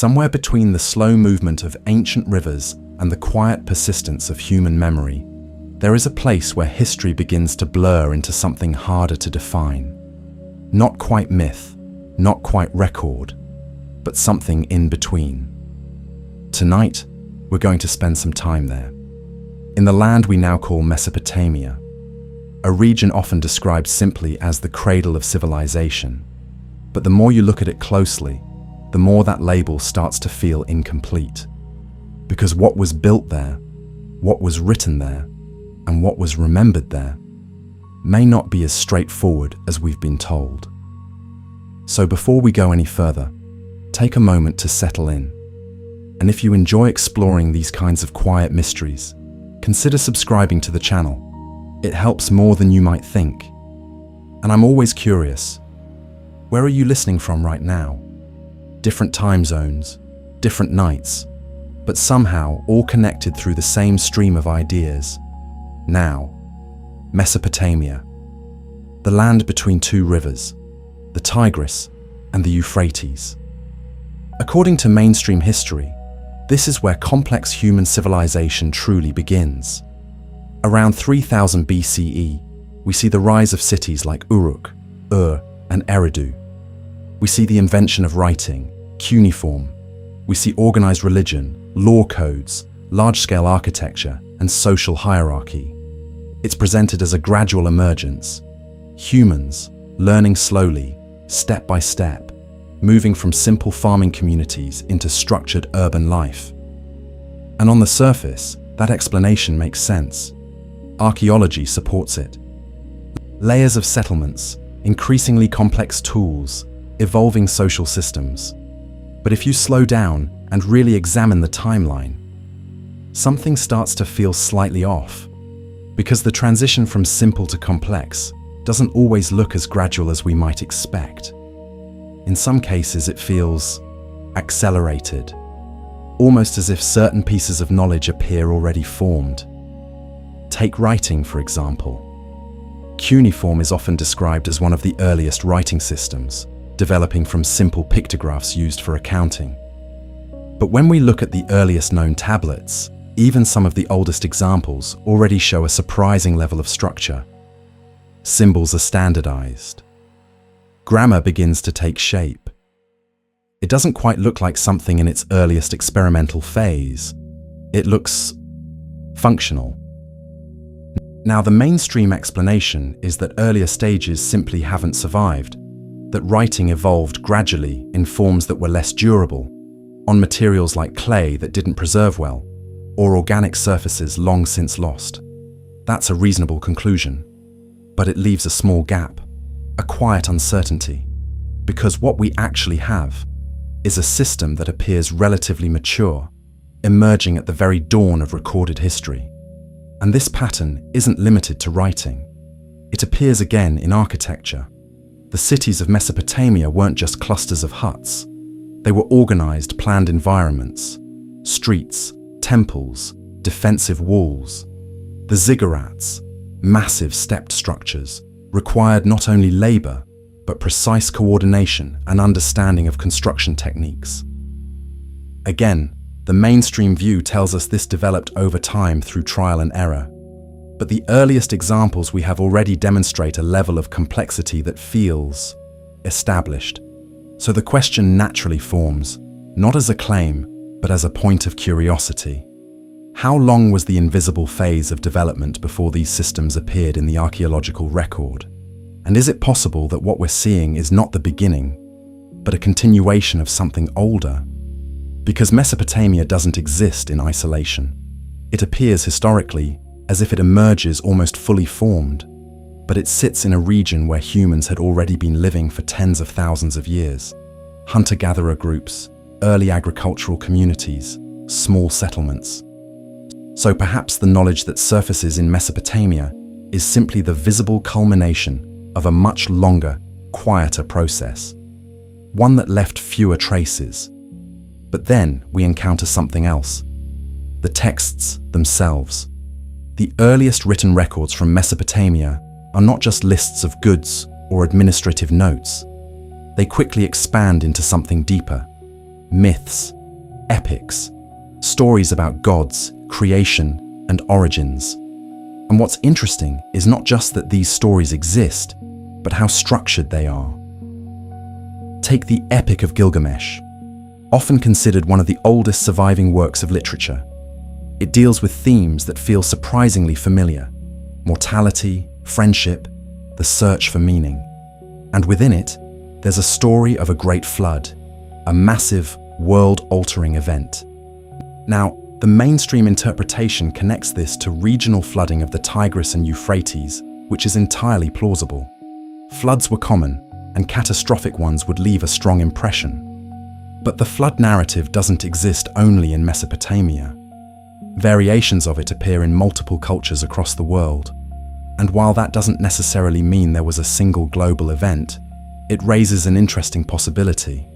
Somewhere between the slow movement of ancient rivers and the quiet persistence of human memory, there is a place where history begins to blur into something harder to define. Not quite myth, not quite record, but something in between. Tonight, we're going to spend some time there, in the land we now call Mesopotamia, a region often described simply as the cradle of civilization. But the more you look at it closely, the more that label starts to feel incomplete. Because what was built there, what was written there, and what was remembered there may not be as straightforward as we've been told. So before we go any further, take a moment to settle in. And if you enjoy exploring these kinds of quiet mysteries, consider subscribing to the channel. It helps more than you might think. And I'm always curious, where are you listening from right now? Different time zones, different nights, but somehow all connected through the same stream of ideas. Now, Mesopotamia, the land between two rivers, the Tigris and the Euphrates. According to mainstream history, this is where complex human civilization truly begins. Around 3000 BCE, we see the rise of cities like Uruk, Ur, and Eridu. We see the invention of writing, cuneiform. We see organized religion, law codes, large-scale architecture, and social hierarchy. It's presented as a gradual emergence. Humans learning slowly, step by step, moving from simple farming communities into structured urban life. And on the surface, that explanation makes sense. Archaeology supports it. Layers of settlements, increasingly complex tools, evolving social systems. But if you slow down and really examine the timeline, something starts to feel slightly off, because the transition from simple to complex doesn't always look as gradual as we might expect. In some cases, it feels accelerated, almost as if certain pieces of knowledge appear already formed. Take writing, for example. Cuneiform is often described as one of the earliest writing systems, developing from simple pictographs used for accounting. But when we look at the earliest known tablets, even some of the oldest examples already show a surprising level of structure. Symbols are standardized. Grammar begins to take shape. It doesn't quite look like something in its earliest experimental phase. It looks functional. Now, the mainstream explanation is that earlier stages simply haven't survived, that writing evolved gradually in forms that were less durable, on materials like clay that didn't preserve well, or organic surfaces long since lost. That's a reasonable conclusion, but it leaves a small gap, a quiet uncertainty, because what we actually have is a system that appears relatively mature, emerging at the very dawn of recorded history. And this pattern isn't limited to writing. It appears again in architecture. The cities of Mesopotamia weren't just clusters of huts. They were organized, planned environments, streets, temples, defensive walls. The ziggurats, massive stepped structures, required not only labor, but precise coordination and understanding of construction techniques. Again, the mainstream view tells us this developed over time through trial and error. But the earliest examples we have already demonstrate a level of complexity that feels established. So the question naturally forms, not as a claim, but as a point of curiosity. How long was the invisible phase of development before these systems appeared in the archaeological record? And is it possible that what we're seeing is not the beginning, but a continuation of something older? Because Mesopotamia doesn't exist in isolation. It appears historically as if it emerges almost fully formed, but it sits in a region where humans had already been living for tens of thousands of years. Hunter-gatherer groups, early agricultural communities, small settlements. So perhaps the knowledge that surfaces in Mesopotamia is simply the visible culmination of a much longer, quieter process, one that left fewer traces. But then we encounter something else, the texts themselves. The earliest written records from Mesopotamia are not just lists of goods or administrative notes. They quickly expand into something deeper, myths, epics, stories about gods, creation, and origins. And what's interesting is not just that these stories exist, but how structured they are. Take the Epic of Gilgamesh, often considered one of the oldest surviving works of literature. It deals with themes that feel surprisingly familiar: mortality, friendship, the search for meaning. And within it, there's a story of a great flood, a massive, world-altering event. Now, the mainstream interpretation connects this to regional flooding of the Tigris and Euphrates, which is entirely plausible. Floods were common, and catastrophic ones would leave a strong impression. But the flood narrative doesn't exist only in Mesopotamia. Variations of it appear in multiple cultures across the world. And while that doesn't necessarily mean there was a single global event, it raises an interesting possibility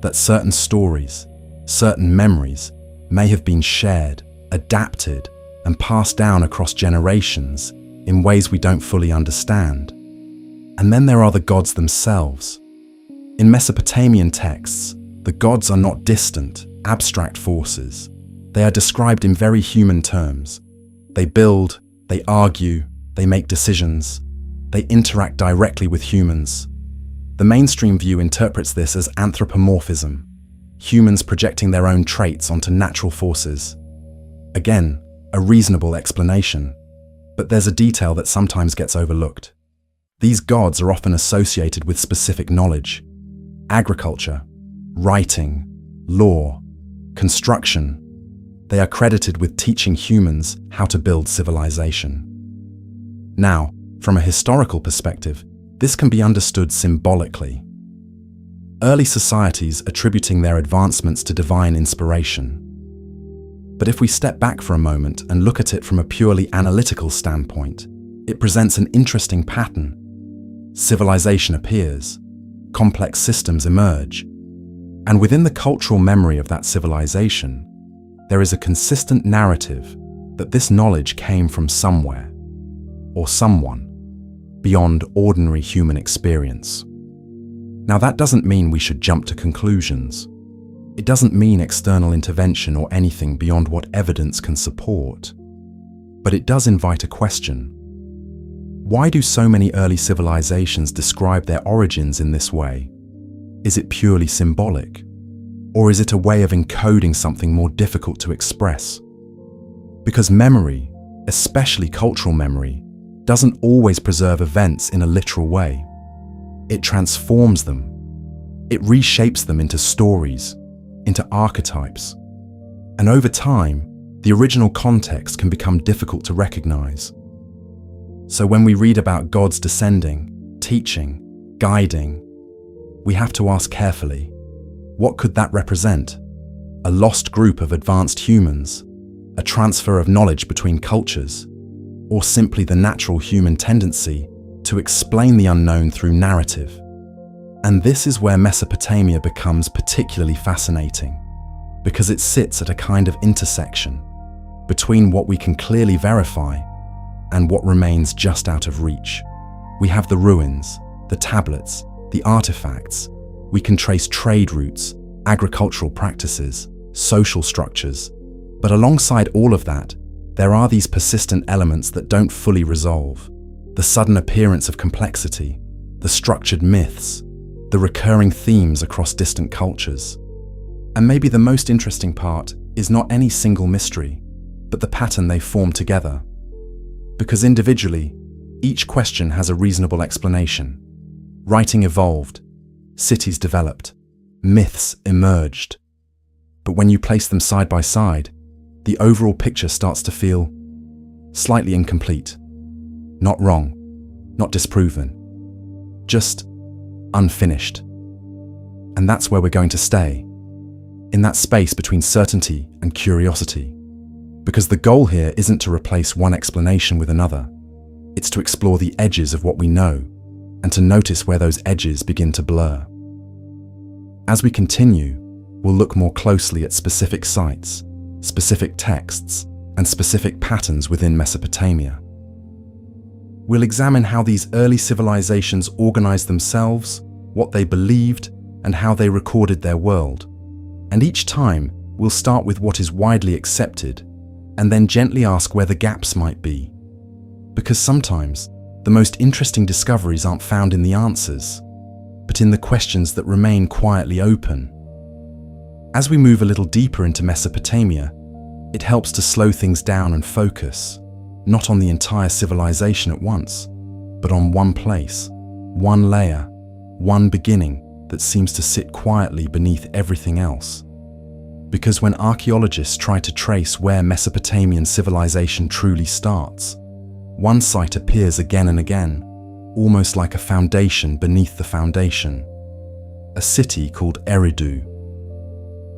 that certain stories, certain memories, may have been shared, adapted, and passed down across generations in ways we don't fully understand. And then there are the gods themselves. In Mesopotamian texts, the gods are not distant, abstract forces. They are described in very human terms. They build, they argue, they make decisions, they interact directly with humans. The mainstream view interprets this as anthropomorphism, humans projecting their own traits onto natural forces. Again, a reasonable explanation, but there's a detail that sometimes gets overlooked. These gods are often associated with specific knowledge: agriculture, writing, law, construction. They are credited with teaching humans how to build civilization. Now, from a historical perspective, this can be understood symbolically. Early societies attributing their advancements to divine inspiration. But if we step back for a moment and look at it from a purely analytical standpoint, it presents an interesting pattern. Civilization appears, complex systems emerge, and within the cultural memory of that civilization, there is a consistent narrative that this knowledge came from somewhere, or someone, beyond ordinary human experience. Now, that doesn't mean we should jump to conclusions. It doesn't mean external intervention or anything beyond what evidence can support. But it does invite a question. Why do so many early civilizations describe their origins in this way? Is it purely symbolic? Or is it a way of encoding something more difficult to express? Because memory, especially cultural memory, doesn't always preserve events in a literal way. It transforms them. It reshapes them into stories, into archetypes. And over time, the original context can become difficult to recognize. So when we read about gods descending, teaching, guiding, we have to ask carefully, what could that represent? A lost group of advanced humans? A transfer of knowledge between cultures? Or simply the natural human tendency to explain the unknown through narrative? And this is where Mesopotamia becomes particularly fascinating, because it sits at a kind of intersection between what we can clearly verify and what remains just out of reach. We have the ruins, the tablets, the artifacts. We can trace trade routes, agricultural practices, social structures. But alongside all of that, there are these persistent elements that don't fully resolve. The sudden appearance of complexity, the structured myths, the recurring themes across distant cultures. And maybe the most interesting part is not any single mystery, but the pattern they form together. Because individually, each question has a reasonable explanation. Writing evolved, cities developed, myths emerged. But when you place them side by side, the overall picture starts to feel slightly incomplete. Not wrong, not disproven, just unfinished. And that's where we're going to stay, in that space between certainty and curiosity. Because the goal here isn't to replace one explanation with another. It's to explore the edges of what we know and to notice where those edges begin to blur. As we continue, we'll look more closely at specific sites, specific texts, and specific patterns within Mesopotamia. We'll examine how these early civilizations organized themselves, what they believed, and how they recorded their world. And each time, we'll start with what is widely accepted, and then gently ask where the gaps might be. Because sometimes, the most interesting discoveries aren't found in the answers, but in the questions that remain quietly open. As we move a little deeper into Mesopotamia, it helps to slow things down and focus, not on the entire civilization at once, but on one place, one layer, one beginning that seems to sit quietly beneath everything else. Because when archaeologists try to trace where Mesopotamian civilization truly starts, one site appears again and again, almost like a foundation beneath the foundation. A city called Eridu.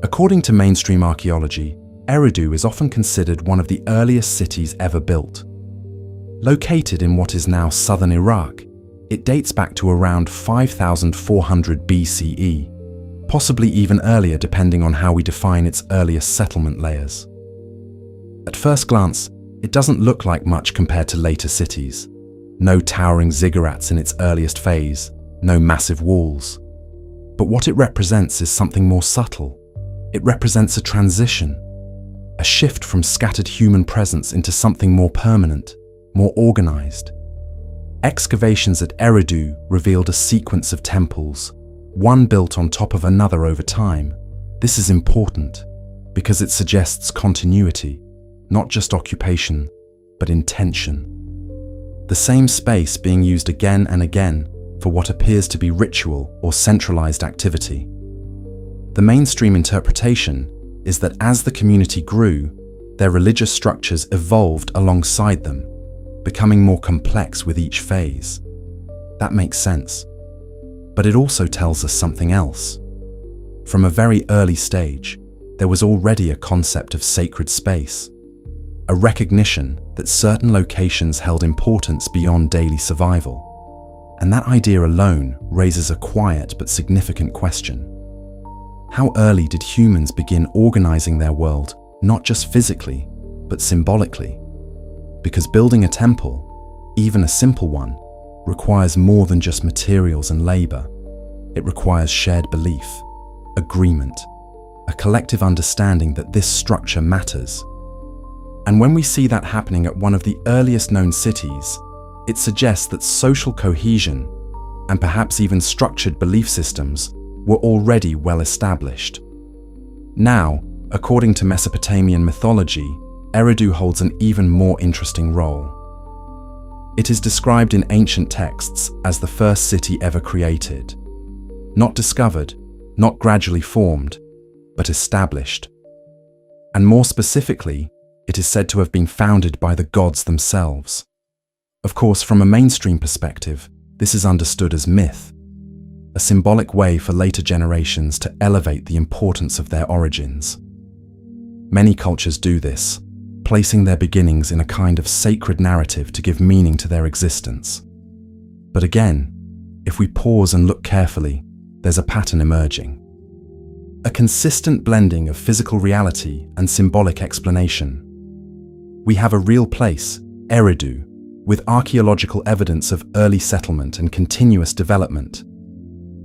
According to mainstream archaeology, Eridu is often considered one of the earliest cities ever built. Located in what is now southern Iraq, it dates back to around 5400 BCE, possibly even earlier depending on how we define its earliest settlement layers. At first glance, it doesn't look like much compared to later cities. No towering ziggurats in its earliest phase, no massive walls. But what it represents is something more subtle. It represents a transition, a shift from scattered human presence into something more permanent, more organized. Excavations at Eridu revealed a sequence of temples, one built on top of another over time. This is important because it suggests continuity, not just occupation, but intention. The same space being used again and again for what appears to be ritual or centralized activity. The mainstream interpretation is that as the community grew, their religious structures evolved alongside them, becoming more complex with each phase. That makes sense. But it also tells us something else. From a very early stage, there was already a concept of sacred space, a recognition that certain locations held importance beyond daily survival. And that idea alone raises a quiet but significant question. How early did humans begin organizing their world, not just physically, but symbolically? Because building a temple, even a simple one, requires more than just materials and labor. It requires shared belief, agreement, a collective understanding that this structure matters. And when we see that happening at one of the earliest known cities, it suggests that social cohesion, and perhaps even structured belief systems, were already well established. Now, according to Mesopotamian mythology, Eridu holds an even more interesting role. It is described in ancient texts as the first city ever created. Not discovered, not gradually formed, but established. And more specifically, it is said to have been founded by the gods themselves. Of course, from a mainstream perspective, this is understood as myth, a symbolic way for later generations to elevate the importance of their origins. Many cultures do this, placing their beginnings in a kind of sacred narrative to give meaning to their existence. But again, if we pause and look carefully, there's a pattern emerging. A consistent blending of physical reality and symbolic explanation. We have a real place, Eridu, with archaeological evidence of early settlement and continuous development.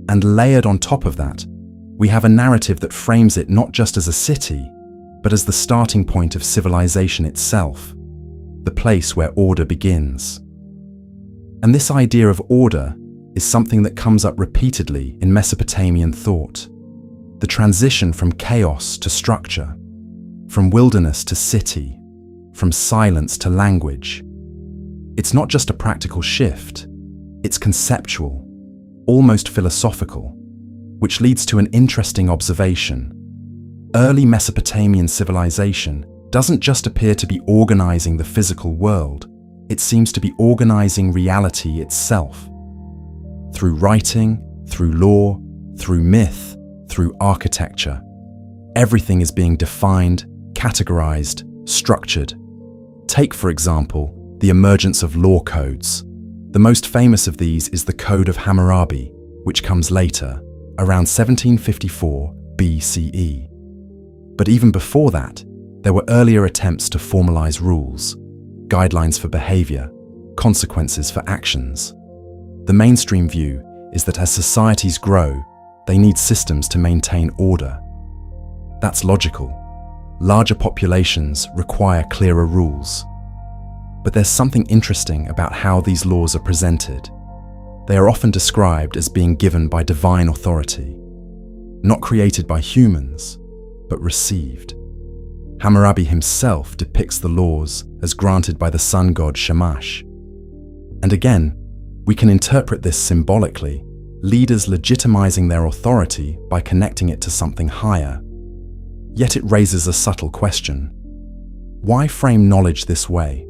And layered on top of that, we have a narrative that frames it not just as a city, but as the starting point of civilization itself, the place where order begins. And this idea of order is something that comes up repeatedly in Mesopotamian thought. The transition from chaos to structure, from wilderness to city, from silence to language. It's not just a practical shift, it's conceptual, almost philosophical, which leads to an interesting observation. Early Mesopotamian civilization doesn't just appear to be organizing the physical world, it seems to be organizing reality itself. Through writing, through law, through myth, through architecture, everything is being defined, categorized, structured. Take, for example, the emergence of law codes. The most famous of these is the Code of Hammurabi, which comes later, around 1754 BCE. But even before that, there were earlier attempts to formalize rules, guidelines for behavior, consequences for actions. The mainstream view is that as societies grow, they need systems to maintain order. That's logical. Larger populations require clearer rules. But there's something interesting about how these laws are presented. They are often described as being given by divine authority, not created by humans, but received. Hammurabi himself depicts the laws as granted by the sun god Shamash. And again, we can interpret this symbolically, leaders legitimizing their authority by connecting it to something higher. Yet it raises a subtle question. Why frame knowledge this way?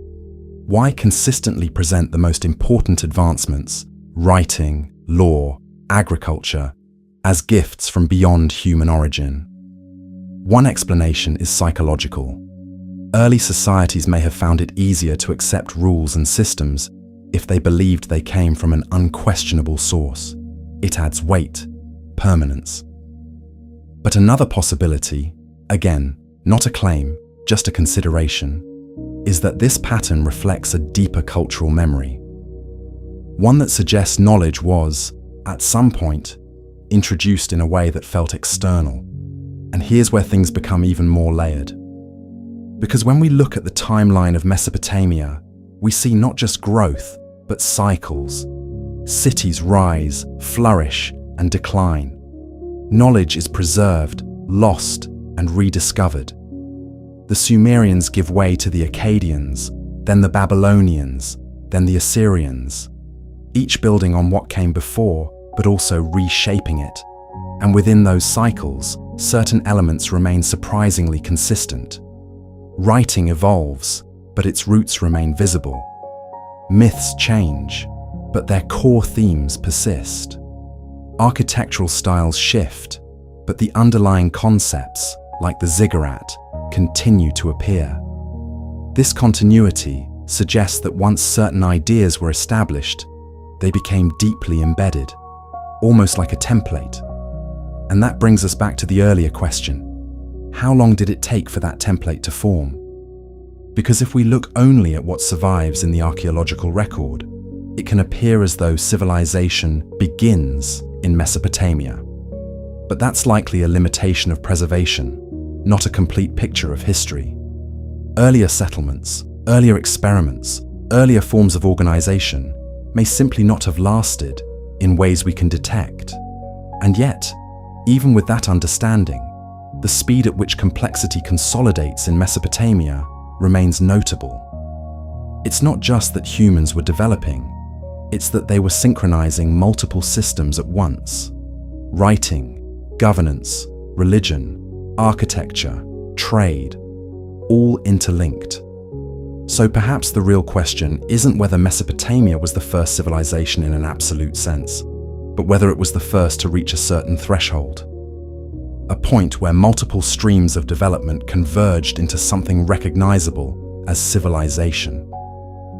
Why consistently present the most important advancements, writing, law, agriculture, as gifts from beyond human origin? One explanation is psychological. Early societies may have found it easier to accept rules and systems if they believed they came from an unquestionable source. It adds weight, permanence. But another possibility, again, not a claim, just a consideration, is that this pattern reflects a deeper cultural memory. One that suggests knowledge was, at some point, introduced in a way that felt external. And here's where things become even more layered. Because when we look at the timeline of Mesopotamia, we see not just growth, but cycles. Cities rise, flourish, and decline. Knowledge is preserved, lost, and rediscovered. The Sumerians give way to the Akkadians, then the Babylonians, then the Assyrians, each building on what came before, but also reshaping it. And within those cycles, certain elements remain surprisingly consistent. Writing evolves, but its roots remain visible. Myths change, but their core themes persist. Architectural styles shift, but the underlying concepts, like the ziggurat, continue to appear. This continuity suggests that once certain ideas were established, they became deeply embedded, almost like a template. And that brings us back to the earlier question. How long did it take for that template to form? Because if we look only at what survives in the archaeological record, it can appear as though civilization begins in Mesopotamia. But that's likely a limitation of preservation, not a complete picture of history. Earlier settlements, earlier experiments, earlier forms of organization may simply not have lasted in ways we can detect. And yet, even with that understanding, the speed at which complexity consolidates in Mesopotamia remains notable. It's not just that humans were developing, it's that they were synchronizing multiple systems at once. Writing, governance, religion, architecture, trade, all interlinked. So perhaps the real question isn't whether Mesopotamia was the first civilization in an absolute sense, but whether it was the first to reach a certain threshold. A point where multiple streams of development converged into something recognizable as civilization.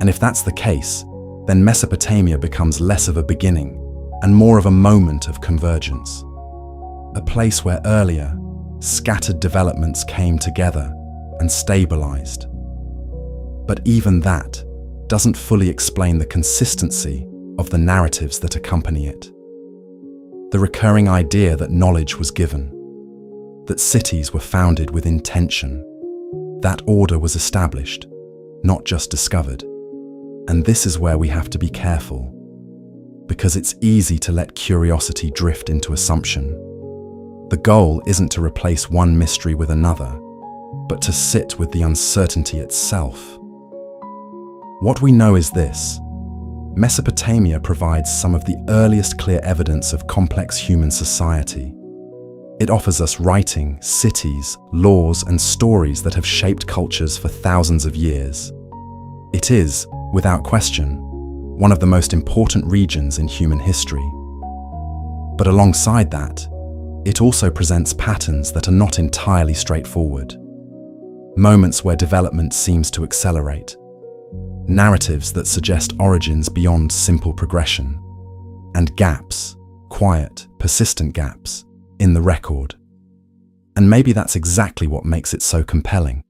And if that's the case, then Mesopotamia becomes less of a beginning and more of a moment of convergence. A place where earlier, scattered developments came together and stabilized. But even that doesn't fully explain the consistency of the narratives that accompany it. The recurring idea that knowledge was given, that cities were founded with intention, that order was established, not just discovered. And this is where we have to be careful, because it's easy to let curiosity drift into assumption. The goal isn't to replace one mystery with another, but to sit with the uncertainty itself. What we know is this: Mesopotamia provides some of the earliest clear evidence of complex human society. It offers us writing, cities, laws, and stories that have shaped cultures for thousands of years. It is, without question, one of the most important regions in human history. But alongside that, it also presents patterns that are not entirely straightforward. Moments where development seems to accelerate. Narratives that suggest origins beyond simple progression. And gaps, quiet, persistent gaps, in the record. And maybe that's exactly what makes it so compelling.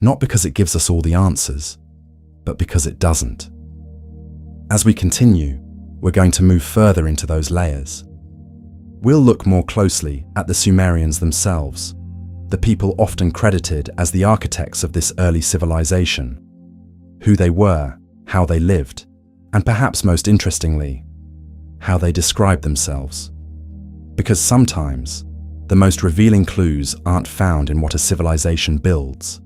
Not because it gives us all the answers, but because it doesn't. As we continue, we're going to move further into those layers. We'll look more closely at the Sumerians themselves, the people often credited as the architects of this early civilization. Who they were, how they lived, and perhaps most interestingly, how they described themselves. Because sometimes, the most revealing clues aren't found in what a civilization builds,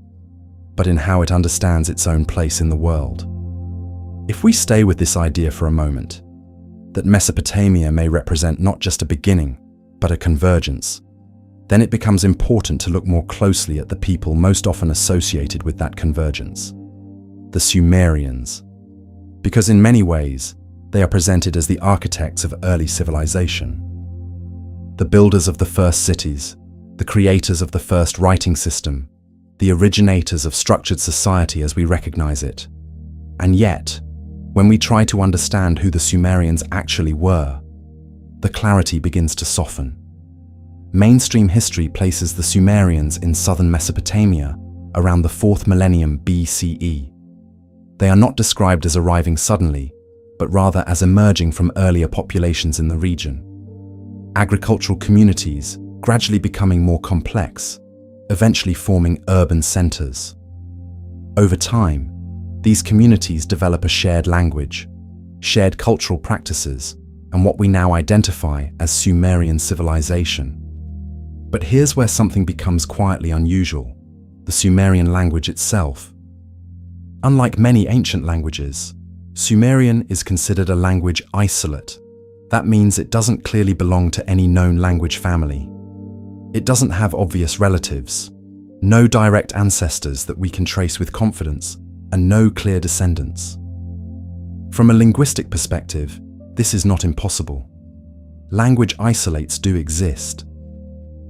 but in how it understands its own place in the world. If we stay with this idea for a moment, that Mesopotamia may represent not just a beginning, but a convergence, then it becomes important to look more closely at the people most often associated with that convergence, the Sumerians, because in many ways, they are presented as the architects of early civilization, the builders of the first cities, the creators of the first writing system, the originators of structured society as we recognize it. And yet, when we try to understand who the Sumerians actually were, the clarity begins to soften. Mainstream history places the Sumerians in southern Mesopotamia around the 4th millennium BCE. They are not described as arriving suddenly, but rather as emerging from earlier populations in the region. Agricultural communities gradually becoming more complex, eventually forming urban centers. Over time, these communities develop a shared language, shared cultural practices, and what we now identify as Sumerian civilization. But here's where something becomes quietly unusual: the Sumerian language itself. Unlike many ancient languages, Sumerian is considered a language isolate. That means it doesn't clearly belong to any known language family. It doesn't have obvious relatives, no direct ancestors that we can trace with confidence, and no clear descendants. From a linguistic perspective, this is not impossible. Language isolates do exist.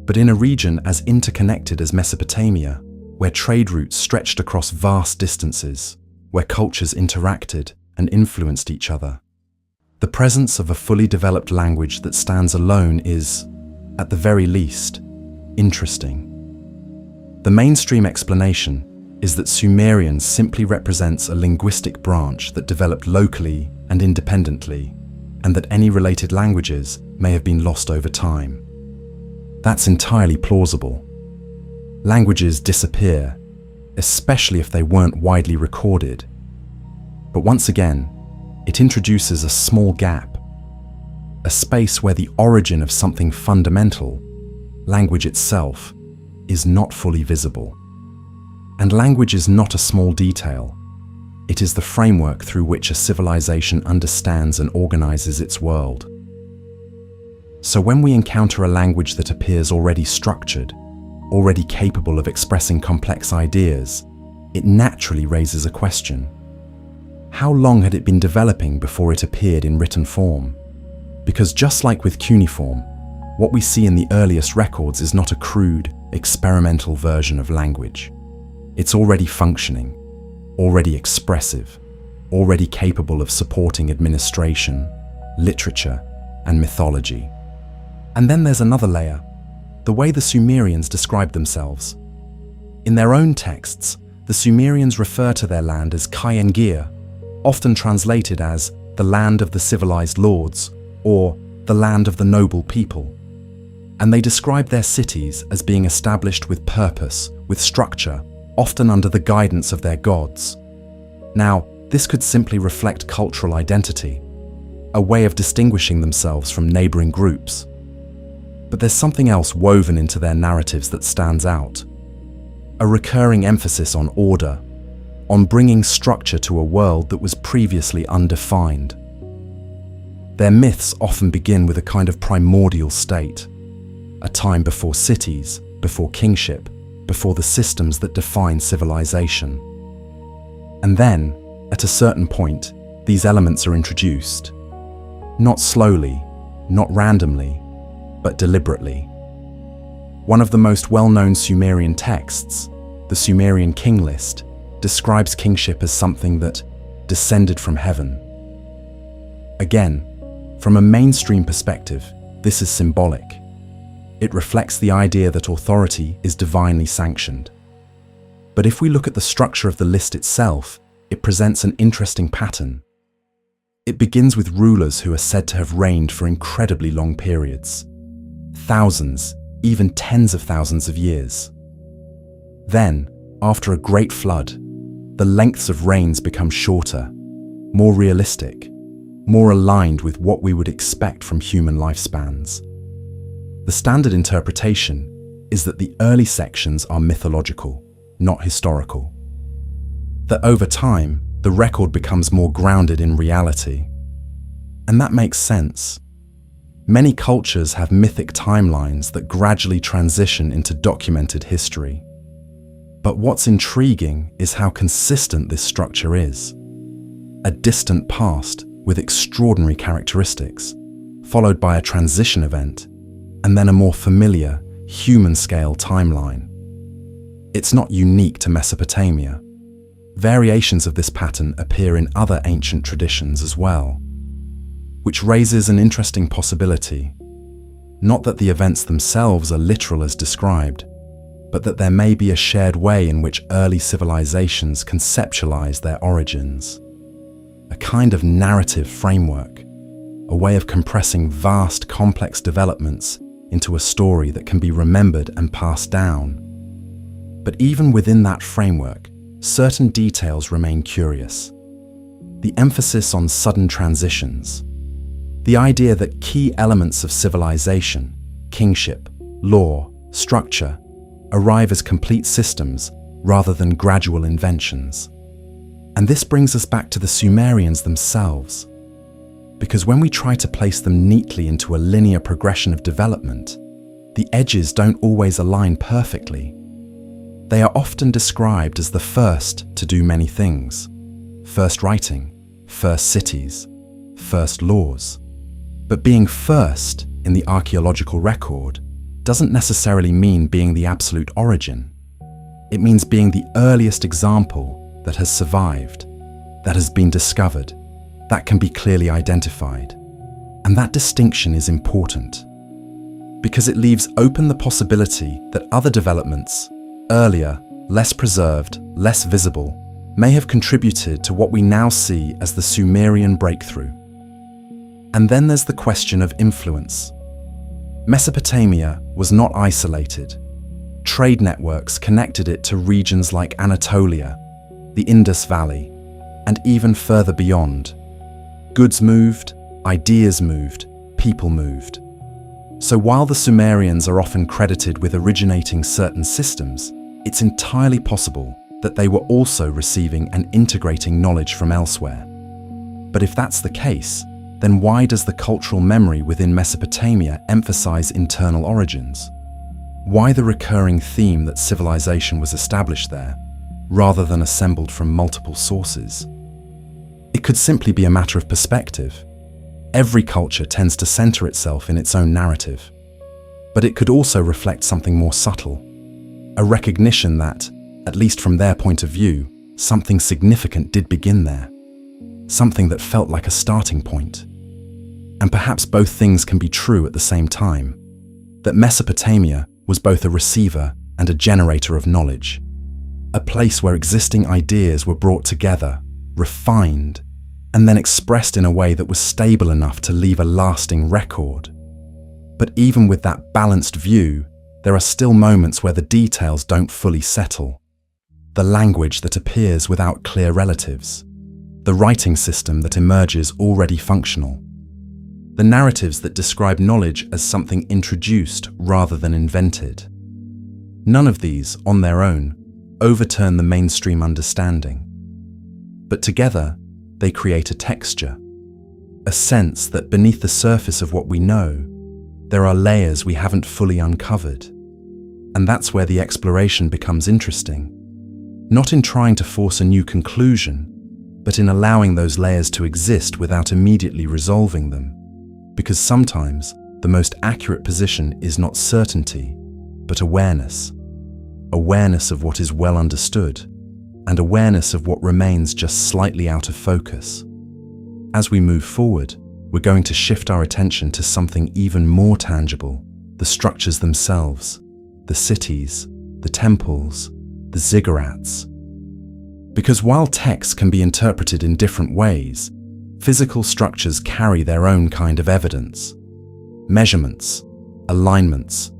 But in a region as interconnected as Mesopotamia, where trade routes stretched across vast distances, where cultures interacted and influenced each other, the presence of a fully developed language that stands alone is, at the very least, interesting. The mainstream explanation is that Sumerian simply represents a linguistic branch that developed locally and independently, and that any related languages may have been lost over time. That's entirely plausible. Languages disappear, especially if they weren't widely recorded. But once again, it introduces a small gap, a space where the origin of something fundamental, language itself, is not fully visible. And language is not a small detail. It is the framework through which a civilization understands and organizes its world. So when we encounter a language that appears already structured, already capable of expressing complex ideas, it naturally raises a question. How long had it been developing before it appeared in written form? Because just like with cuneiform, what we see in the earliest records is not a crude, experimental version of language. It's already functioning, already expressive, already capable of supporting administration, literature, and mythology. And then there's another layer, the way the Sumerians describe themselves. In their own texts, the Sumerians refer to their land as Kayengir, often translated as the land of the civilized lords or the land of the noble people. And they describe their cities as being established with purpose, with structure, often under the guidance of their gods. Now, this could simply reflect cultural identity, a way of distinguishing themselves from neighboring groups. But there's something else woven into their narratives that stands out. A recurring emphasis on order, on bringing structure to a world that was previously undefined. Their myths often begin with a kind of primordial state, a time before cities, before kingship, before the systems that define civilization. And then, at a certain point, these elements are introduced. Not slowly, not randomly, but deliberately. One of the most well-known Sumerian texts, the Sumerian King List, describes kingship as something that descended from heaven. Again, from a mainstream perspective, this is symbolic. It reflects the idea that authority is divinely sanctioned. But if we look at the structure of the list itself, it presents an interesting pattern. It begins with rulers who are said to have reigned for incredibly long periods, thousands, even tens of thousands of years. Then, after a great flood, the lengths of rains become shorter, more realistic, more aligned with what we would expect from human lifespans. The standard interpretation is that the early sections are mythological, not historical. That over time, the record becomes more grounded in reality. And that makes sense. Many cultures have mythic timelines that gradually transition into documented history. But what's intriguing is how consistent this structure is. A distant past with extraordinary characteristics, followed by a transition event, and then a more familiar, human-scale timeline. It's not unique to Mesopotamia. Variations of this pattern appear in other ancient traditions as well, which raises an interesting possibility. Not that the events themselves are literal as described, but that there may be a shared way in which early civilizations conceptualize their origins. A kind of narrative framework, a way of compressing vast, complex developments into a story that can be remembered and passed down. But even within that framework, certain details remain curious. The emphasis on sudden transitions, the idea that key elements of civilization, kingship, law, structure, arrive as complete systems rather than gradual inventions. And this brings us back to the Sumerians themselves. Because when we try to place them neatly into a linear progression of development, the edges don't always align perfectly. They are often described as the first to do many things. First writing, first cities, first laws. But being first in the archaeological record doesn't necessarily mean being the absolute origin. It means being the earliest example that has survived, that has been discovered, that can be clearly identified. And that distinction is important because it leaves open the possibility that other developments, earlier, less preserved, less visible, may have contributed to what we now see as the Sumerian breakthrough. And then there's the question of influence. Mesopotamia was not isolated. Trade networks connected it to regions like Anatolia, the Indus Valley, and even further beyond. Goods moved, ideas moved, people moved. So while the Sumerians are often credited with originating certain systems, it's entirely possible that they were also receiving and integrating knowledge from elsewhere. But if that's the case, then why does the cultural memory within Mesopotamia emphasize internal origins? Why the recurring theme that civilization was established there, rather than assembled from multiple sources? It could simply be a matter of perspective. Every culture tends to center itself in its own narrative. But it could also reflect something more subtle, a recognition that, at least from their point of view, something significant did begin there. Something that felt like a starting point. And perhaps both things can be true at the same time. That Mesopotamia was both a receiver and a generator of knowledge. A place where existing ideas were brought together, refined, and then expressed in a way that was stable enough to leave a lasting record. But even with that balanced view, there are still moments where the details don't fully settle. The language that appears without clear relatives. The writing system that emerges already functional. The narratives that describe knowledge as something introduced rather than invented. None of these, on their own, overturn the mainstream understanding. But together, they create a texture, a sense that beneath the surface of what we know, there are layers we haven't fully uncovered. And that's where the exploration becomes interesting. Not in trying to force a new conclusion, but in allowing those layers to exist without immediately resolving them. Because sometimes the most accurate position is not certainty, but awareness. Awareness of what is well understood, and awareness of what remains just slightly out of focus. As we move forward, we're going to shift our attention to something even more tangible, the structures themselves, the cities, the temples, the ziggurats. Because while texts can be interpreted in different ways, physical structures carry their own kind of evidence. Measurements, alignments,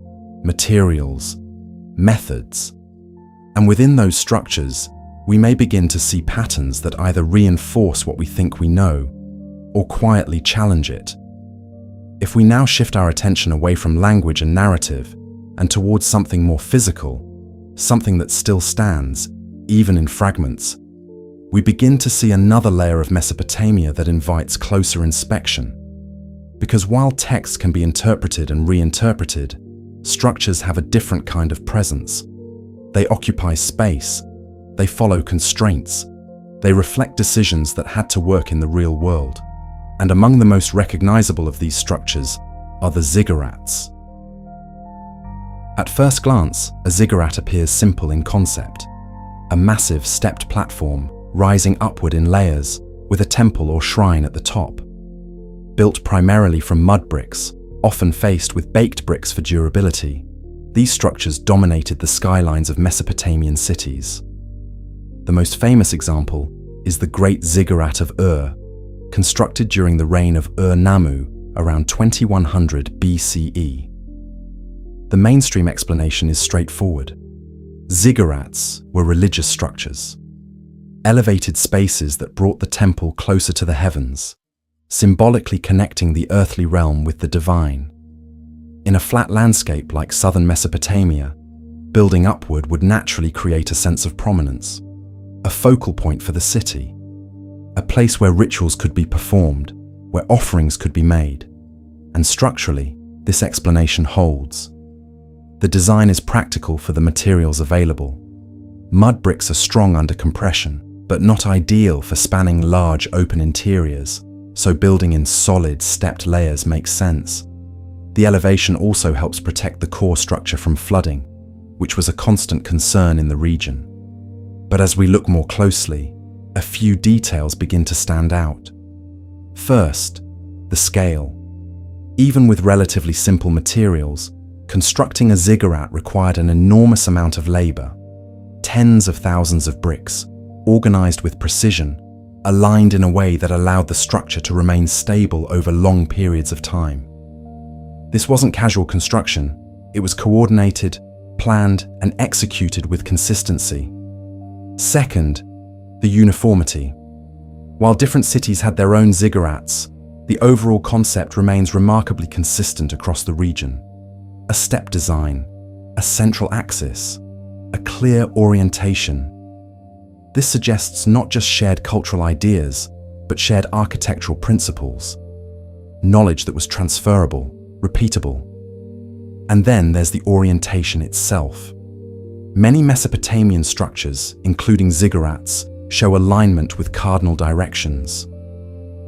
materials, methods. And within those structures, we may begin to see patterns that either reinforce what we think we know or quietly challenge it. If we now shift our attention away from language and narrative and towards something more physical, something that still stands, even in fragments, we begin to see another layer of Mesopotamia that invites closer inspection. Because while texts can be interpreted and reinterpreted, structures have a different kind of presence. They occupy space, they follow constraints, they reflect decisions that had to work in the real world. And among the most recognizable of these structures are the ziggurats. At first glance, a ziggurat appears simple in concept. A massive stepped platform rising upward in layers with a temple or shrine at the top. Built primarily from mud bricks, often faced with baked bricks for durability, these structures dominated the skylines of Mesopotamian cities. The most famous example is the Great Ziggurat of Ur, constructed during the reign of Ur-Nammu around 2100 BCE. The mainstream explanation is straightforward. Ziggurats were religious structures, elevated spaces that brought the temple closer to the heavens, symbolically connecting the earthly realm with the divine. In a flat landscape like southern Mesopotamia, building upward would naturally create a sense of prominence, a focal point for the city, a place where rituals could be performed, where offerings could be made. And structurally, this explanation holds. The design is practical for the materials available. Mud bricks are strong under compression, but not ideal for spanning large open interiors, so building in solid, stepped layers makes sense. The elevation also helps protect the core structure from flooding, which was a constant concern in the region. But as we look more closely, a few details begin to stand out. First, the scale. Even with relatively simple materials, constructing a ziggurat required an enormous amount of labor. Tens of thousands of bricks, organized with precision, aligned in a way that allowed the structure to remain stable over long periods of time. This wasn't casual construction, it was coordinated, planned, and executed with consistency. Second, the uniformity. While different cities had their own ziggurats, the overall concept remains remarkably consistent across the region. A step design, a central axis, a clear orientation. This suggests not just shared cultural ideas, but shared architectural principles. Knowledge that was transferable, repeatable. And then there's the orientation itself. Many Mesopotamian structures, including ziggurats, show alignment with cardinal directions: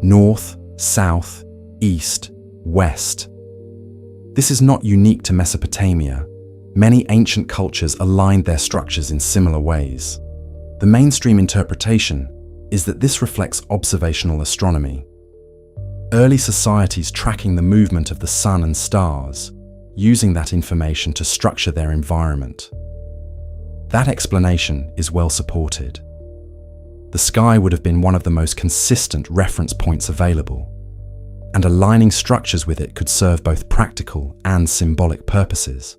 north, south, east, west. This is not unique to Mesopotamia. Many ancient cultures aligned their structures in similar ways. The mainstream interpretation is that this reflects observational astronomy. Early societies tracking the movement of the sun and stars, using that information to structure their environment. That explanation is well supported. The sky would have been one of the most consistent reference points available, and aligning structures with it could serve both practical and symbolic purposes.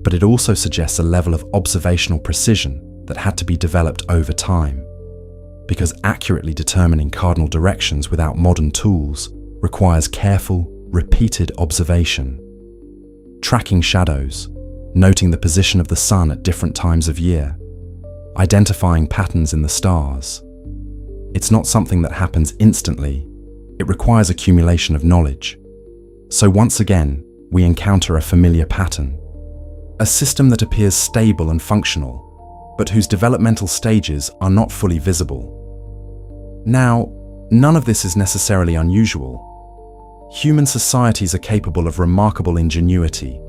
But it also suggests a level of observational precision that had to be developed over time, because accurately determining cardinal directions without modern tools requires careful, repeated observation. Tracking shadows, noting the position of the sun at different times of year, identifying patterns in the stars. It's not something that happens instantly, it requires accumulation of knowledge. So once again, we encounter a familiar pattern. A system that appears stable and functional, but whose developmental stages are not fully visible. Now, none of this is necessarily unusual. Human societies are capable of remarkable ingenuity,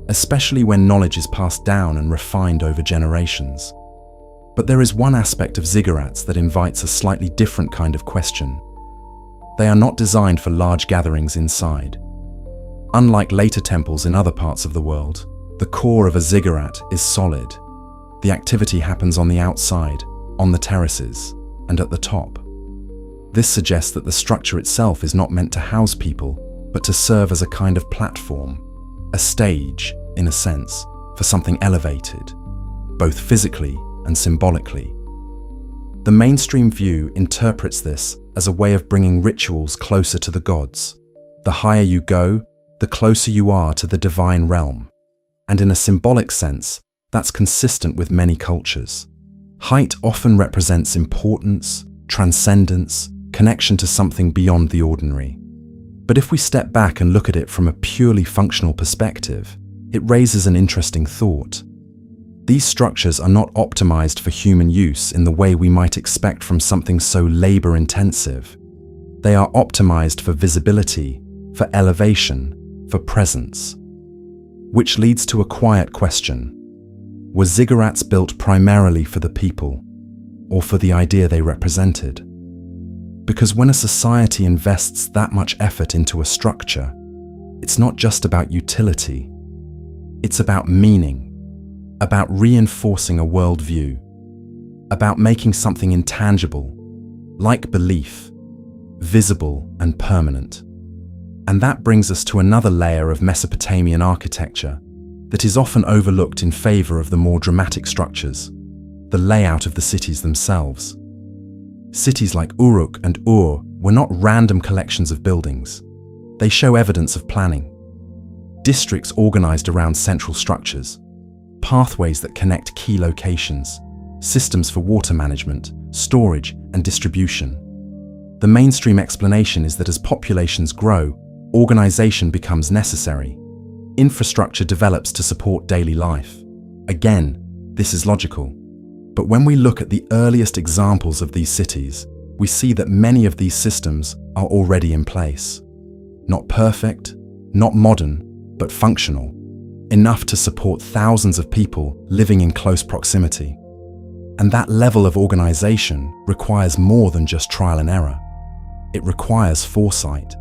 especially when knowledge is passed down and refined over generations. But there is one aspect of ziggurats that invites a slightly different kind of question. They are not designed for large gatherings inside. Unlike later temples in other parts of the world, the core of a ziggurat is solid. The activity happens on the outside, on the terraces, and at the top. This suggests that the structure itself is not meant to house people, but to serve as a kind of platform, a stage, in a sense, for something elevated. both physically and symbolically. The mainstream view interprets this as a way of bringing rituals closer to the gods. The higher you go, the closer you are to the divine realm. And in a symbolic sense, that's consistent with many cultures. Height often represents importance, transcendence, connection to something beyond the ordinary. But if we step back and look at it from a purely functional perspective, it raises an interesting thought. These structures are not optimized for human use in the way we might expect from something so labor-intensive. They are optimized for visibility, for elevation, for presence. Which leads to a quiet question. Were ziggurats built primarily for the people, or for the idea they represented? Because when a society invests that much effort into a structure, it's not just about utility. It's about meaning, about reinforcing a worldview, about making something intangible, like belief, visible and permanent. And that brings us to another layer of Mesopotamian architecture that is often overlooked in favor of the more dramatic structures, the layout of the cities themselves. Cities like Uruk and Ur were not random collections of buildings. They show evidence of planning. Districts organized around central structures, pathways that connect key locations, systems for water management, storage, and distribution. The mainstream explanation is that as populations grow, organization becomes necessary. Infrastructure develops to support daily life. Again, this is logical. But when we look at the earliest examples of these cities, we see that many of these systems are already in place. Not perfect, not modern, but functional. Enough to support thousands of people living in close proximity. And that level of organization requires more than just trial and error. It requires foresight.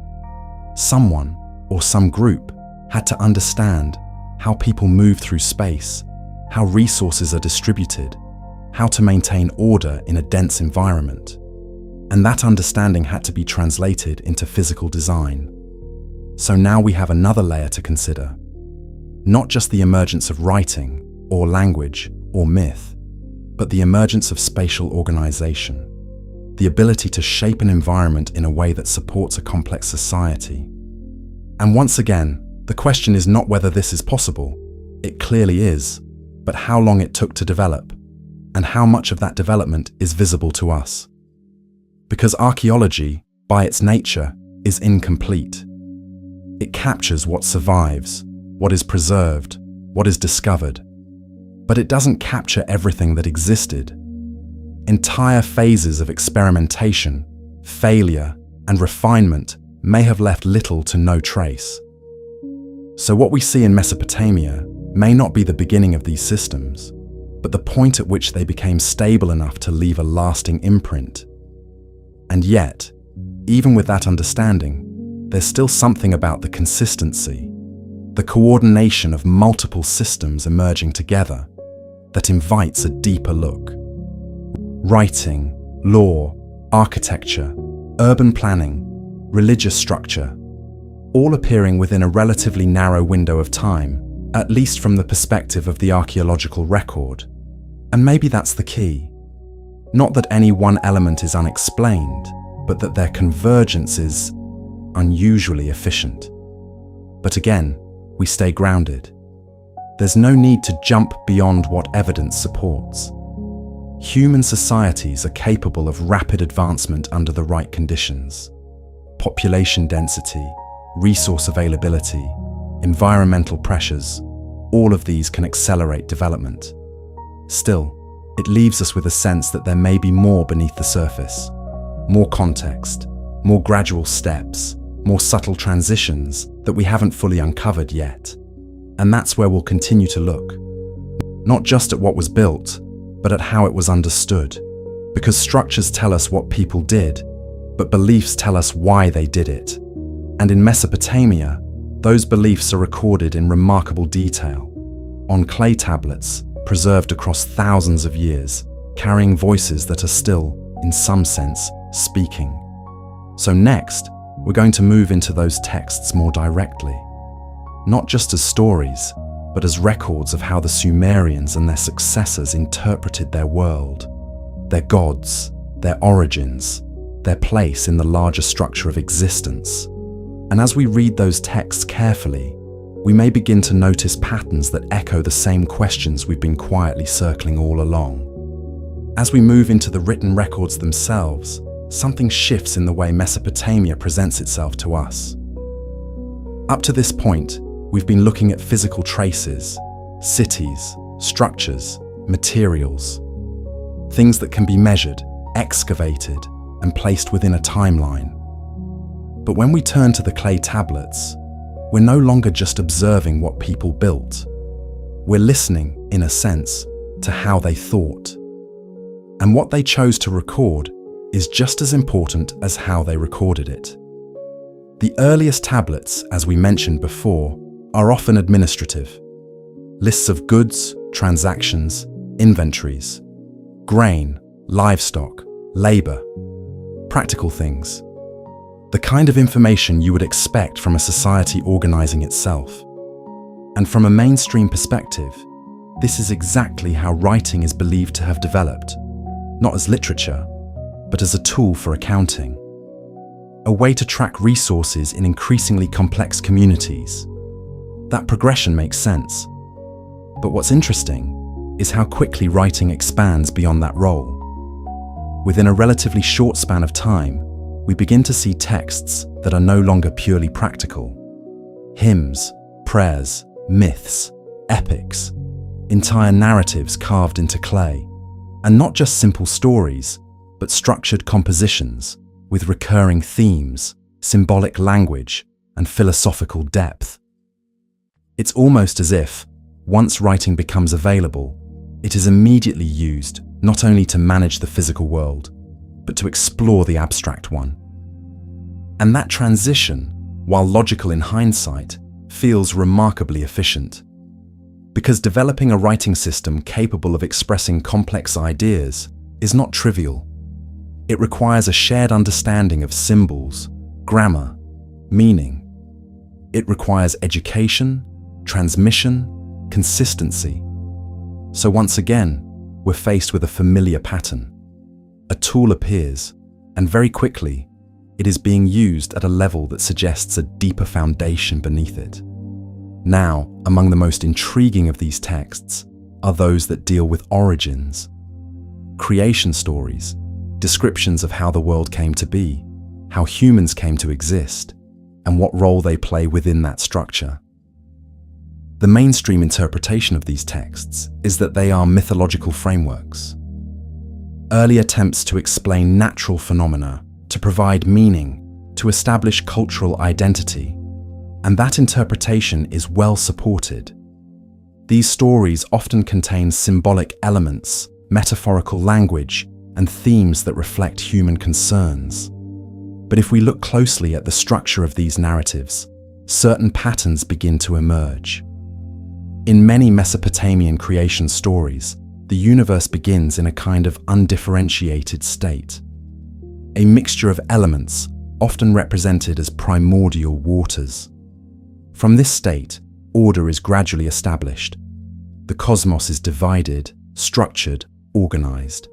Someone, or some group, had to understand how people move through space, how resources are distributed, how to maintain order in a dense environment. And that understanding had to be translated into physical design. So now we have another layer to consider. Not just the emergence of writing, or language, or myth, but the emergence of spatial organization, the ability to shape an environment in a way that supports a complex society. And once again, the question is not whether this is possible. It clearly is, but how long it took to develop, and how much of that development is visible to us. Because archaeology, by its nature, is incomplete. It captures what survives, what is preserved, what is discovered. But it doesn't capture everything that existed. Entire phases of experimentation, failure, and refinement may have left little to no trace. So what we see in Mesopotamia may not be the beginning of these systems, but the point at which they became stable enough to leave a lasting imprint. And yet, even with that understanding, there's still something about the consistency, the coordination of multiple systems emerging together, that invites a deeper look. Writing, law, architecture, urban planning, religious structure, all appearing within a relatively narrow window of time, at least from the perspective of the archaeological record. And maybe that's the key. Not that any one element is unexplained, but that their convergence is unusually efficient. But again, we stay grounded. There's no need to jump beyond what evidence supports. Human societies are capable of rapid advancement under the right conditions. Population density, resource availability, environmental pressures, all of these can accelerate development. Still, it leaves us with a sense that there may be more beneath the surface, more context, more gradual steps, more subtle transitions that we haven't fully uncovered yet. And that's where we'll continue to look. Not just at what was built, but at how it was understood. Because structures tell us what people did, but beliefs tell us why they did it. And in Mesopotamia, those beliefs are recorded in remarkable detail, on clay tablets preserved across thousands of years, carrying voices that are still, in some sense, speaking. So next, we're going to move into those texts more directly. Not just as stories, but as records of how the Sumerians and their successors interpreted their world, their gods, their origins, their place in the larger structure of existence. And as we read those texts carefully, we may begin to notice patterns that echo the same questions we've been quietly circling all along. As we move into the written records themselves, something shifts in the way Mesopotamia presents itself to us. Up to this point, we've been looking at physical traces, cities, structures, materials, things that can be measured, excavated, and placed within a timeline. But when we turn to the clay tablets, we're no longer just observing what people built. We're listening, in a sense, to how they thought. And what they chose to record is just as important as how they recorded it. The earliest tablets, as we mentioned before, are often administrative. Lists of goods, transactions, inventories, grain, livestock, labor, practical things. The kind of information you would expect from a society organizing itself. And from a mainstream perspective, this is exactly how writing is believed to have developed, not as literature, but as a tool for accounting. A way to track resources in increasingly complex communities. That progression makes sense. But what's interesting is how quickly writing expands beyond that role. Within a relatively short span of time, we begin to see texts that are no longer purely practical. Hymns, prayers, myths, epics, entire narratives carved into clay. And not just simple stories, but structured compositions with recurring themes, symbolic language, and philosophical depth. It's almost as if, once writing becomes available, it is immediately used not only to manage the physical world, but to explore the abstract one. And that transition, while logical in hindsight, feels remarkably efficient. Because developing a writing system capable of expressing complex ideas is not trivial. It requires a shared understanding of symbols, grammar, meaning. It requires education, transmission, consistency. So once again, we're faced with a familiar pattern. A tool appears, and very quickly, it is being used at a level that suggests a deeper foundation beneath it. Now, among the most intriguing of these texts are those that deal with origins, creation stories, descriptions of how the world came to be, how humans came to exist, and what role they play within that structure. The mainstream interpretation of these texts is that they are mythological frameworks, early attempts to explain natural phenomena, to provide meaning, to establish cultural identity, and that interpretation is well supported. These stories often contain symbolic elements, metaphorical language, and themes that reflect human concerns. But if we look closely at the structure of these narratives, certain patterns begin to emerge. In many Mesopotamian creation stories, the universe begins in a kind of undifferentiated state. A mixture of elements, often represented as primordial waters. From this state, order is gradually established. The cosmos is divided, structured, organized.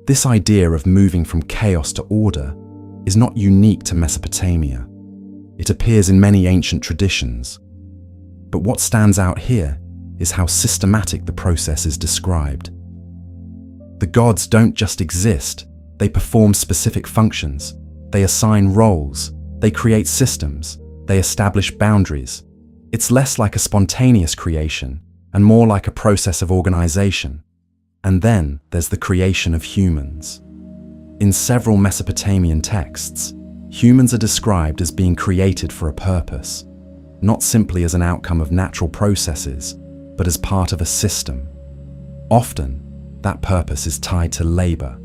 This idea of moving from chaos to order is not unique to Mesopotamia. It appears in many ancient traditions. But what stands out here is how systematic the process is described. The gods don't just exist, they perform specific functions, they assign roles, they create systems, they establish boundaries. It's less like a spontaneous creation and more like a process of organization. And then there's the creation of humans. In several Mesopotamian texts, humans are described as being created for a purpose, not simply as an outcome of natural processes, but as part of a system. Often, that purpose is tied to labor,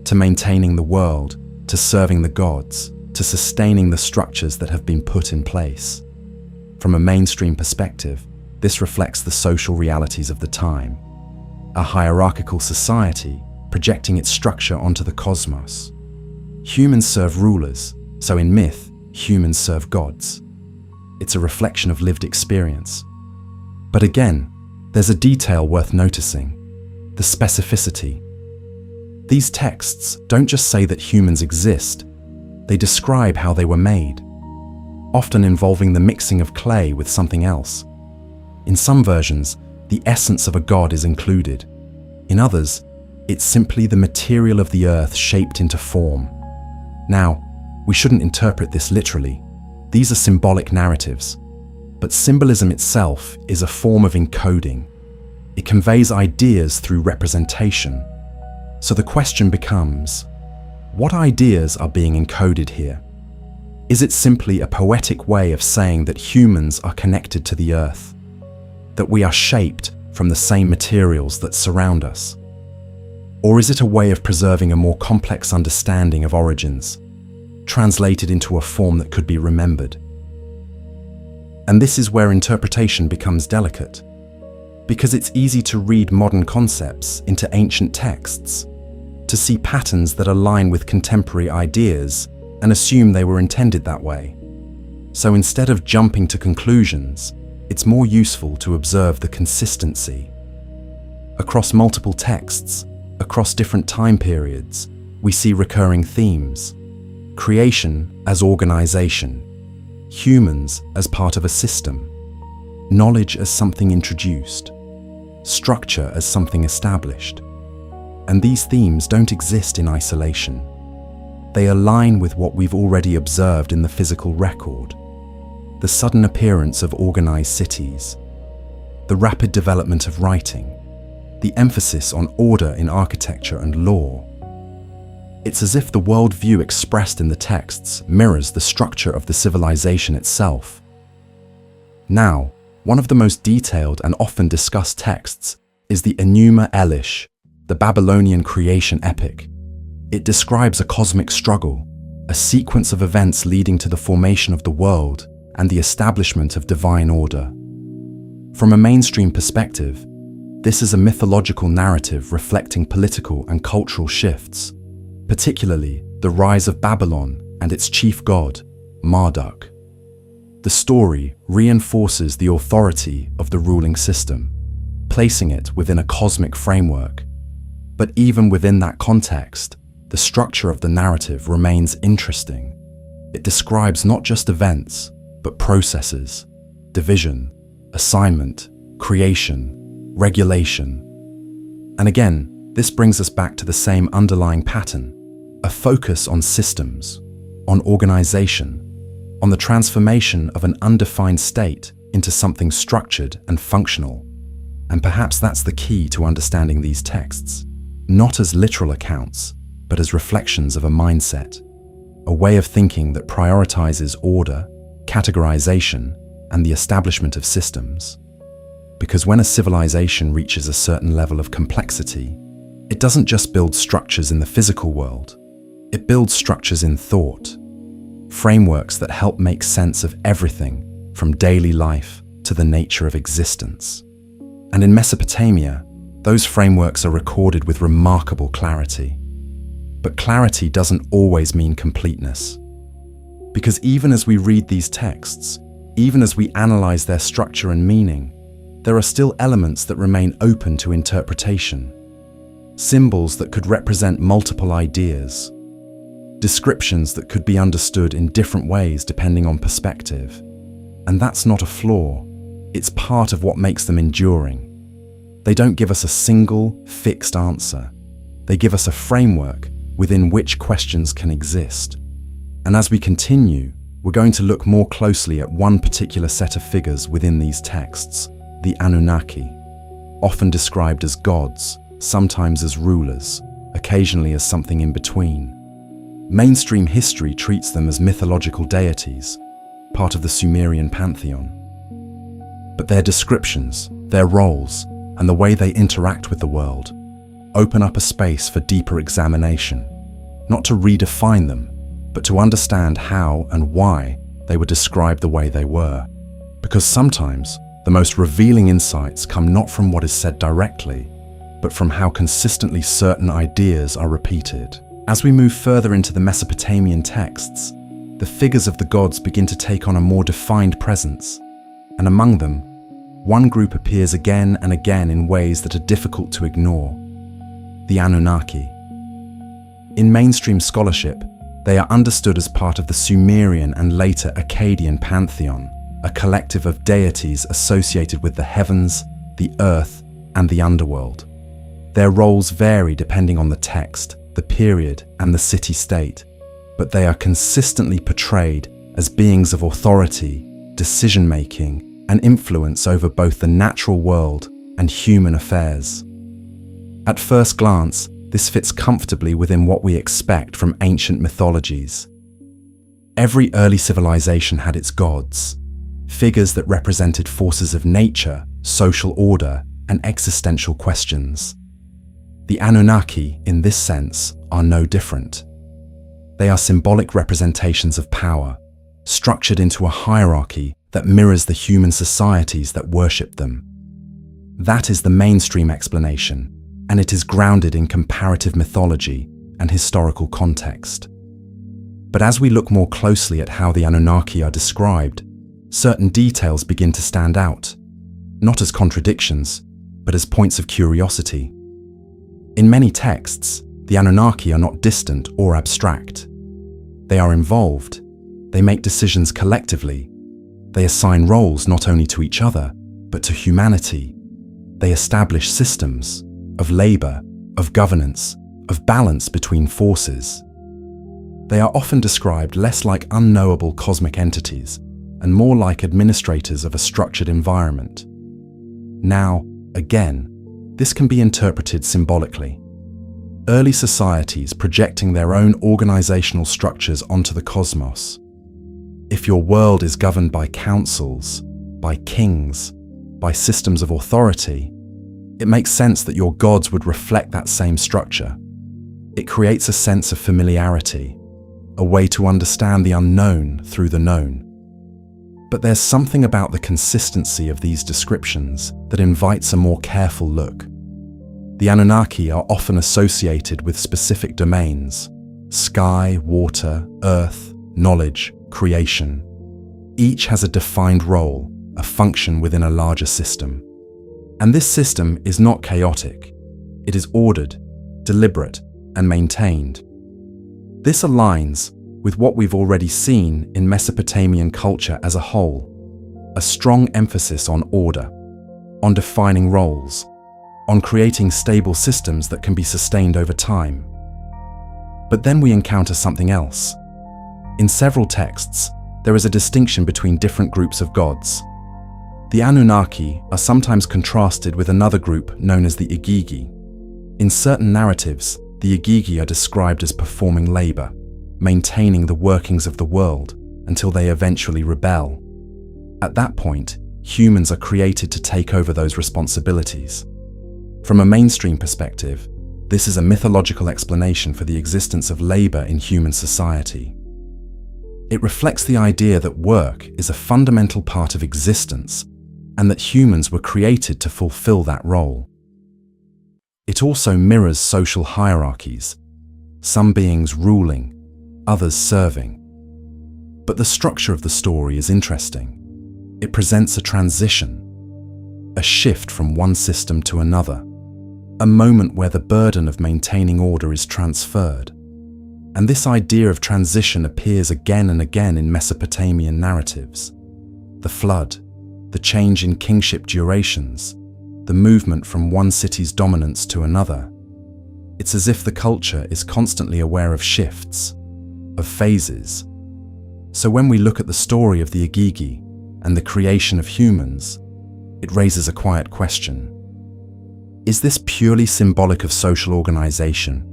to maintaining the world, to serving the gods, to sustaining the structures that have been put in place. From a mainstream perspective, this reflects the social realities of the time. A hierarchical society projecting its structure onto the cosmos. Humans serve rulers, so in myth, humans serve gods. It's a reflection of lived experience. But again, there's a detail worth noticing: the specificity. These texts don't just say that humans exist, they describe how they were made, often involving the mixing of clay with something else. In some versions, the essence of a god is included. In others, it's simply the material of the earth shaped into form. Now, we shouldn't interpret this literally. These are symbolic narratives. But symbolism itself is a form of encoding. It conveys ideas through representation. So the question becomes, what ideas are being encoded here? Is it simply a poetic way of saying that humans are connected to the earth? That we are shaped from the same materials that surround us? Or is it a way of preserving a more complex understanding of origins, translated into a form that could be remembered? And this is where interpretation becomes delicate, because it's easy to read modern concepts into ancient texts, to see patterns that align with contemporary ideas and assume they were intended that way. So instead of jumping to conclusions, it's more useful to observe the consistency. Across multiple texts, across different time periods, we see recurring themes: creation as organization, humans as part of a system, knowledge as something introduced, structure as something established. And these themes don't exist in isolation. They align with what we've already observed in the physical record: the sudden appearance of organized cities, the rapid development of writing, the emphasis on order in architecture and law. It's as if the worldview expressed in the texts mirrors the structure of the civilization itself. Now, one of the most detailed and often discussed texts is the Enuma Elish, the Babylonian creation epic. It describes a cosmic struggle, a sequence of events leading to the formation of the world and the establishment of divine order. From a mainstream perspective, this is a mythological narrative reflecting political and cultural shifts, particularly the rise of Babylon and its chief god, Marduk. The story reinforces the authority of the ruling system, placing it within a cosmic framework. But even within that context, the structure of the narrative remains interesting. It describes not just events, but processes: division, assignment, creation, regulation. And again, this brings us back to the same underlying pattern: a focus on systems, on organization, on the transformation of an undefined state into something structured and functional. And perhaps that's the key to understanding these texts, not as literal accounts, but as reflections of a mindset, a way of thinking that prioritizes order, categorization, and the establishment of systems. Because when a civilization reaches a certain level of complexity, it doesn't just build structures in the physical world, it builds structures in thought, frameworks that help make sense of everything from daily life to the nature of existence. And in Mesopotamia, those frameworks are recorded with remarkable clarity. But clarity doesn't always mean completeness. Because even as we read these texts, even as we analyze their structure and meaning, there are still elements that remain open to interpretation. Symbols that could represent multiple ideas. Descriptions that could be understood in different ways depending on perspective. And that's not a flaw, it's part of what makes them enduring. They don't give us a single, fixed answer. They give us a framework within which questions can exist. And as we continue, we're going to look more closely at one particular set of figures within these texts, the Anunnaki, often described as gods, sometimes as rulers, occasionally as something in between. Mainstream history treats them as mythological deities, part of the Sumerian pantheon. But their descriptions, their roles, and the way they interact with the world open up a space for deeper examination, not to redefine them, but to understand how and why they were described the way they were. Because sometimes the most revealing insights come not from what is said directly, but from how consistently certain ideas are repeated. As we move further into the Mesopotamian texts, the figures of the gods begin to take on a more defined presence, and among them, one group appears again and again in ways that are difficult to ignore: the Anunnaki. In mainstream scholarship, they are understood as part of the Sumerian and later Akkadian pantheon, a collective of deities associated with the heavens, the earth, and the underworld. Their roles vary depending on the text, the period, and the city-state, but they are consistently portrayed as beings of authority, decision-making, and influence over both the natural world and human affairs. At first glance, this fits comfortably within what we expect from ancient mythologies. Every early civilization had its gods, figures that represented forces of nature, social order, and existential questions. The Anunnaki, in this sense, are no different. They are symbolic representations of power, structured into a hierarchy that mirrors the human societies that worship them. That is the mainstream explanation, and it is grounded in comparative mythology and historical context. But as we look more closely at how the Anunnaki are described, certain details begin to stand out, not as contradictions, but as points of curiosity. In many texts, the Anunnaki are not distant or abstract. They are involved. They make decisions collectively. They assign roles not only to each other, but to humanity. They establish systems of labor, of governance, of balance between forces. They are often described less like unknowable cosmic entities and more like administrators of a structured environment. Now, again, this can be interpreted symbolically. Early societies projecting their own organizational structures onto the cosmos. If your world is governed by councils, by kings, by systems of authority, it makes sense that your gods would reflect that same structure. It creates a sense of familiarity, a way to understand the unknown through the known. But there's something about the consistency of these descriptions that invites a more careful look. The Anunnaki are often associated with specific domains: sky, water, earth, knowledge, creation. Each has a defined role, a function within a larger system. And this system is not chaotic. It is ordered, deliberate, and maintained. This aligns with what we've already seen in Mesopotamian culture as a whole: a strong emphasis on order, on defining roles, on creating stable systems that can be sustained over time. But then we encounter something else. In several texts, there is a distinction between different groups of gods. The Anunnaki are sometimes contrasted with another group known as the Igigi. In certain narratives, the Igigi are described as performing labor, maintaining the workings of the world until they eventually rebel. At that point, humans are created to take over those responsibilities. From a mainstream perspective, this is a mythological explanation for the existence of labor in human society. It reflects the idea that work is a fundamental part of existence and that humans were created to fulfill that role. It also mirrors social hierarchies, some beings ruling, others serving. But the structure of the story is interesting. It presents a transition, a shift from one system to another, a moment where the burden of maintaining order is transferred. And this idea of transition appears again and again in Mesopotamian narratives. The flood, the change in kingship durations, the movement from one city's dominance to another. It's as if the culture is constantly aware of shifts, of phases. So when we look at the story of the Igigi and the creation of humans, it raises a quiet question. Is this purely symbolic of social organization?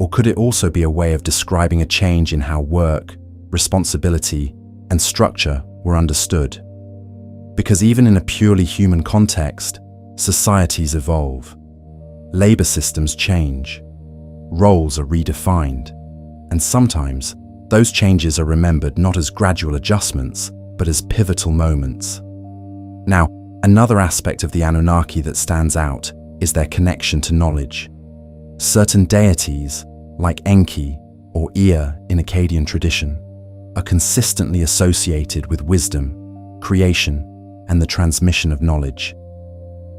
Or could it also be a way of describing a change in how work, responsibility, and structure were understood? Because even in a purely human context, societies evolve. Labor systems change. Roles are redefined. And sometimes, those changes are remembered not as gradual adjustments, but as pivotal moments. Now, another aspect of the Anunnaki that stands out is their connection to knowledge. Certain deities, like Enki or Ea in Akkadian tradition, are consistently associated with wisdom, creation, and the transmission of knowledge.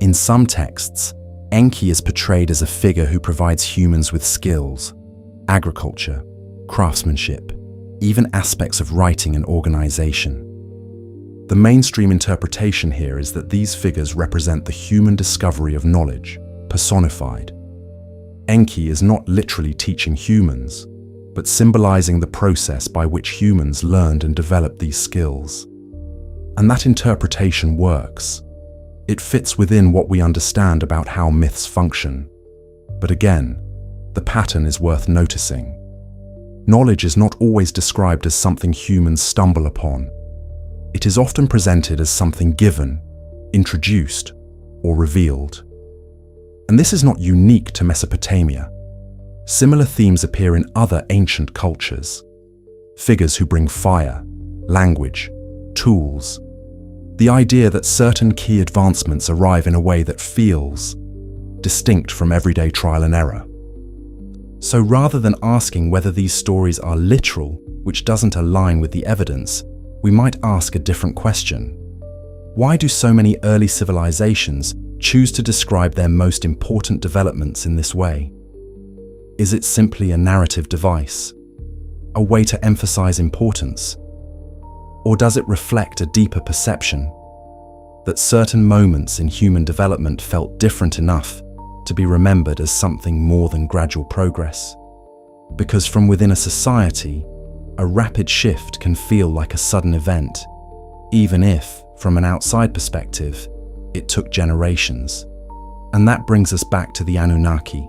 In some texts, Enki is portrayed as a figure who provides humans with skills, agriculture, craftsmanship, even aspects of writing and organization. The mainstream interpretation here is that these figures represent the human discovery of knowledge, personified. Enki is not literally teaching humans, but symbolizing the process by which humans learned and developed these skills. And that interpretation works. It fits within what we understand about how myths function. But again, the pattern is worth noticing. Knowledge is not always described as something humans stumble upon. It is often presented as something given, introduced, or revealed. And this is not unique to Mesopotamia. Similar themes appear in other ancient cultures. Figures who bring fire, language, tools. The idea that certain key advancements arrive in a way that feels distinct from everyday trial and error. So rather than asking whether these stories are literal, which doesn't align with the evidence, we might ask a different question. Why do so many early civilizations choose to describe their most important developments in this way? Is it simply a narrative device? A way to emphasize importance? Or does it reflect a deeper perception that certain moments in human development felt different enough to be remembered as something more than gradual progress? Because from within a society, a rapid shift can feel like a sudden event, even if, from an outside perspective, it took generations. And that brings us back to the Anunnaki.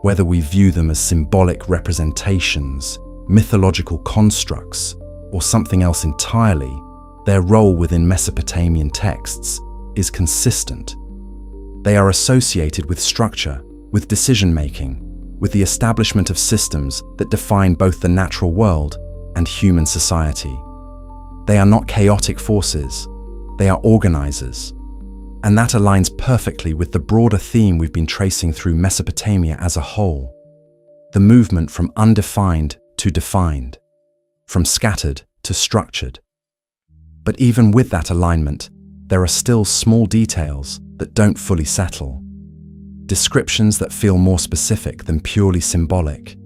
Whether we view them as symbolic representations, mythological constructs, or something else entirely, their role within Mesopotamian texts is consistent. They are associated with structure, with decision-making, with the establishment of systems that define both the natural world and human society. They are not chaotic forces, they are organizers. And that aligns perfectly with the broader theme we've been tracing through Mesopotamia as a whole. The movement from undefined to defined, from scattered to structured. But even with that alignment, there are still small details that don't fully settle. Descriptions that feel more specific than purely symbolic.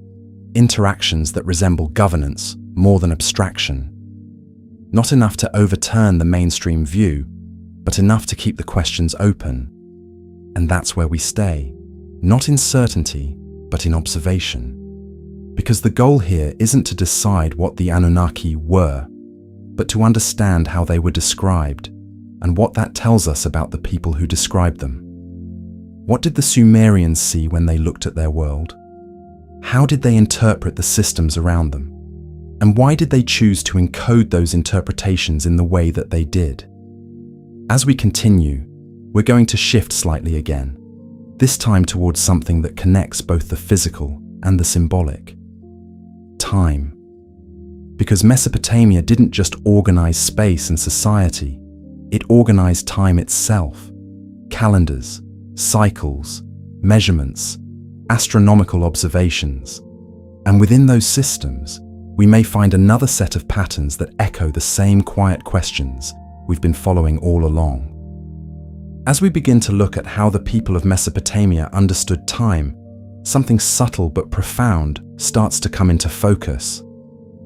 Interactions that resemble governance more than abstraction. Not enough to overturn the mainstream view, but enough to keep the questions open. And that's where we stay, not in certainty, but in observation. Because the goal here isn't to decide what the Anunnaki were, but to understand how they were described and what that tells us about the people who described them. What did the Sumerians see when they looked at their world? How did they interpret the systems around them? And why did they choose to encode those interpretations in the way that they did? As we continue, we're going to shift slightly again, this time towards something that connects both the physical and the symbolic. Time. Because Mesopotamia didn't just organize space and society, it organized time itself. Calendars, cycles, measurements, astronomical observations. And within those systems, we may find another set of patterns that echo the same quiet questions we've been following all along. As we begin to look at how the people of Mesopotamia understood time, something subtle but profound starts to come into focus.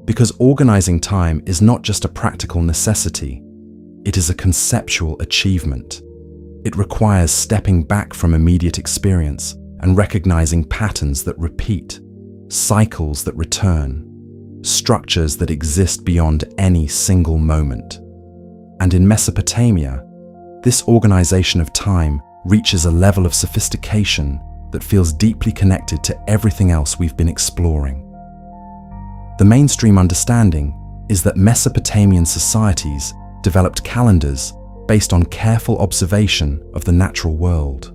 Because organizing time is not just a practical necessity, it is a conceptual achievement. It requires stepping back from immediate experience and recognizing patterns that repeat, cycles that return, structures that exist beyond any single moment. And in Mesopotamia, this organization of time reaches a level of sophistication that feels deeply connected to everything else we've been exploring. The mainstream understanding is that Mesopotamian societies developed calendars based on careful observation of the natural world,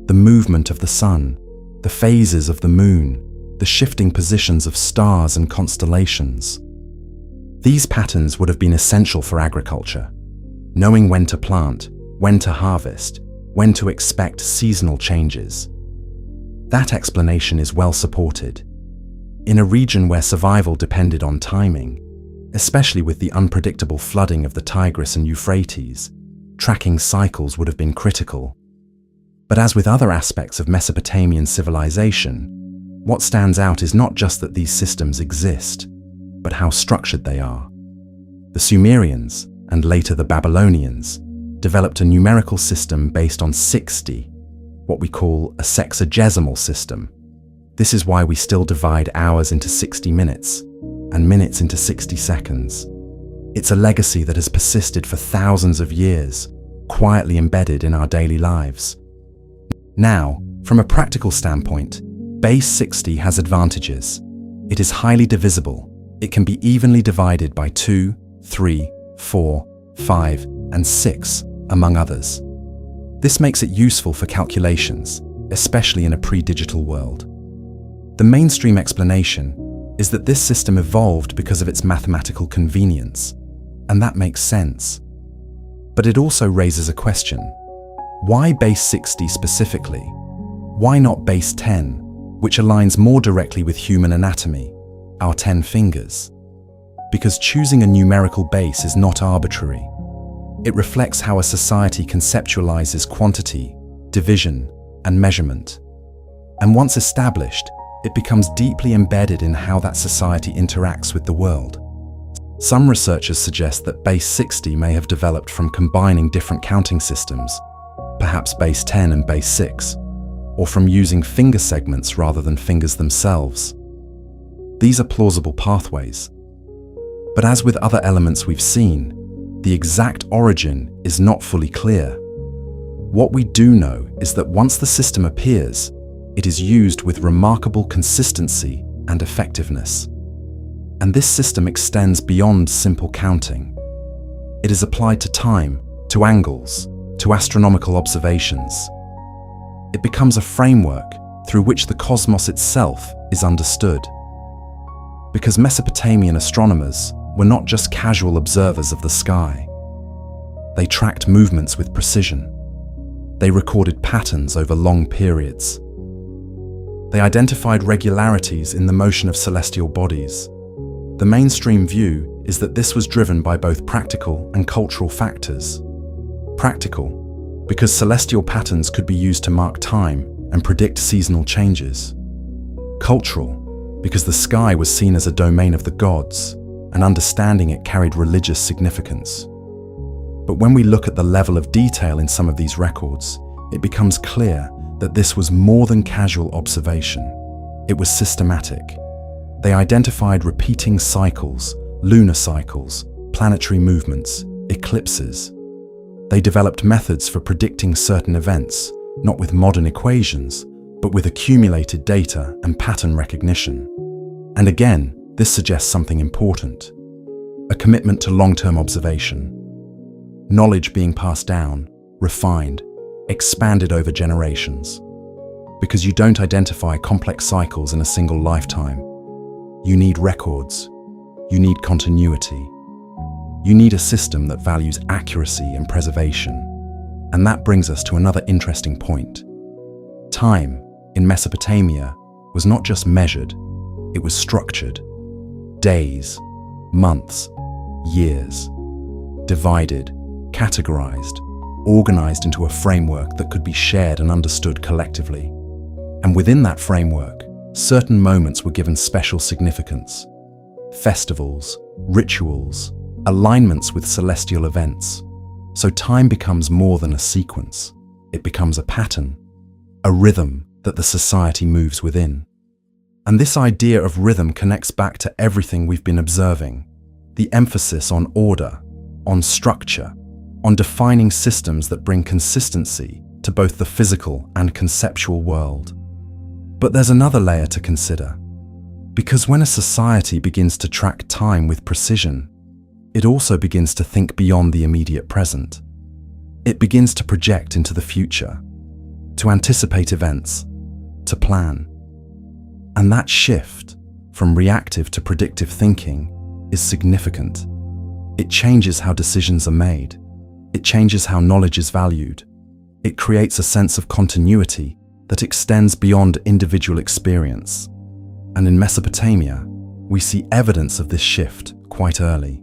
the movement of the sun, the phases of the moon, the shifting positions of stars and constellations. These patterns would have been essential for agriculture, knowing when to plant, when to harvest, when to expect seasonal changes. That explanation is well supported. In a region where survival depended on timing, especially with the unpredictable flooding of the Tigris and Euphrates, tracking cycles would have been critical. But as with other aspects of Mesopotamian civilization, what stands out is not just that these systems exist, but how structured they are. The Sumerians, and later the Babylonians, developed a numerical system based on 60, what we call a sexagesimal system. This is why we still divide hours into 60 minutes, and minutes into 60 seconds. It's a legacy that has persisted for thousands of years, quietly embedded in our daily lives. Now, from a practical standpoint, base 60 has advantages. It is highly divisible. It can be evenly divided by 2, 3, 4, 5, and 6, among others. This makes it useful for calculations, especially in a pre-digital world. The mainstream explanation is that this system evolved because of its mathematical convenience, and that makes sense. But it also raises a question. Why base 60 specifically? Why not base 10, which aligns more directly with human anatomy, our 10 fingers? Because choosing a numerical base is not arbitrary. It reflects how a society conceptualizes quantity, division, and measurement. And once established, it becomes deeply embedded in how that society interacts with the world. Some researchers suggest that base 60 may have developed from combining different counting systems, perhaps base 10 and base 6, or from using finger segments rather than fingers themselves. These are plausible pathways. But as with other elements we've seen, the exact origin is not fully clear. What we do know is that once the system appears, it is used with remarkable consistency and effectiveness. And this system extends beyond simple counting. It is applied to time, to angles, to astronomical observations. It becomes a framework through which the cosmos itself is understood. Because Mesopotamian astronomers were not just casual observers of the sky. They tracked movements with precision. They recorded patterns over long periods. They identified regularities in the motion of celestial bodies. The mainstream view is that this was driven by both practical and cultural factors. Practical, because celestial patterns could be used to mark time and predict seasonal changes. Cultural, because the sky was seen as a domain of the gods, and understanding it carried religious significance. But when we look at the level of detail in some of these records, it becomes clear that this was more than casual observation. It was systematic. They identified repeating cycles, lunar cycles, planetary movements, eclipses. They developed methods for predicting certain events, not with modern equations, but with accumulated data and pattern recognition. And again, this suggests something important: a commitment to long-term observation. Knowledge being passed down, refined, expanded over generations. Because you don't identify complex cycles in a single lifetime. You need records. You need continuity. You need a system that values accuracy and preservation. And that brings us to another interesting point. Time in Mesopotamia was not just measured, it was structured. Days, months, years. Divided, categorized, organized into a framework that could be shared and understood collectively. And within that framework, certain moments were given special significance. Festivals, rituals, alignments with celestial events. So time becomes more than a sequence. It becomes a pattern, a rhythm that the society moves within. And this idea of rhythm connects back to everything we've been observing. The emphasis on order, on structure, on defining systems that bring consistency to both the physical and conceptual world. But there's another layer to consider. Because when a society begins to track time with precision, it also begins to think beyond the immediate present. It begins to project into the future, to anticipate events, to plan. And that shift from reactive to predictive thinking is significant. It changes how decisions are made. It changes how knowledge is valued. It creates a sense of continuity that extends beyond individual experience. And in Mesopotamia, we see evidence of this shift quite early.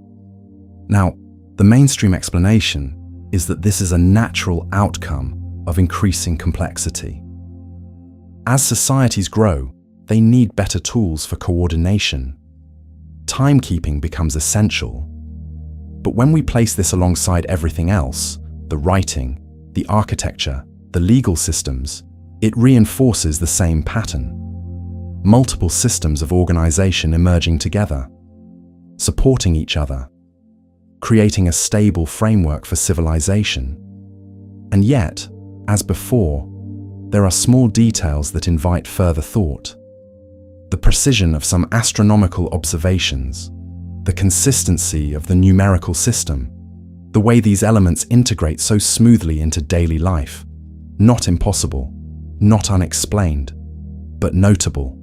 Now, the mainstream explanation is that this is a natural outcome of increasing complexity. As societies grow, they need better tools for coordination. Timekeeping becomes essential. But when we place this alongside everything else, the writing, the architecture, the legal systems, it reinforces the same pattern. Multiple systems of organization emerging together, supporting each other, creating a stable framework for civilization. And yet, as before, there are small details that invite further thought. The precision of some astronomical observations, the consistency of the numerical system, the way these elements integrate so smoothly into daily life. Not impossible, not unexplained, but notable.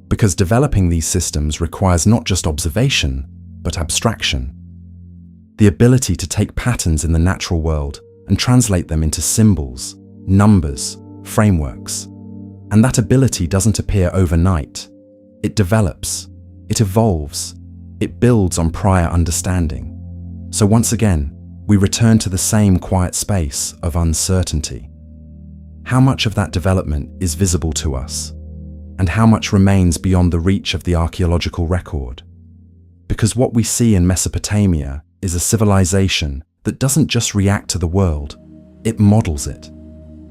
Because developing these systems requires not just observation, but abstraction. The ability to take patterns in the natural world and translate them into symbols, numbers, frameworks. And that ability doesn't appear overnight. It develops, it evolves, it builds on prior understanding. So once again, we return to the same quiet space of uncertainty. How much of that development is visible to us? And how much remains beyond the reach of the archaeological record? Because what we see in Mesopotamia is a civilization that doesn't just react to the world, it models it.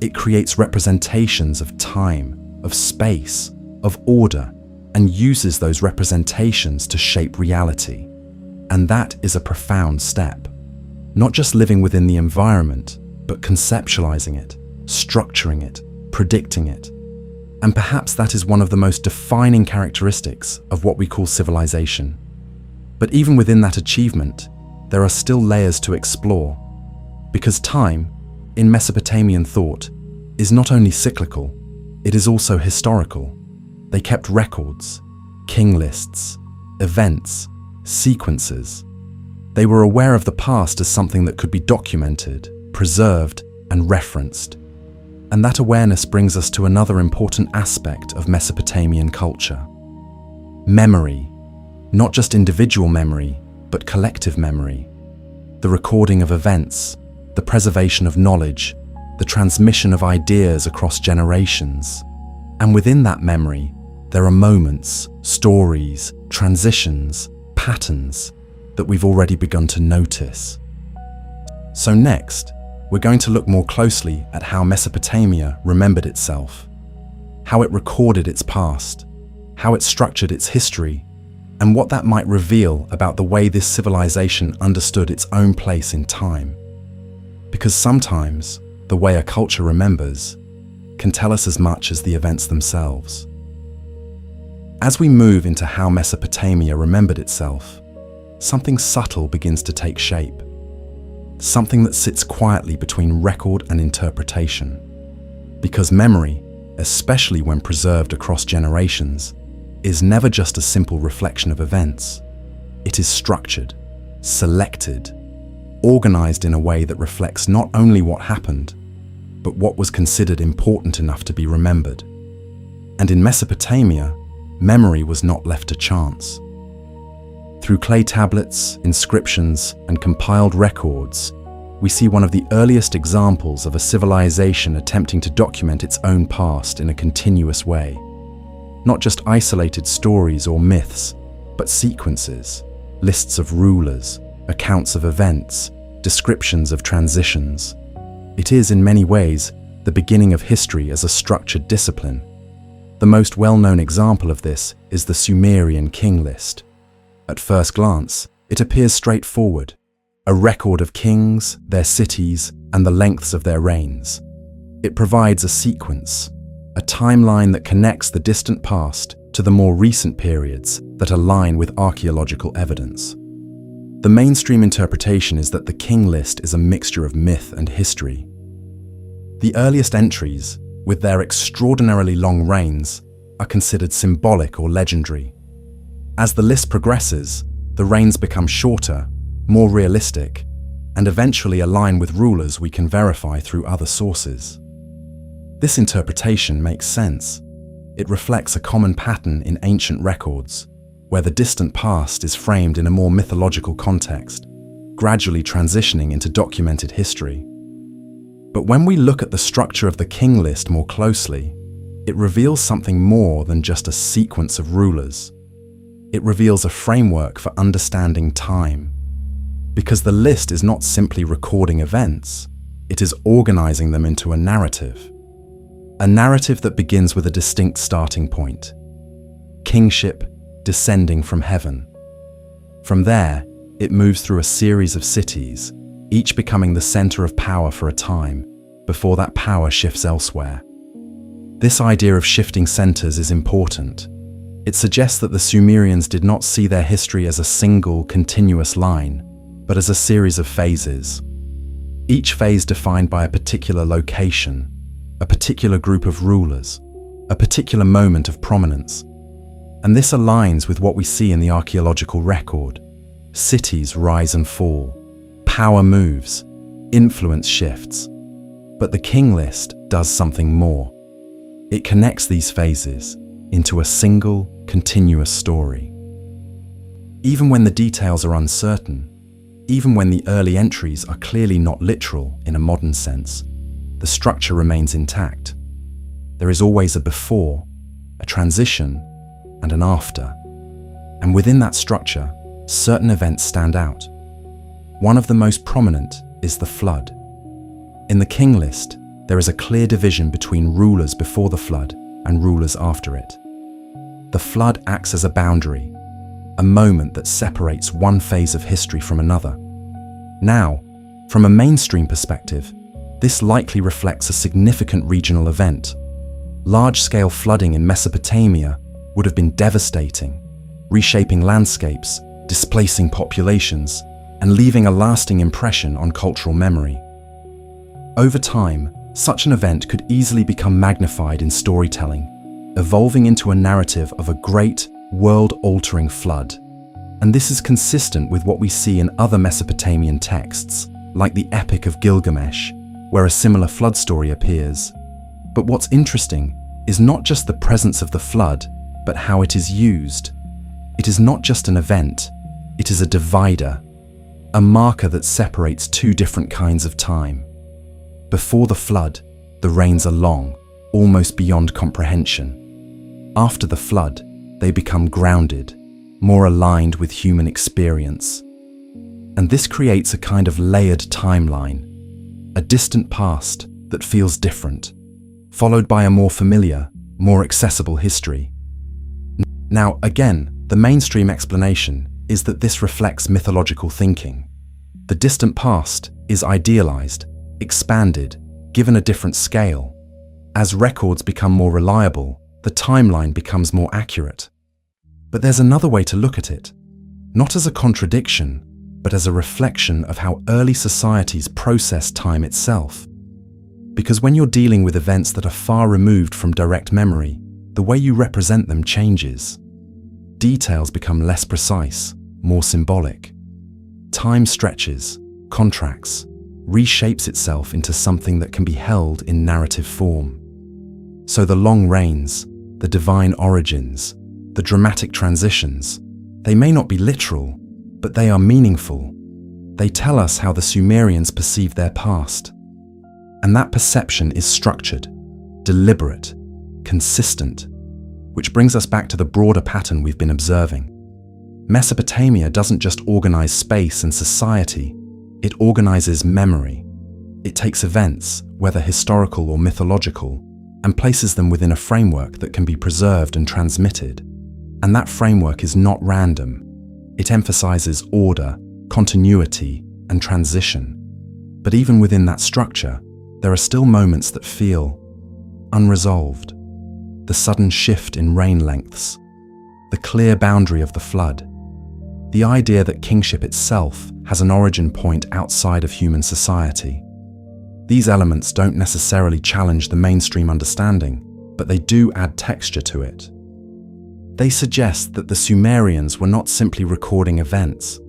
It creates representations of time, of space, of order, and uses those representations to shape reality. And that is a profound step. Not just living within the environment, but conceptualizing it, structuring it, predicting it. And perhaps that is one of the most defining characteristics of what we call civilization. But even within that achievement, there are still layers to explore. Because time, in Mesopotamian thought, is not only cyclical, it is also historical. They kept records, king lists, events, sequences. They were aware of the past as something that could be documented, preserved, and referenced. And that awareness brings us to another important aspect of Mesopotamian culture. Memory. Not just individual memory, but collective memory. The recording of events, the preservation of knowledge, the transmission of ideas across generations. And within that memory, there are moments, stories, transitions, patterns that we've already begun to notice. So next, we're going to look more closely at how Mesopotamia remembered itself, how it recorded its past, how it structured its history, and what that might reveal about the way this civilization understood its own place in time. Because sometimes, the way a culture remembers can tell us as much as the events themselves. As we move into how Mesopotamia remembered itself, something subtle begins to take shape. Something that sits quietly between record and interpretation. Because memory, especially when preserved across generations, is never just a simple reflection of events. It is structured, selected, organized in a way that reflects not only what happened, but what was considered important enough to be remembered. And in Mesopotamia, memory was not left to chance. Through clay tablets, inscriptions, and compiled records, we see one of the earliest examples of a civilization attempting to document its own past in a continuous way. Not just isolated stories or myths, but sequences, lists of rulers, accounts of events, descriptions of transitions. It is, in many ways, the beginning of history as a structured discipline. The most well-known example of this is the Sumerian king list. At first glance, it appears straightforward, a record of kings, their cities, and the lengths of their reigns. It provides a sequence, a timeline that connects the distant past to the more recent periods that align with archaeological evidence. The mainstream interpretation is that the king list is a mixture of myth and history. The earliest entries, with their extraordinarily long reigns, are considered symbolic or legendary. As the list progresses, the reigns become shorter, more realistic, and eventually align with rulers we can verify through other sources. This interpretation makes sense. It reflects a common pattern in ancient records, where the distant past is framed in a more mythological context. gradually transitioning into documented history. But when we look at the structure of the king list more closely, it reveals something more than just a sequence of rulers. It reveals a framework for understanding time. Because the list is not simply recording events, it is organizing them into a narrative. A narrative that begins with a distinct starting point: kingship descending from heaven. From there, it moves through a series of cities, each becoming the center of power for a time, before that power shifts elsewhere. This idea of shifting centers is important. It suggests that the Sumerians did not see their history as a single, continuous line, but as a series of phases. Each phase defined by a particular location, a particular group of rulers, a particular moment of prominence. And this aligns with what we see in the archaeological record. Cities rise and fall, power moves, influence shifts. But the king list does something more. It connects these phases into a single, continuous story. Even when the details are uncertain, even when the early entries are clearly not literal in a modern sense, the structure remains intact. There is always a before, a transition, and an after. And within that structure, certain events stand out. One of the most prominent is the flood. In the king list, there is a clear division between rulers before the flood and rulers after it. The flood acts as a boundary, a moment that separates one phase of history from another. Now, from a mainstream perspective, this likely reflects a significant regional event. Large-scale flooding in Mesopotamia would have been devastating, reshaping landscapes, displacing populations, and leaving a lasting impression on cultural memory. Over time, such an event could easily become magnified in storytelling, evolving into a narrative of a great, world-altering flood. And this is consistent with what we see in other Mesopotamian texts, like the Epic of Gilgamesh, where a similar flood story appears. But what's interesting is not just the presence of the flood, but how it is used. It is not just an event, it is a divider, a marker that separates two different kinds of time. Before the flood, the rains are long, almost beyond comprehension. After the flood, they become grounded, more aligned with human experience. And this creates a kind of layered timeline, a distant past that feels different, followed by a more familiar, more accessible history. Now, again, the mainstream explanation is that this reflects mythological thinking. The distant past is idealized, expanded, given a different scale. As records become more reliable, the timeline becomes more accurate. But there's another way to look at it, not as a contradiction, but as a reflection of how early societies process time itself. Because when you're dealing with events that are far removed from direct memory, the way you represent them changes. Details become less precise, more symbolic. Time stretches, contracts, reshapes itself into something that can be held in narrative form. So the long rains, the divine origins, the dramatic transitions, they may not be literal, but they are meaningful. They tell us how the Sumerians perceived their past. And that perception is structured, deliberate, consistent, which brings us back to the broader pattern we've been observing. Mesopotamia doesn't just organize space and society, it organizes memory. It takes events, whether historical or mythological, and places them within a framework that can be preserved and transmitted. And that framework is not random. It emphasizes order, continuity, and transition. But even within that structure, there are still moments that feel unresolved. The sudden shift in rain lengths, the clear boundary of the flood, the idea that kingship itself has an origin point outside of human society. These elements don't necessarily challenge the mainstream understanding, but they do add texture to it. They suggest that the Sumerians were not simply recording events,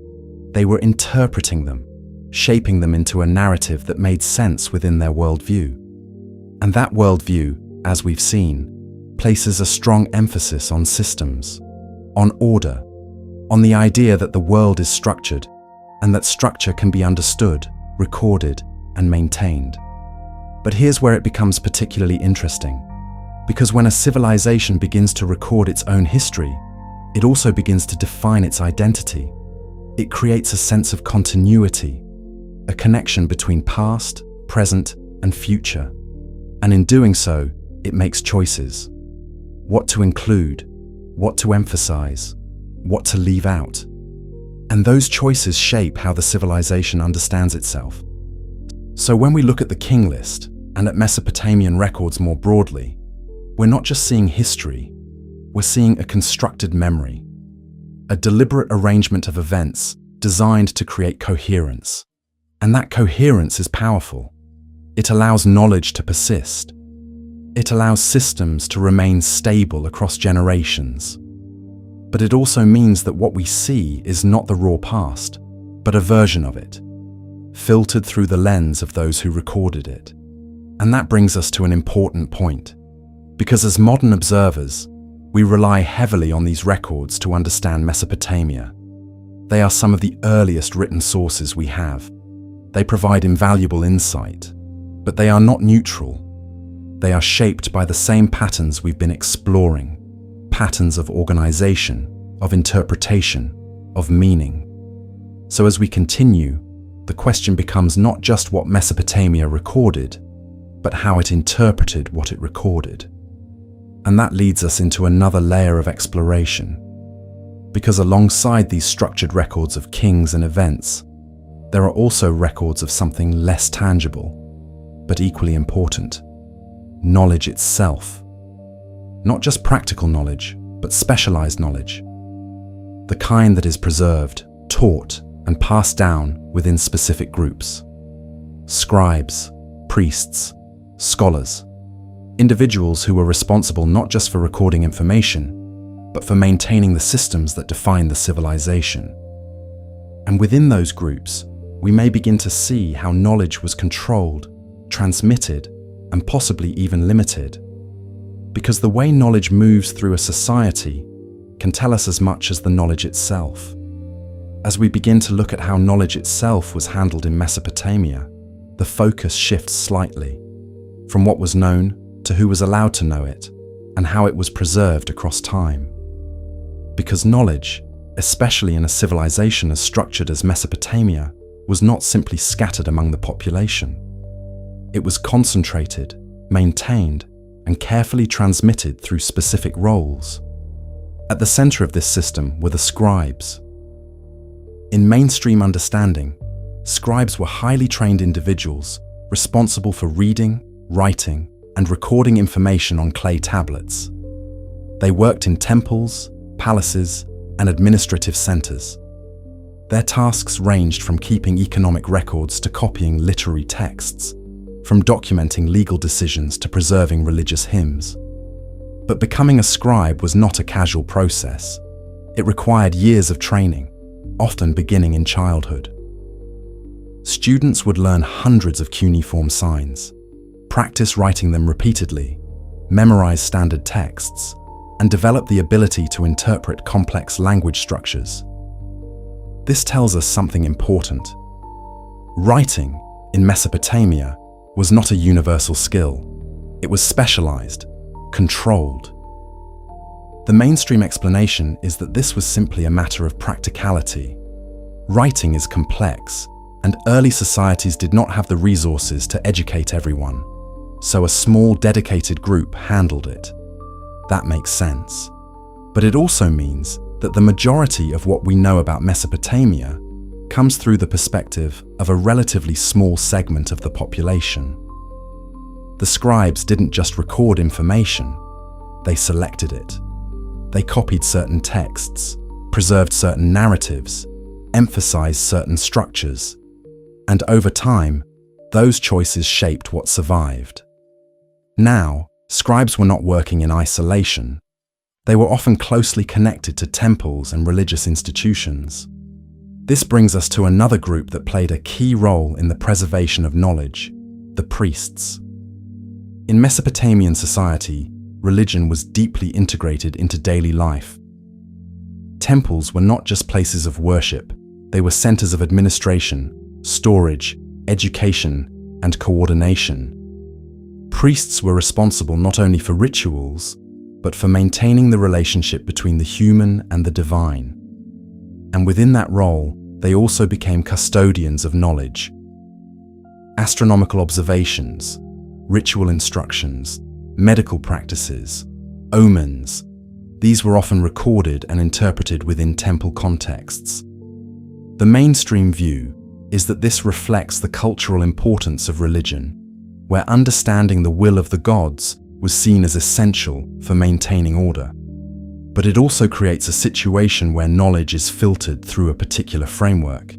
they were interpreting them, shaping them into a narrative that made sense within their worldview. And that worldview, as we've seen, places a strong emphasis on systems, on order, on the idea that the world is structured, and that structure can be understood, recorded, and maintained. But here's where it becomes particularly interesting, because when a civilization begins to record its own history, it also begins to define its identity. It creates a sense of continuity, a connection between past, present, and future. And in doing so, it makes choices. What to include, what to emphasize, what to leave out. And those choices shape how the civilization understands itself. So when we look at the king list and at Mesopotamian records more broadly, we're not just seeing history, we're seeing a constructed memory, a deliberate arrangement of events designed to create coherence. And that coherence is powerful. It allows knowledge to persist. It allows systems to remain stable across generations. But it also means that what we see is not the raw past, but a version of it, filtered through the lens of those who recorded it. And that brings us to an important point, because as modern observers, we rely heavily on these records to understand Mesopotamia. They are some of the earliest written sources we have. They provide invaluable insight, but they are not neutral. They are shaped by the same patterns we've been exploring, patterns of organization, of interpretation, of meaning. So as we continue, the question becomes not just what Mesopotamia recorded, but how it interpreted what it recorded. And that leads us into another layer of exploration. Because alongside these structured records of kings and events, there are also records of something less tangible, but equally important: knowledge itself. Not just practical knowledge, but specialized knowledge. The kind that is preserved, taught, and passed down within specific groups. Scribes, priests, scholars, individuals who were responsible not just for recording information, but for maintaining the systems that define the civilization. And within those groups, we may begin to see how knowledge was controlled, transmitted, and possibly even limited. Because the way knowledge moves through a society can tell us as much as the knowledge itself. As we begin to look at how knowledge itself was handled in Mesopotamia, the focus shifts slightly, from what was known to who was allowed to know it, and how it was preserved across time. Because knowledge, especially in a civilization as structured as Mesopotamia, was not simply scattered among the population. It was concentrated, maintained, and carefully transmitted through specific roles. At the center of this system were the scribes. In mainstream understanding, scribes were highly trained individuals responsible for reading, writing, and recording information on clay tablets. They worked in temples, palaces, and administrative centers. Their tasks ranged from keeping economic records to copying literary texts, from documenting legal decisions to preserving religious hymns. But becoming a scribe was not a casual process. It required years of training, often beginning in childhood. Students would learn hundreds of cuneiform signs, practice writing them repeatedly, memorize standard texts, and develop the ability to interpret complex language structures. This tells us something important. Writing, in Mesopotamia, was not a universal skill. It was specialized, controlled. The mainstream explanation is that this was simply a matter of practicality. Writing is complex, and early societies did not have the resources to educate everyone, so a small dedicated group handled it. That makes sense. But it also means that the majority of what we know about Mesopotamia comes through the perspective of a relatively small segment of the population. The scribes didn't just record information, they selected it. They copied certain texts, preserved certain narratives, emphasized certain structures, and over time, those choices shaped what survived. Now, scribes were not working in isolation. They were often closely connected to temples and religious institutions. This brings us to another group that played a key role in the preservation of knowledge: the priests. In Mesopotamian society, religion was deeply integrated into daily life. Temples were not just places of worship, They were centers of administration, storage, education, and coordination. Priests were responsible not only for rituals, but for maintaining the relationship between the human and the divine. And within that role, they also became custodians of knowledge. Astronomical observations, ritual instructions, medical practices, omens, these were often recorded and interpreted within temple contexts. The mainstream view is that this reflects the cultural importance of religion, where understanding the will of the gods was seen as essential for maintaining order. But it also creates a situation where knowledge is filtered through a particular framework.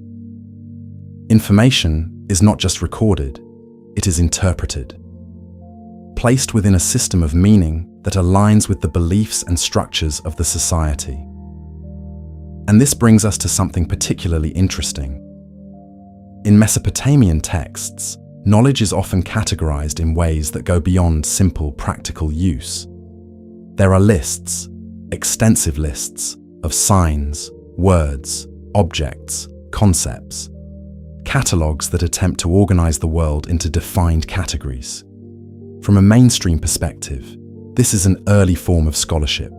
Information is not just recorded, it is interpreted, placed within a system of meaning that aligns with the beliefs and structures of the society. And this brings us to something particularly interesting. In Mesopotamian texts, knowledge is often categorized in ways that go beyond simple practical use. There are lists, extensive lists, of signs, words, objects, concepts, catalogues that attempt to organize the world into defined categories. From a mainstream perspective, this is an early form of scholarship,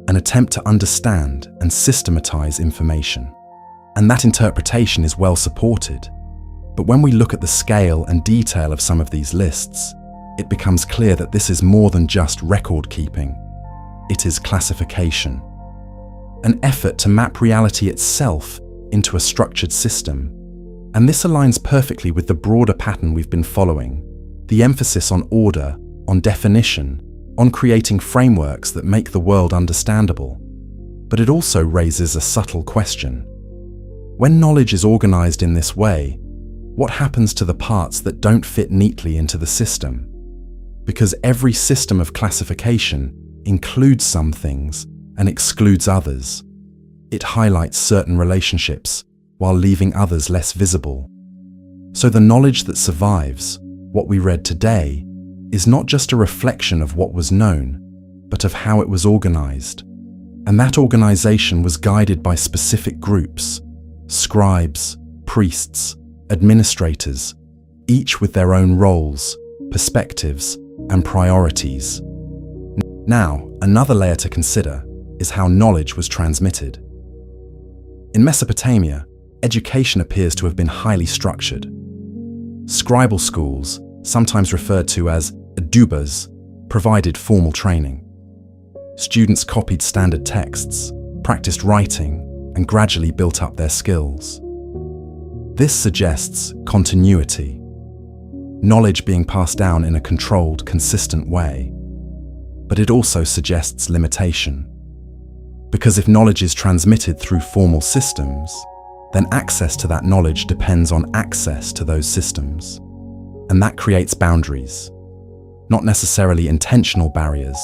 an attempt to understand and systematize information. And that interpretation is well supported. But when we look at the scale and detail of some of these lists, it becomes clear that this is more than just record keeping. It is classification, an effort to map reality itself into a structured system. And this aligns perfectly with the broader pattern we've been following, the emphasis on order, on definition, on creating frameworks that make the world understandable. But it also raises a subtle question. When knowledge is organized in this way, what happens to the parts that don't fit neatly into the system? Because every system of classification includes some things and excludes others. It highlights certain relationships while leaving others less visible. So the knowledge that survives, what we read today, is not just a reflection of what was known, but of how it was organized. And that organization was guided by specific groups, scribes, priests, administrators, each with their own roles, perspectives, and priorities. Now, another layer to consider is how knowledge was transmitted. In Mesopotamia, education appears to have been highly structured. Scribal schools, sometimes referred to as adubas, provided formal training. Students copied standard texts, practiced writing, and gradually built up their skills. This suggests continuity, knowledge being passed down in a controlled, consistent way. But it also suggests limitation. Because if knowledge is transmitted through formal systems, then access to that knowledge depends on access to those systems. And that creates boundaries, not necessarily intentional barriers,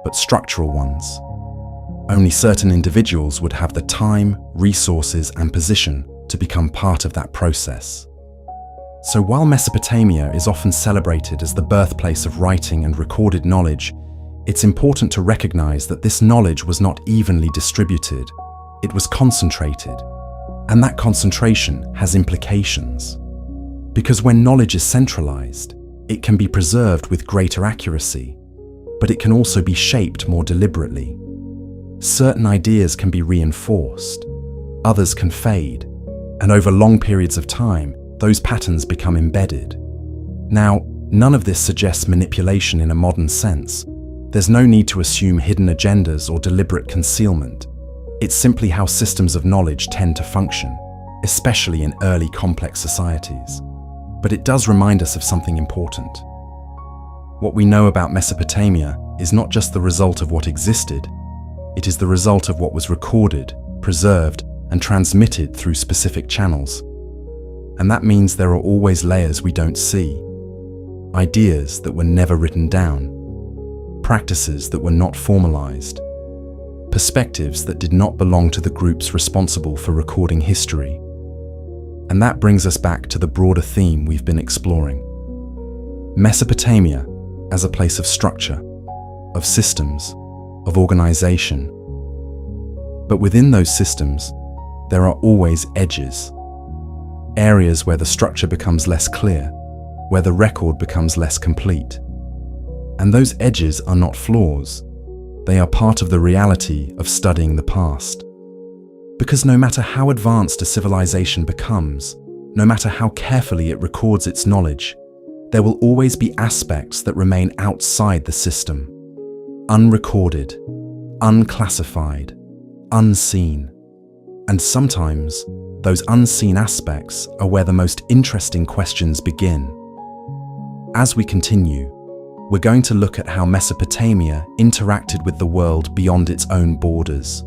but structural ones. Only certain individuals would have the time, resources, and position to become part of that process. So while Mesopotamia is often celebrated as the birthplace of writing and recorded knowledge, it's important to recognize that this knowledge was not evenly distributed. It was concentrated, and that concentration has implications. Because when knowledge is centralized, it can be preserved with greater accuracy, but it can also be shaped more deliberately. Certain ideas can be reinforced, others can fade, and over long periods of time, those patterns become embedded. Now, none of this suggests manipulation in a modern sense. There's no need to assume hidden agendas or deliberate concealment. It's simply how systems of knowledge tend to function, especially in early complex societies. But it does remind us of something important. What we know about Mesopotamia is not just the result of what existed, it is the result of what was recorded, preserved, and transmitted through specific channels. And that means there are always layers we don't see, ideas that were never written down, practices that were not formalized, perspectives that did not belong to the groups responsible for recording history. And that brings us back to the broader theme we've been exploring. Mesopotamia as a place of structure, of systems, of organization. But within those systems, there are always edges. Areas where the structure becomes less clear, where the record becomes less complete. And those edges are not flaws. They are part of the reality of studying the past. Because no matter how advanced a civilization becomes, no matter how carefully it records its knowledge, there will always be aspects that remain outside the system, unrecorded, unclassified, unseen. And sometimes, those unseen aspects are where the most interesting questions begin. As we continue, we're going to look at how Mesopotamia interacted with the world beyond its own borders.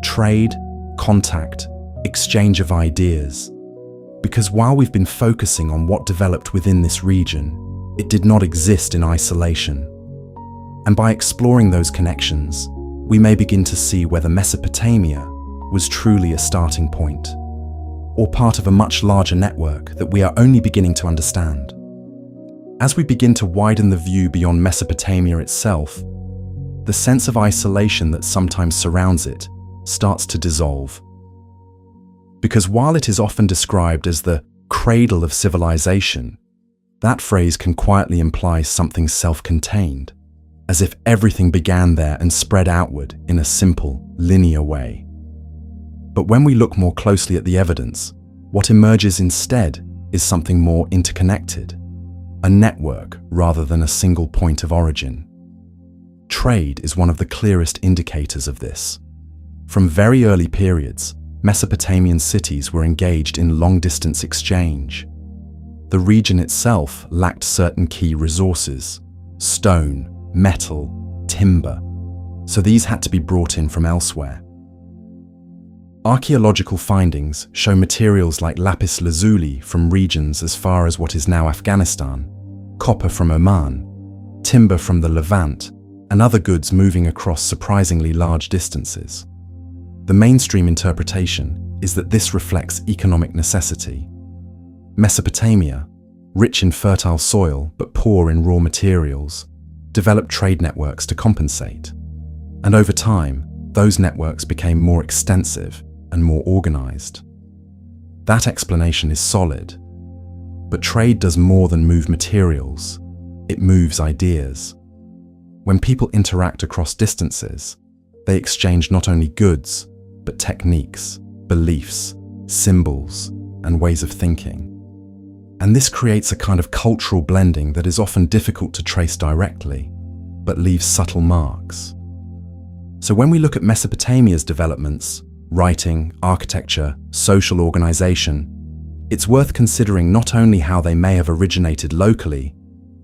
Trade, contact, exchange of ideas. Because while we've been focusing on what developed within this region, it did not exist in isolation. And by exploring those connections, we may begin to see whether Mesopotamia was truly a starting point, or part of a much larger network that we are only beginning to understand. As we begin to widen the view beyond Mesopotamia itself, the sense of isolation that sometimes surrounds it starts to dissolve. Because while it is often described as the cradle of civilization, that phrase can quietly imply something self-contained, as if everything began there and spread outward in a simple, linear way. But when we look more closely at the evidence, what emerges instead is something more interconnected, a network rather than a single point of origin. Trade is one of the clearest indicators of this. From very early periods, Mesopotamian cities were engaged in long-distance exchange. The region itself lacked certain key resources: stone, metal, timber, so these had to be brought in from elsewhere. Archaeological findings show materials like lapis lazuli from regions as far as what is now Afghanistan, copper from Oman, timber from the Levant, and other goods moving across surprisingly large distances. The mainstream interpretation is that this reflects economic necessity. Mesopotamia, rich in fertile soil but poor in raw materials, developed trade networks to compensate. And over time, those networks became more extensive and more organized. That explanation is solid. But trade does more than move materials. It moves ideas. When people interact across distances, they exchange not only goods, but techniques, beliefs, symbols, and ways of thinking. And this creates a kind of cultural blending that is often difficult to trace directly, but leaves subtle marks. So when we look at Mesopotamia's developments, writing, architecture, social organization, it's worth considering not only how they may have originated locally,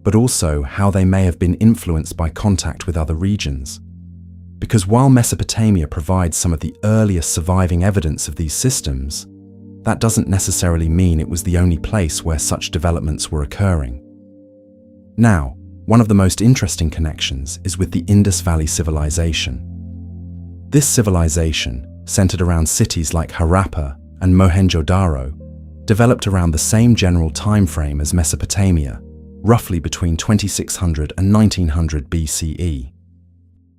but also how they may have been influenced by contact with other regions. Because while Mesopotamia provides some of the earliest surviving evidence of these systems, that doesn't necessarily mean it was the only place where such developments were occurring. Now, one of the most interesting connections is with the Indus Valley civilization. This civilization, centered around cities like Harappa and Mohenjo-Daro, developed around the same general time frame as Mesopotamia, roughly between 2600 and 1900 BCE.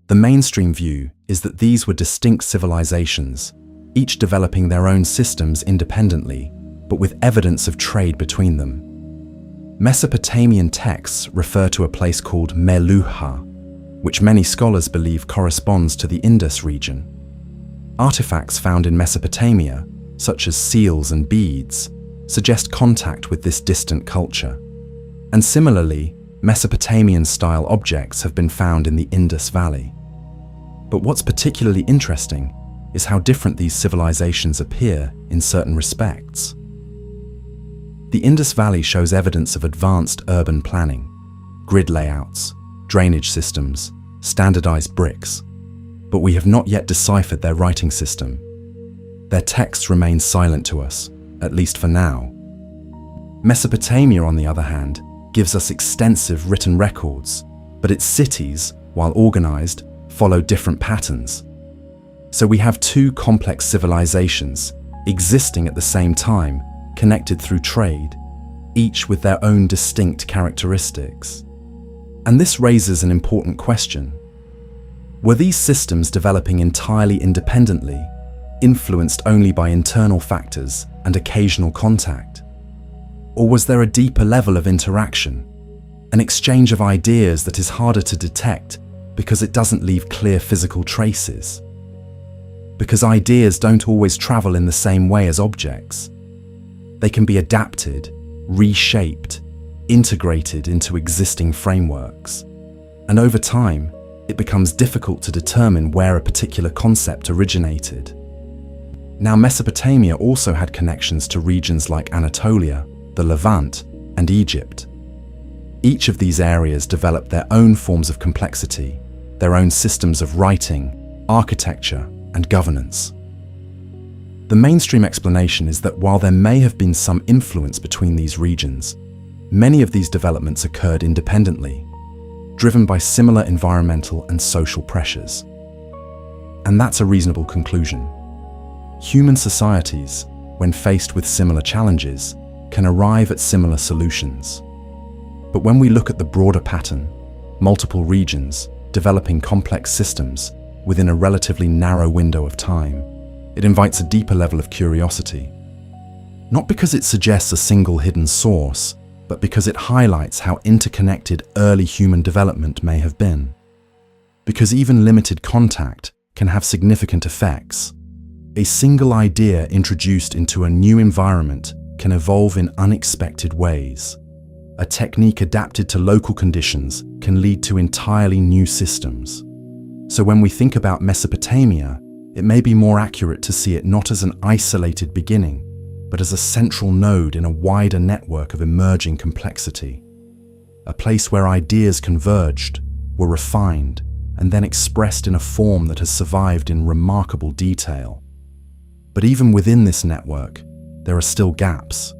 The mainstream view is that these were distinct civilizations, each developing their own systems independently, but with evidence of trade between them. Mesopotamian texts refer to a place called Meluhha, which many scholars believe corresponds to the Indus region. Artifacts found in Mesopotamia, such as seals and beads, suggest contact with this distant culture. And similarly, Mesopotamian-style objects have been found in the Indus Valley. But what's particularly interesting is how different these civilizations appear in certain respects. The Indus Valley shows evidence of advanced urban planning, grid layouts, drainage systems, standardized bricks, but we have not yet deciphered their writing system. Their texts remain silent to us, at least for now. Mesopotamia, on the other hand, gives us extensive written records, but its cities, while organized, follow different patterns. So we have two complex civilizations existing at the same time, connected through trade, each with their own distinct characteristics. And this raises an important question. Were these systems developing entirely independently, influenced only by internal factors and occasional contact? Or was there a deeper level of interaction, an exchange of ideas that is harder to detect because it doesn't leave clear physical traces? Because ideas don't always travel in the same way as objects. They can be adapted, reshaped, integrated into existing frameworks. And over time, it becomes difficult to determine where a particular concept originated. Now, Mesopotamia also had connections to regions like Anatolia, the Levant, and Egypt. Each of these areas developed their own forms of complexity, their own systems of writing, architecture, and governance. The mainstream explanation is that while there may have been some influence between these regions, many of these developments occurred independently, driven by similar environmental and social pressures. And that's a reasonable conclusion. Human societies, when faced with similar challenges, can arrive at similar solutions. But when we look at the broader pattern, multiple regions developing complex systems within a relatively narrow window of time, it invites a deeper level of curiosity. Not because it suggests a single hidden source, but because it highlights how interconnected early human development may have been. Because even limited contact can have significant effects. A single idea introduced into a new environment can evolve in unexpected ways. A technique adapted to local conditions can lead to entirely new systems. So when we think about Mesopotamia, it may be more accurate to see it not as an isolated beginning, but as a central node in a wider network of emerging complexity. A place where ideas converged, were refined, and then expressed in a form that has survived in remarkable detail. But even within this network, there are still gaps.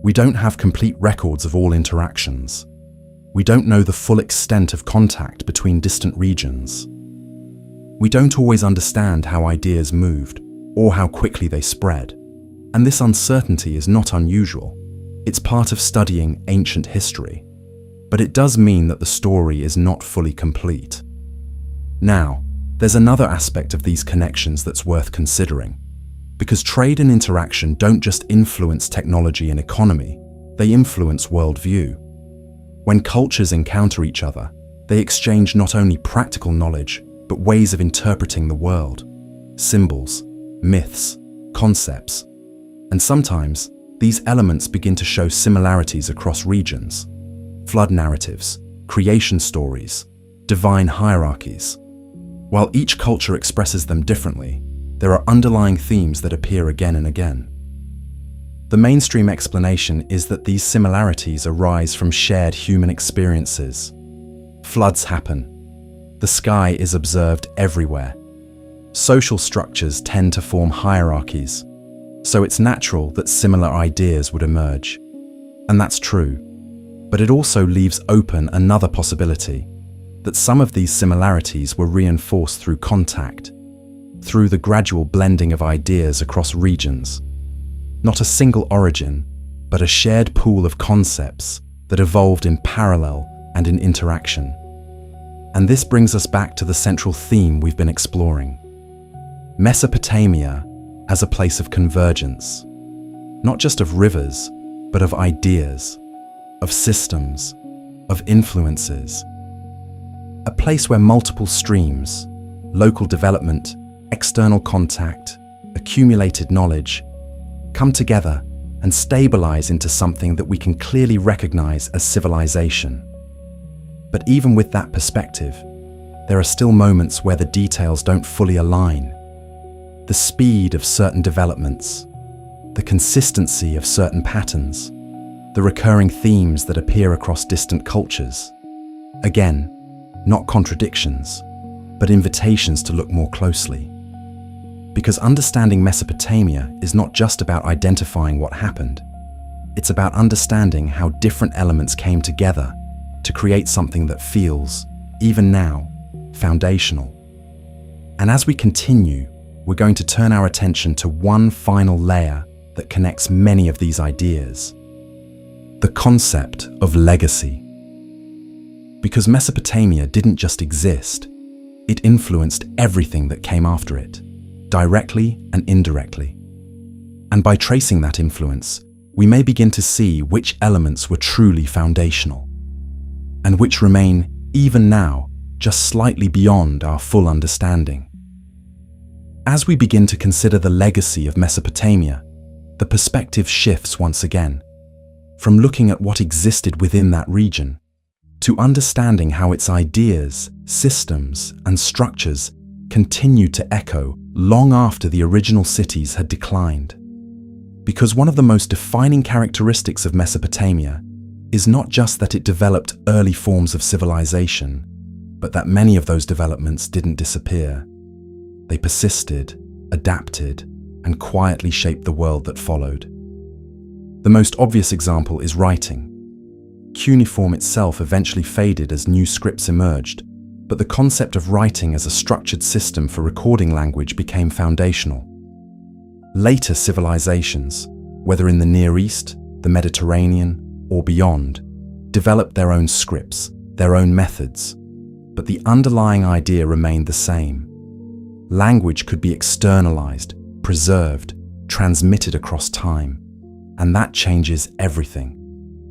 We don't have complete records of all interactions. We don't know the full extent of contact between distant regions. We don't always understand how ideas moved or how quickly they spread. And this uncertainty is not unusual. It's part of studying ancient history. But it does mean that the story is not fully complete. Now, there's another aspect of these connections that's worth considering. Because trade and interaction don't just influence technology and economy, they influence worldview. When cultures encounter each other, they exchange not only practical knowledge, but ways of interpreting the world. Symbols, myths, concepts. And sometimes, these elements begin to show similarities across regions. Flood narratives, creation stories, divine hierarchies. While each culture expresses them differently, there are underlying themes that appear again and again. The mainstream explanation is that these similarities arise from shared human experiences. Floods happen. The sky is observed everywhere. Social structures tend to form hierarchies, so it's natural that similar ideas would emerge. And that's true. But it also leaves open another possibility, that some of these similarities were reinforced through contact, through the gradual blending of ideas across regions. Not a single origin, but a shared pool of concepts that evolved in parallel and in interaction. And this brings us back to the central theme we've been exploring. Mesopotamia as a place of convergence, not just of rivers, but of ideas, of systems, of influences. A place where multiple streams, local development, external contact, accumulated knowledge, come together and stabilize into something that we can clearly recognize as civilization. But even with that perspective, there are still moments where the details don't fully align. The speed of certain developments, the consistency of certain patterns, the recurring themes that appear across distant cultures. Again, not contradictions, but invitations to look more closely. Because understanding Mesopotamia is not just about identifying what happened. It's about understanding how different elements came together to create something that feels, even now, foundational. And as we continue, we're going to turn our attention to one final layer that connects many of these ideas: the concept of legacy. Because Mesopotamia didn't just exist, it influenced everything that came after it. directly and indirectly. And by tracing that influence, we may begin to see which elements were truly foundational, and which remain, even now, just slightly beyond our full understanding. As we begin to consider the legacy of Mesopotamia, the perspective shifts once again, from looking at what existed within that region, to understanding how its ideas, systems, and structures continued to echo long after the original cities had declined. Because one of the most defining characteristics of Mesopotamia is not just that it developed early forms of civilization, but that many of those developments didn't disappear. They persisted, adapted, and quietly shaped the world that followed. The most obvious example is writing. Cuneiform itself eventually faded as new scripts emerged, but the concept of writing as a structured system for recording language became foundational. Later civilizations, whether in the Near East, the Mediterranean, or beyond, developed their own scripts, their own methods, but the underlying idea remained the same. Language could be externalized, preserved, transmitted across time, and that changes everything.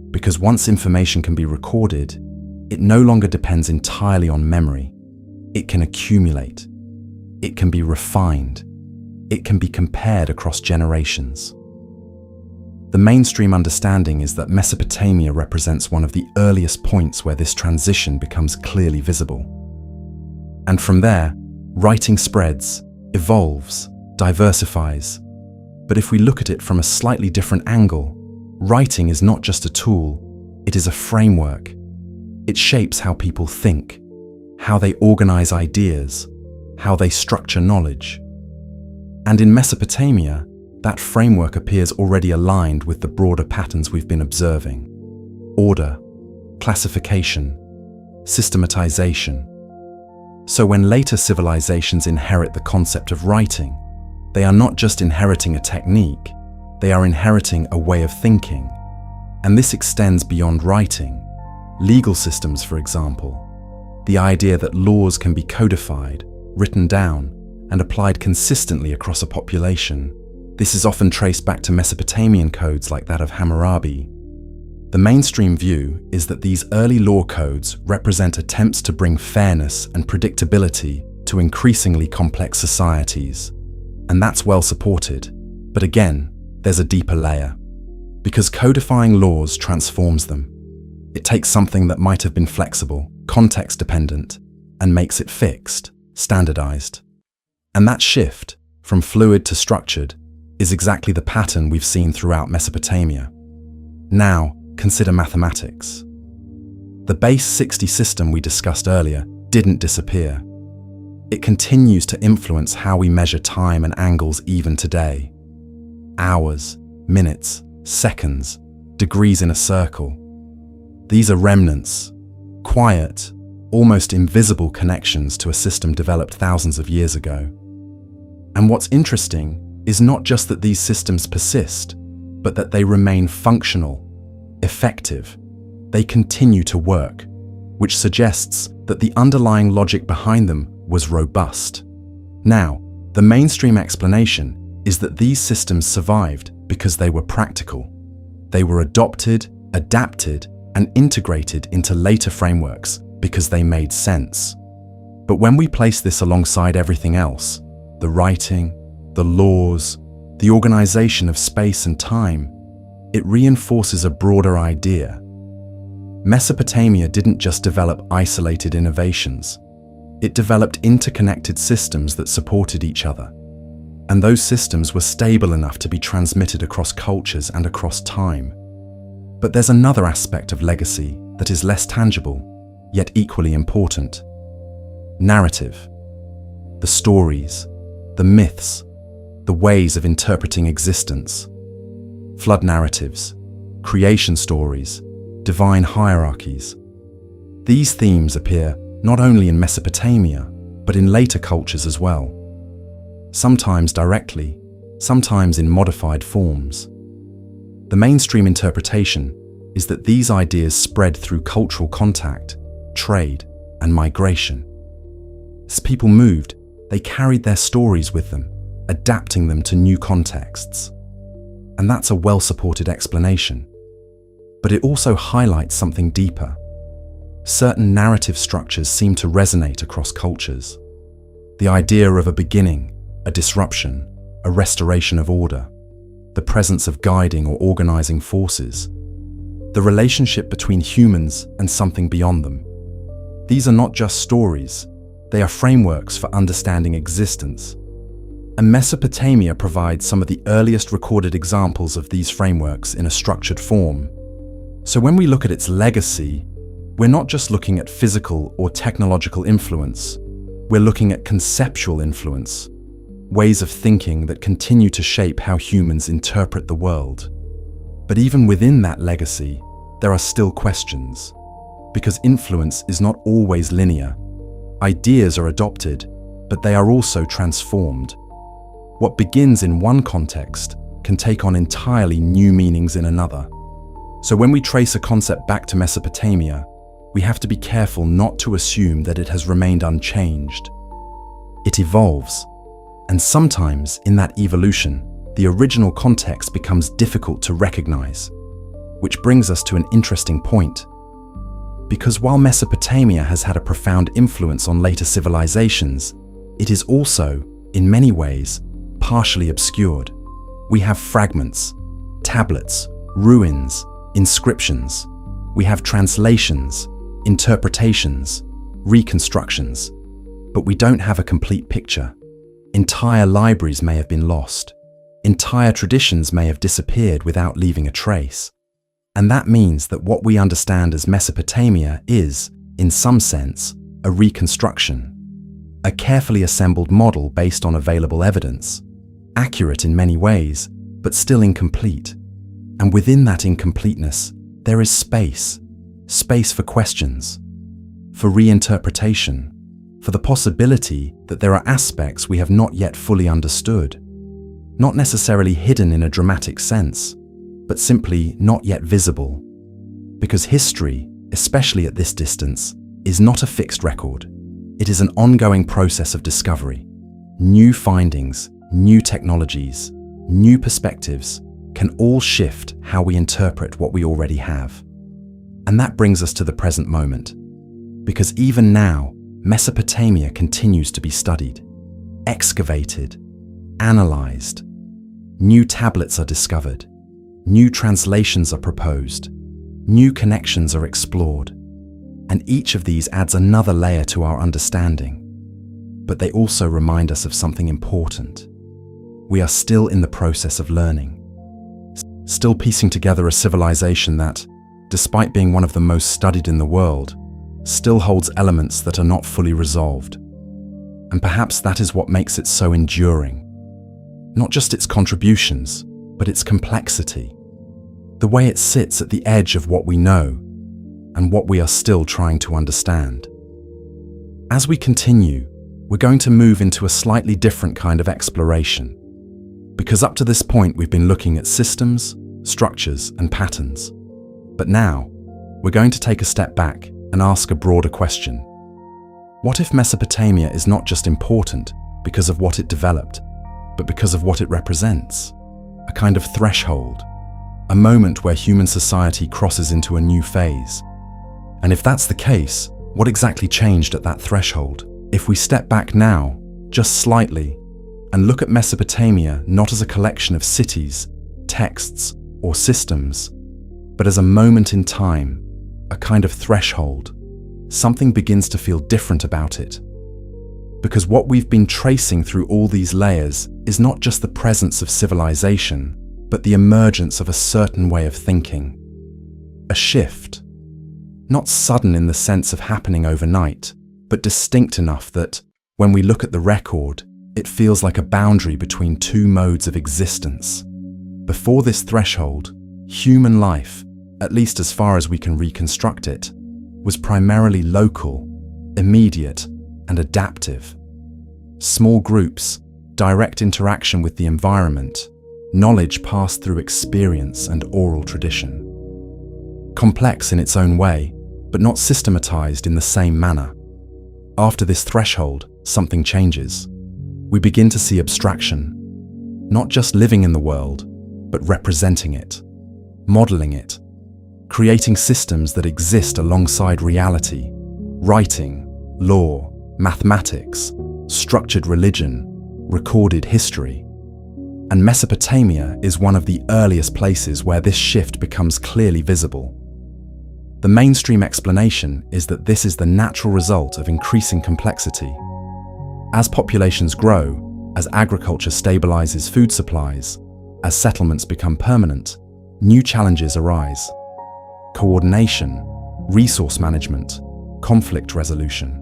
Because once information can be recorded, it no longer depends entirely on memory. It can accumulate. It can be refined. It can be compared across generations. The mainstream understanding is that Mesopotamia represents one of the earliest points where this transition becomes clearly visible. And from there, writing spreads, evolves, diversifies. But if we look at it from a slightly different angle, writing is not just a tool, it is a framework. It shapes how people think, how they organize ideas, how they structure knowledge. And in Mesopotamia, that framework appears already aligned with the broader patterns we've been observing: order, classification, systematization. So when later civilizations inherit the concept of writing, they are not just inheriting a technique, they are inheriting a way of thinking. And this extends beyond writing. Legal systems, for example. The idea that laws can be codified, written down, and applied consistently across a population. This is often traced back to Mesopotamian codes like that of Hammurabi. The mainstream view is that these early law codes represent attempts to bring fairness and predictability to increasingly complex societies. And that's well supported. But again, there's a deeper layer. Because codifying laws transforms them. It takes something that might have been flexible, context-dependent, and makes it fixed, standardized. And that shift, from fluid to structured, is exactly the pattern we've seen throughout Mesopotamia. Now, consider mathematics. The base 60 system we discussed earlier didn't disappear. It continues to influence how we measure time and angles even today. Hours, minutes, seconds, degrees in a circle. These are remnants, quiet, almost invisible connections to a system developed thousands of years ago. And what's interesting is not just that these systems persist, but that they remain functional, effective. They continue to work, which suggests that the underlying logic behind them was robust. Now, the mainstream explanation is that these systems survived because they were practical. They were adopted, adapted, and integrated into later frameworks because they made sense. But when we place this alongside everything else, the writing, the laws, the organization of space and time, it reinforces a broader idea. Mesopotamia didn't just develop isolated innovations. It developed interconnected systems that supported each other. And those systems were stable enough to be transmitted across cultures and across time. But there's another aspect of legacy that is less tangible, yet equally important. Narrative. The stories, the myths, the ways of interpreting existence. Flood narratives, creation stories, divine hierarchies. These themes appear not only in Mesopotamia, but in later cultures as well. Sometimes directly, sometimes in modified forms. The mainstream interpretation is that these ideas spread through cultural contact, trade, and migration. As people moved, they carried their stories with them, adapting them to new contexts. And that's a well-supported explanation. But it also highlights something deeper. Certain narrative structures seem to resonate across cultures. The idea of a beginning, a disruption, a restoration of order, the presence of guiding or organizing forces, the relationship between humans and something beyond them. These are not just stories, they are frameworks for understanding existence. And Mesopotamia provides some of the earliest recorded examples of these frameworks in a structured form. So when we look at its legacy, we're not just looking at physical or technological influence, we're looking at conceptual influence, ways of thinking that continue to shape how humans interpret the world. But even within that legacy, there are still questions, because influence is not always linear. Ideas are adopted, but they are also transformed. What begins in one context can take on entirely new meanings in another. So when we trace a concept back to Mesopotamia, we have to be careful not to assume that it has remained unchanged. It evolves, and sometimes in that evolution, the original context becomes difficult to recognize, which brings us to an interesting point. Because while Mesopotamia has had a profound influence on later civilizations, it is also, in many ways, partially obscured. We have fragments, tablets, ruins, inscriptions. We have translations, interpretations, reconstructions, but we don't have a complete picture. Entire libraries may have been lost. Entire traditions may have disappeared without leaving a trace. And that means that what we understand as Mesopotamia is, in some sense, a reconstruction, a carefully assembled model based on available evidence, accurate in many ways, but still incomplete. And within that incompleteness, there is space for questions, for reinterpretation, for the possibility that there are aspects we have not yet fully understood, not necessarily hidden in a dramatic sense, but simply not yet visible. Because history, especially at this distance, is not a fixed record. It is an ongoing process of discovery. New findings, new technologies, new perspectives can all shift how we interpret what we already have. And that brings us to the present moment. Because even now, Mesopotamia continues to be studied, excavated, analyzed. New tablets are discovered, new translations are proposed, new connections are explored, and each of these adds another layer to our understanding. But they also remind us of something important. We are still in the process of learning, still piecing together a civilization that, despite being one of the most studied in the world, still holds elements that are not fully resolved. And perhaps that is what makes it so enduring. Not just its contributions, but its complexity. The way it sits at the edge of what we know and what we are still trying to understand. As we continue, we're going to move into a slightly different kind of exploration. Because up to this point, we've been looking at systems, structures, and patterns. But now, we're going to take a step back and ask a broader question. What if Mesopotamia is not just important because of what it developed, but because of what it represents? A kind of threshold, a moment where human society crosses into a new phase. And if that's the case, what exactly changed at that threshold? If we step back now, just slightly, and look at Mesopotamia not as a collection of cities, texts, or systems, but as a moment in time, a kind of threshold, something begins to feel different about it. Because what we've been tracing through all these layers is not just the presence of civilization, but the emergence of a certain way of thinking. A shift. Not sudden in the sense of happening overnight, but distinct enough that, when we look at the record, it feels like a boundary between two modes of existence. Before this threshold, human life, at least as far as we can reconstruct it, was primarily local, immediate, and adaptive. Small groups, direct interaction with the environment, knowledge passed through experience and oral tradition. Complex in its own way, but not systematized in the same manner. After this threshold, something changes. We begin to see abstraction, not just living in the world, but representing it, modeling it, creating systems that exist alongside reality, writing, law, mathematics, structured religion, recorded history. And Mesopotamia is one of the earliest places where this shift becomes clearly visible. The mainstream explanation is that this is the natural result of increasing complexity. As populations grow, as agriculture stabilizes food supplies, as settlements become permanent, new challenges arise. Coordination, resource management, conflict resolution.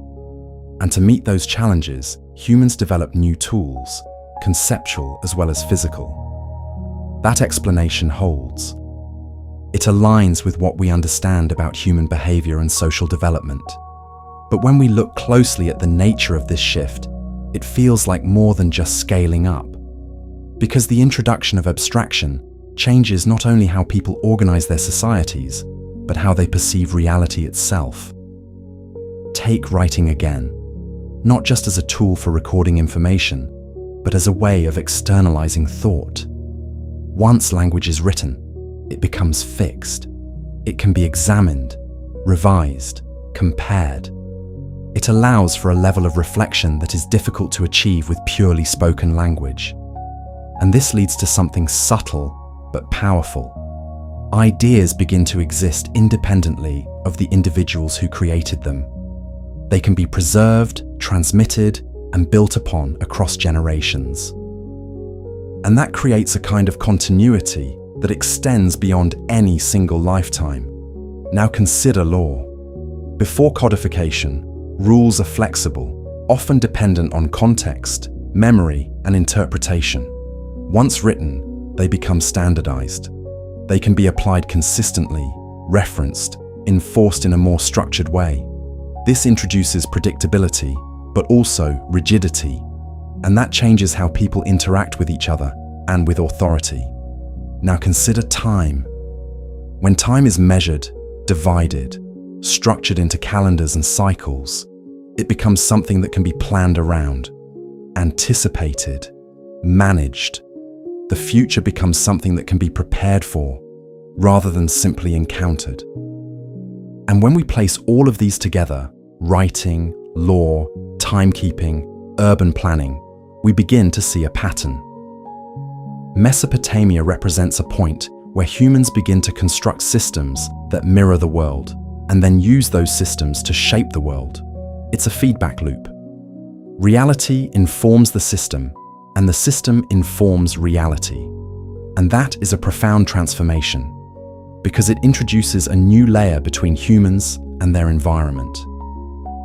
And to meet those challenges, humans develop new tools, conceptual as well as physical. That explanation holds. It aligns with what we understand about human behavior and social development. But when we look closely at the nature of this shift, it feels like more than just scaling up. Because the introduction of abstraction changes not only how people organize their societies, but how they perceive reality itself. Take writing again, not just as a tool for recording information, but as a way of externalizing thought. Once language is written, it becomes fixed. It can be examined, revised, compared. It allows for a level of reflection that is difficult to achieve with purely spoken language. And this leads to something subtle but powerful. Ideas begin to exist independently of the individuals who created them. They can be preserved, transmitted, and built upon across generations. And that creates a kind of continuity that extends beyond any single lifetime. Now consider law. Before codification, rules are flexible, often dependent on context, memory, and interpretation. Once written, they become standardized. They can be applied consistently, referenced, enforced in a more structured way. This introduces predictability, but also rigidity, and that changes how people interact with each other and with authority. Now consider time. When time is measured, divided, structured into calendars and cycles, it becomes something that can be planned around, anticipated, managed. The future becomes something that can be prepared for, rather than simply encountered. And when we place all of these together, writing, law, timekeeping, urban planning, we begin to see a pattern. Mesopotamia represents a point where humans begin to construct systems that mirror the world, and then use those systems to shape the world. It's a feedback loop. Reality informs the system, and the system informs reality. And that is a profound transformation, because it introduces a new layer between humans and their environment,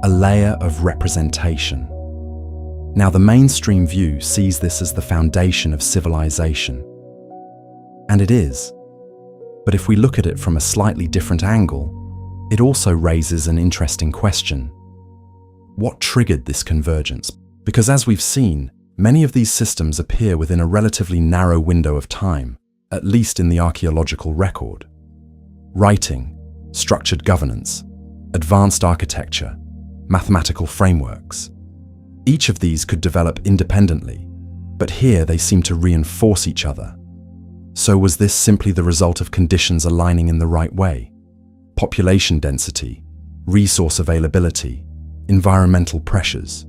a layer of representation. Now, the mainstream view sees this as the foundation of civilization. And it is. But if we look at it from a slightly different angle, it also raises an interesting question. What triggered this convergence? Because as we've seen, many of these systems appear within a relatively narrow window of time, at least in the archaeological record. Writing, structured governance, advanced architecture, mathematical frameworks. Each of these could develop independently, but here they seem to reinforce each other. So was this simply the result of conditions aligning in the right way? Population density, resource availability, environmental pressures,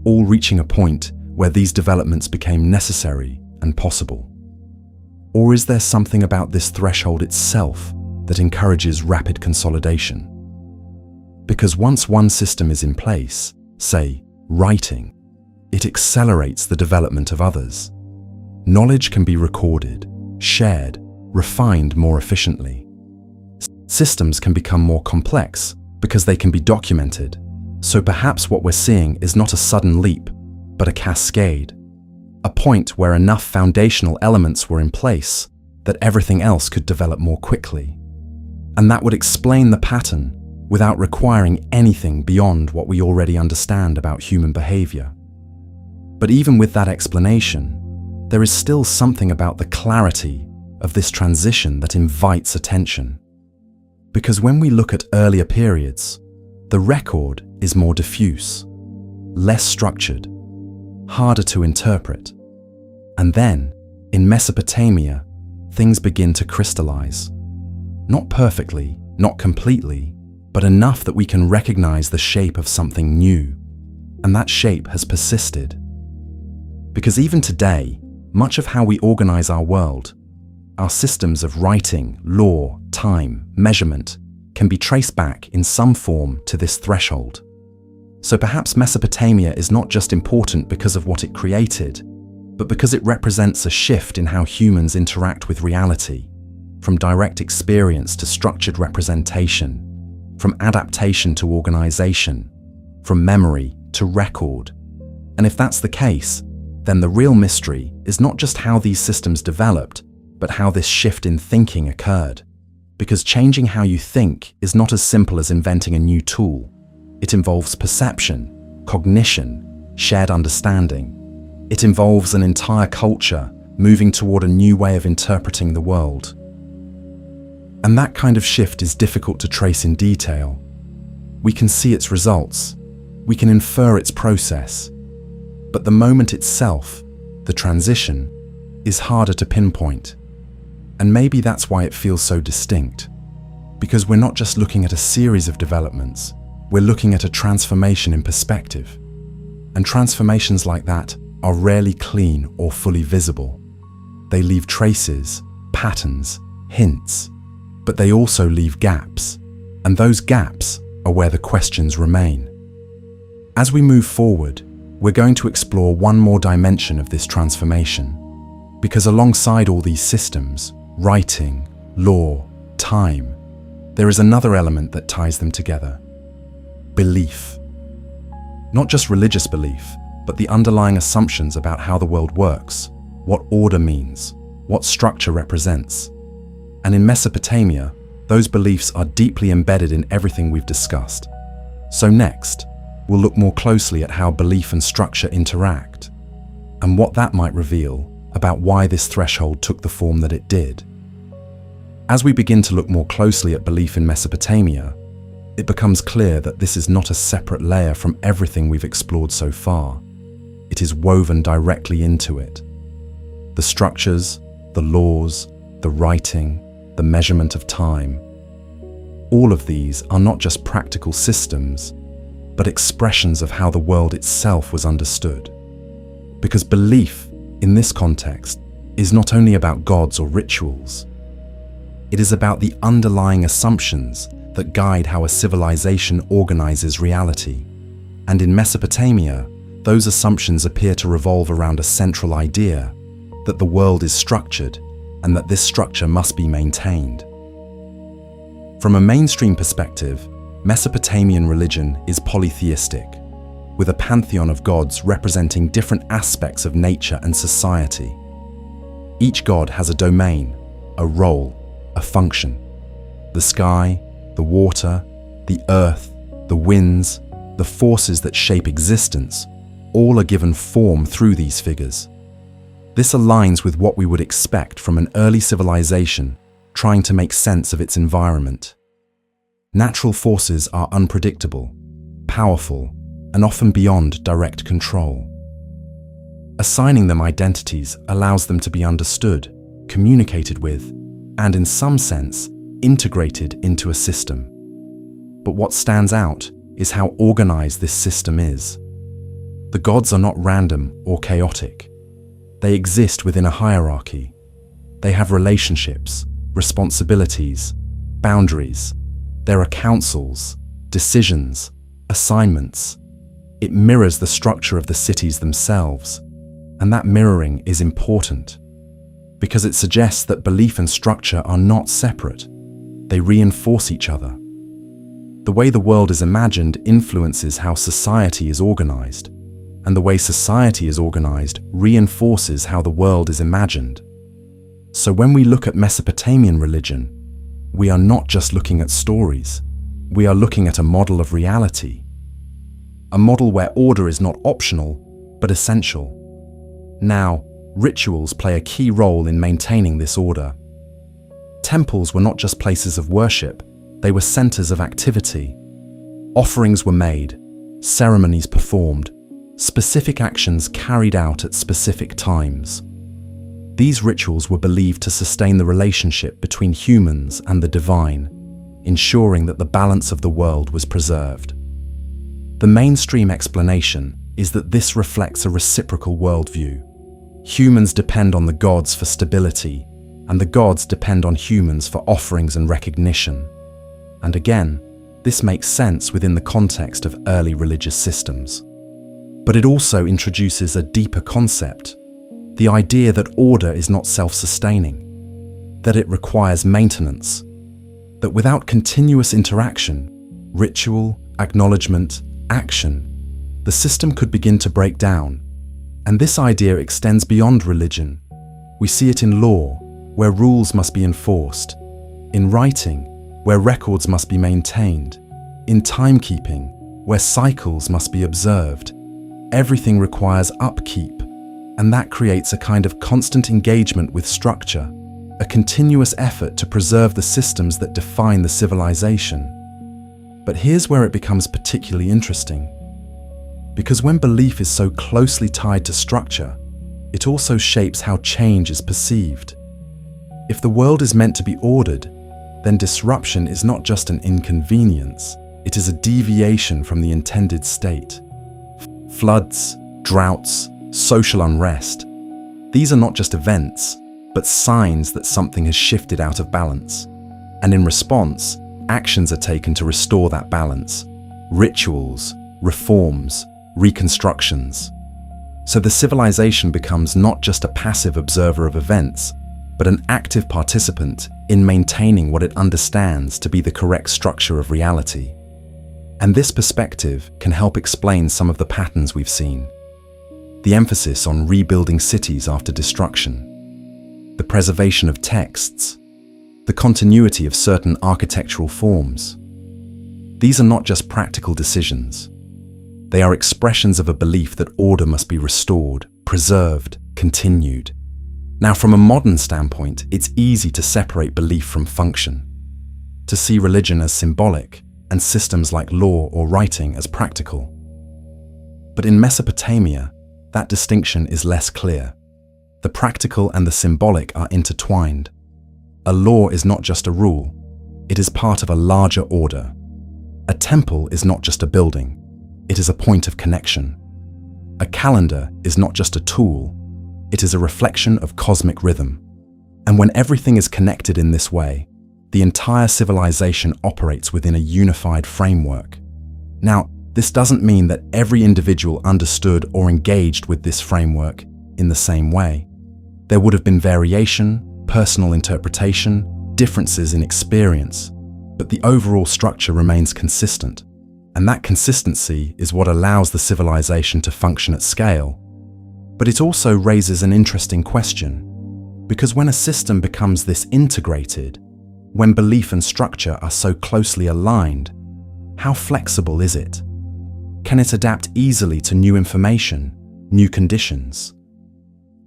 all reaching a point where these developments became necessary and possible? Or is there something about this threshold itself that encourages rapid consolidation? Because once one system is in place, say, writing, it accelerates the development of others. Knowledge can be recorded, shared, refined more efficiently. Systems can become more complex because they can be documented. So perhaps what we're seeing is not a sudden leap, but a cascade. A point where enough foundational elements were in place that everything else could develop more quickly. And that would explain the pattern without requiring anything beyond what we already understand about human behavior. But even with that explanation, there is still something about the clarity of this transition that invites attention. Because when we look at earlier periods, the record is more diffuse, less structured, harder to interpret. And then, In Mesopotamia, things begin to crystallize. Not perfectly, not completely, but enough that we can recognize the shape of something new. And that shape has persisted. Because even today, much of how we organize our world, our systems of writing, law, time, measurement, can be traced back in some form to this threshold. So perhaps Mesopotamia is not just important because of what it created, but because it represents a shift in how humans interact with reality, from direct experience to structured representation, from adaptation to organization, from memory to record. And if that's the case, then the real mystery is not just how these systems developed, but how this shift in thinking occurred. Because changing how you think is not as simple as inventing a new tool. It involves perception, cognition, shared understanding. It involves an entire culture moving toward a new way of interpreting the world. And that kind of shift is difficult to trace in detail. We can see its results. We can infer its process. But the moment itself, the transition, is harder to pinpoint. And maybe that's why it feels so distinct. Because we're not just looking at a series of developments, we're looking at a transformation in perspective. And transformations like that are rarely clean or fully visible. They leave traces, patterns, hints, but they also leave gaps. And those gaps are where the questions remain. As we move forward, we're going to explore one more dimension of this transformation. Because alongside all these systems, writing, law, time, there is another element that ties them together: belief. Not just religious belief, but the underlying assumptions about how the world works, what order means, what structure represents. And in Mesopotamia, those beliefs are deeply embedded in everything we've discussed. So next, we'll look more closely at how belief and structure interact, and what that might reveal about why this threshold took the form that it did. As we begin to look more closely at belief in Mesopotamia, it becomes clear that this is not a separate layer from everything we've explored so far. It is woven directly into it. The structures, the laws, the writing, the measurement of time, all of these are not just practical systems, but expressions of how the world itself was understood. Because belief, in this context, is not only about gods or rituals. It is about the underlying assumptions that guide how a civilization organizes reality. And in Mesopotamia, those assumptions appear to revolve around a central idea, that the world is structured and that this structure must be maintained. From a mainstream perspective, Mesopotamian religion is polytheistic, with a pantheon of gods representing different aspects of nature and society. Each god has a domain, a role, a function. The sky, the water, the earth, the winds, the forces that shape existence, all are given form through these figures. This aligns with what we would expect from an early civilization trying to make sense of its environment. Natural forces are unpredictable, powerful, and often beyond direct control. Assigning them identities allows them to be understood, communicated with, and in some sense, integrated into a system. But what stands out is how organized this system is. The gods are not random or chaotic. They exist within a hierarchy. They have relationships, responsibilities, boundaries. There are councils, decisions, assignments. It mirrors the structure of the cities themselves, and that mirroring is important because it suggests that belief and structure are not separate. They reinforce each other. The way the world is imagined influences how society is organized, and the way society is organized reinforces how the world is imagined. So when we look at Mesopotamian religion, we are not just looking at stories. We are looking at a model of reality. A model where order is not optional, but essential. Now, rituals play a key role in maintaining this order. Temples were not just places of worship, they were centers of activity. Offerings were made, ceremonies performed, specific actions carried out at specific times. These rituals were believed to sustain the relationship between humans and the divine, ensuring that the balance of the world was preserved. The mainstream explanation is that this reflects a reciprocal worldview. Humans depend on the gods for stability, and the gods depend on humans for offerings and recognition. And again, this makes sense within the context of early religious systems. But it also introduces a deeper concept, the idea that order is not self-sustaining, that it requires maintenance, that without continuous interaction, ritual, acknowledgement, action, the system could begin to break down. And this idea extends beyond religion. We see it in law, where rules must be enforced, in writing, where records must be maintained, in timekeeping, where cycles must be observed. Everything requires upkeep, and that creates a kind of constant engagement with structure, a continuous effort to preserve the systems that define the civilization. But here's where it becomes particularly interesting. Because when belief is so closely tied to structure, it also shapes how change is perceived. If the world is meant to be ordered, then disruption is not just an inconvenience, it is a deviation from the intended state. Floods, droughts, social unrest, these are not just events, but signs that something has shifted out of balance. And in response, actions are taken to restore that balance. Rituals, reforms, reconstructions. So the civilization becomes not just a passive observer of events, but an active participant in maintaining what it understands to be the correct structure of reality. And this perspective can help explain some of the patterns we've seen. The emphasis on rebuilding cities after destruction, the preservation of texts, the continuity of certain architectural forms. These are not just practical decisions. They are expressions of a belief that order must be restored, preserved, continued. Now, from a modern standpoint, it's easy to separate belief from function, to see religion as symbolic and systems like law or writing as practical. But in Mesopotamia, that distinction is less clear. The practical and the symbolic are intertwined. A law is not just a rule, it is part of a larger order. A temple is not just a building, it is a point of connection. A calendar is not just a tool, it is a reflection of cosmic rhythm. And when everything is connected in this way, the entire civilization operates within a unified framework. Now, this doesn't mean that every individual understood or engaged with this framework in the same way. There would have been variation, personal interpretation, differences in experience, but the overall structure remains consistent. And that consistency is what allows the civilization to function at scale. But it also raises an interesting question, because when a system becomes this integrated, when belief and structure are so closely aligned, how flexible is it? Can it adapt easily to new information, new conditions?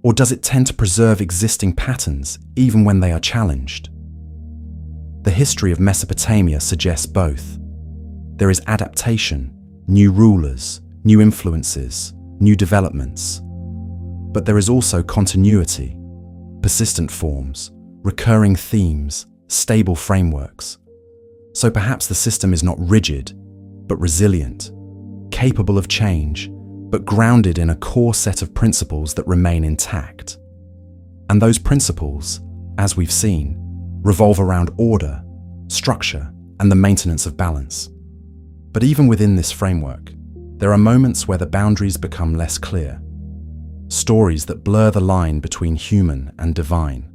Or does it tend to preserve existing patterns even when they are challenged? The history of Mesopotamia suggests both. There is adaptation, new rulers, new influences, new developments. But there is also continuity, persistent forms, recurring themes, stable frameworks. So perhaps the system is not rigid, but resilient, capable of change, but grounded in a core set of principles that remain intact. And those principles, as we've seen, revolve around order, structure, and the maintenance of balance. But even within this framework, there are moments where the boundaries become less clear. Stories that blur the line between human and divine.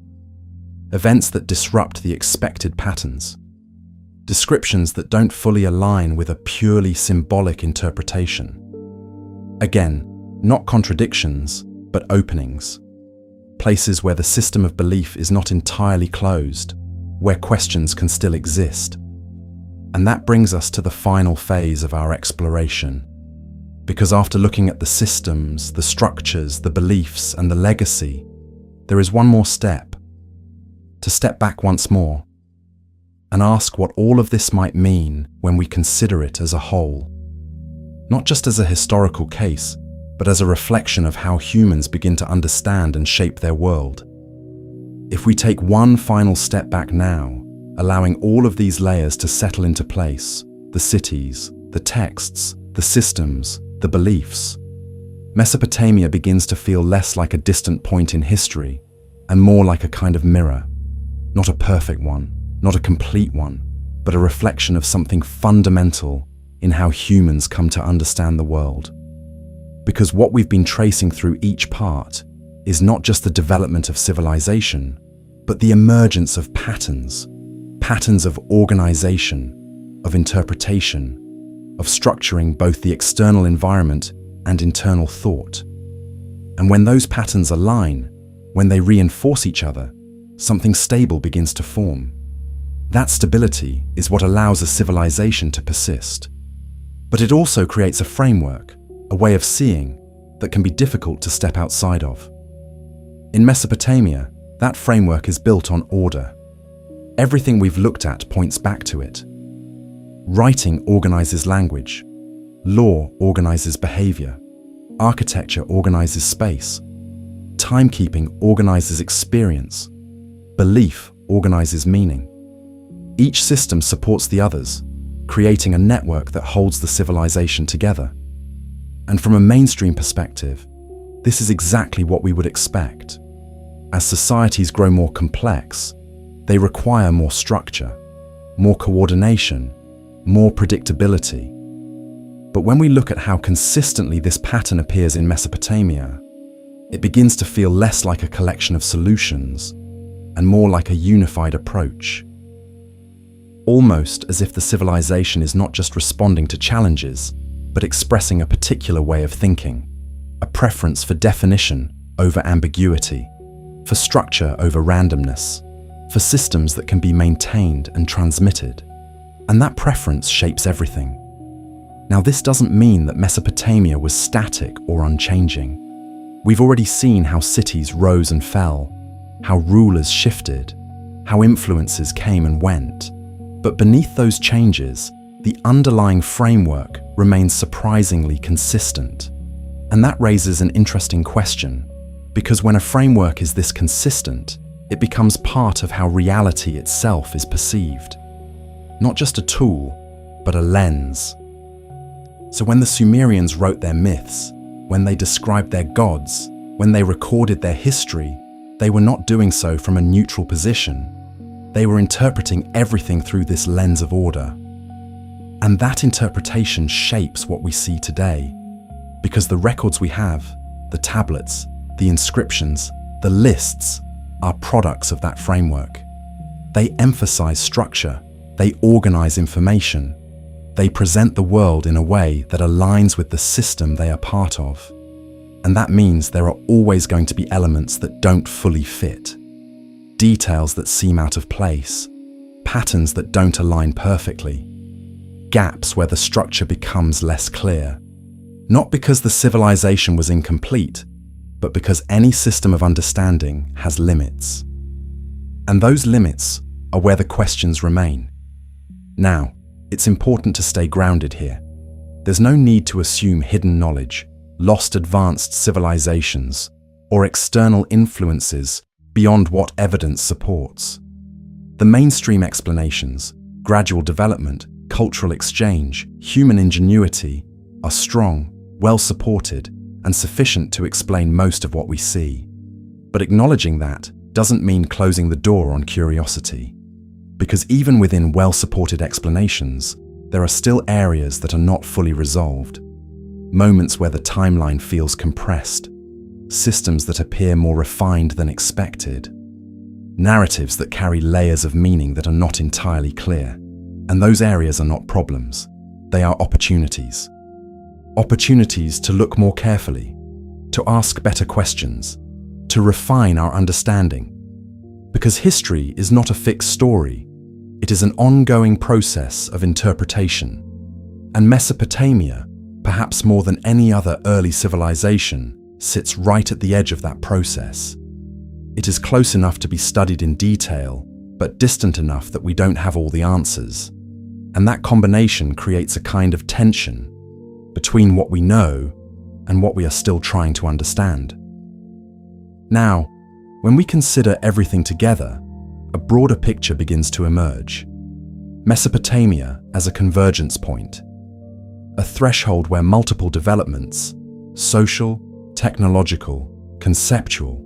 Events that disrupt the expected patterns. Descriptions that don't fully align with a purely symbolic interpretation. Again, not contradictions, but openings. Places where the system of belief is not entirely closed, where questions can still exist. And that brings us to the final phase of our exploration. Because after looking at the systems, the structures, the beliefs, and the legacy, there is one more step. To step back once more and ask what all of this might mean when we consider it as a whole. Not just as a historical case, but as a reflection of how humans begin to understand and shape their world. If we take one final step back now, allowing all of these layers to settle into place, the cities, the texts, the systems, the beliefs, Mesopotamia begins to feel less like a distant point in history and more like a kind of mirror. Not a perfect one, not a complete one, but a reflection of something fundamental in how humans come to understand the world. Because what we've been tracing through each part is not just the development of civilization, but the emergence of patterns of organization, of interpretation, of structuring both the external environment and internal thought. And when those patterns align, when they reinforce each other, something stable begins to form. That stability is what allows a civilization to persist. But it also creates a framework, a way of seeing, that can be difficult to step outside of. In Mesopotamia, that framework is built on order. Everything we've looked at points back to it. Writing organizes language. Law organizes behavior. Architecture organizes space. Timekeeping organizes experience. Belief organizes meaning. Each system supports the others, creating a network that holds the civilization together. And from a mainstream perspective, this is exactly what we would expect. As societies grow more complex, they require more structure, more coordination, more predictability. But when we look at how consistently this pattern appears in Mesopotamia, it begins to feel less like a collection of solutions and more like a unified approach. Almost as if the civilization is not just responding to challenges, but expressing a particular way of thinking, a preference for definition over ambiguity, for structure over randomness, for systems that can be maintained and transmitted. And that preference shapes everything. Now, this doesn't mean that Mesopotamia was static or unchanging. We've already seen how cities rose and fell, how rulers shifted, how influences came and went. But beneath those changes, the underlying framework remains surprisingly consistent. And that raises an interesting question, because when a framework is this consistent, it becomes part of how reality itself is perceived. Not just a tool, but a lens. So when the Sumerians wrote their myths, when they described their gods, when they recorded their history, they were not doing so from a neutral position. They were interpreting everything through this lens of order. And that interpretation shapes what we see today, because the records we have, the tablets, the inscriptions, the lists, are products of that framework. They emphasize structure, they organize information, they present the world in a way that aligns with the system they are part of. And that means there are always going to be elements that don't fully fit, details that seem out of place, patterns that don't align perfectly, gaps where the structure becomes less clear. Not because the civilization was incomplete, but because any system of understanding has limits. And those limits are where the questions remain. Now, it's important to stay grounded here. There's no need to assume hidden knowledge, lost advanced civilizations, or external influences beyond what evidence supports. The mainstream explanations, gradual development, cultural exchange, human ingenuity, are strong, well supported, and sufficient to explain most of what we see. But acknowledging that doesn't mean closing the door on curiosity. Because even within well-supported explanations, there are still areas that are not fully resolved. Moments where the timeline feels compressed, systems that appear more refined than expected, narratives that carry layers of meaning that are not entirely clear. And those areas are not problems, they are opportunities. Opportunities to look more carefully, to ask better questions, to refine our understanding. Because history is not a fixed story, it is an ongoing process of interpretation. And Mesopotamia, perhaps more than any other early civilization, sits right at the edge of that process. It is close enough to be studied in detail, but distant enough that we don't have all the answers. And that combination creates a kind of tension between what we know and what we are still trying to understand. Now, When we consider everything together, a broader picture begins to emerge. Mesopotamia as a convergence point, a threshold where multiple developments, social, technological, conceptual,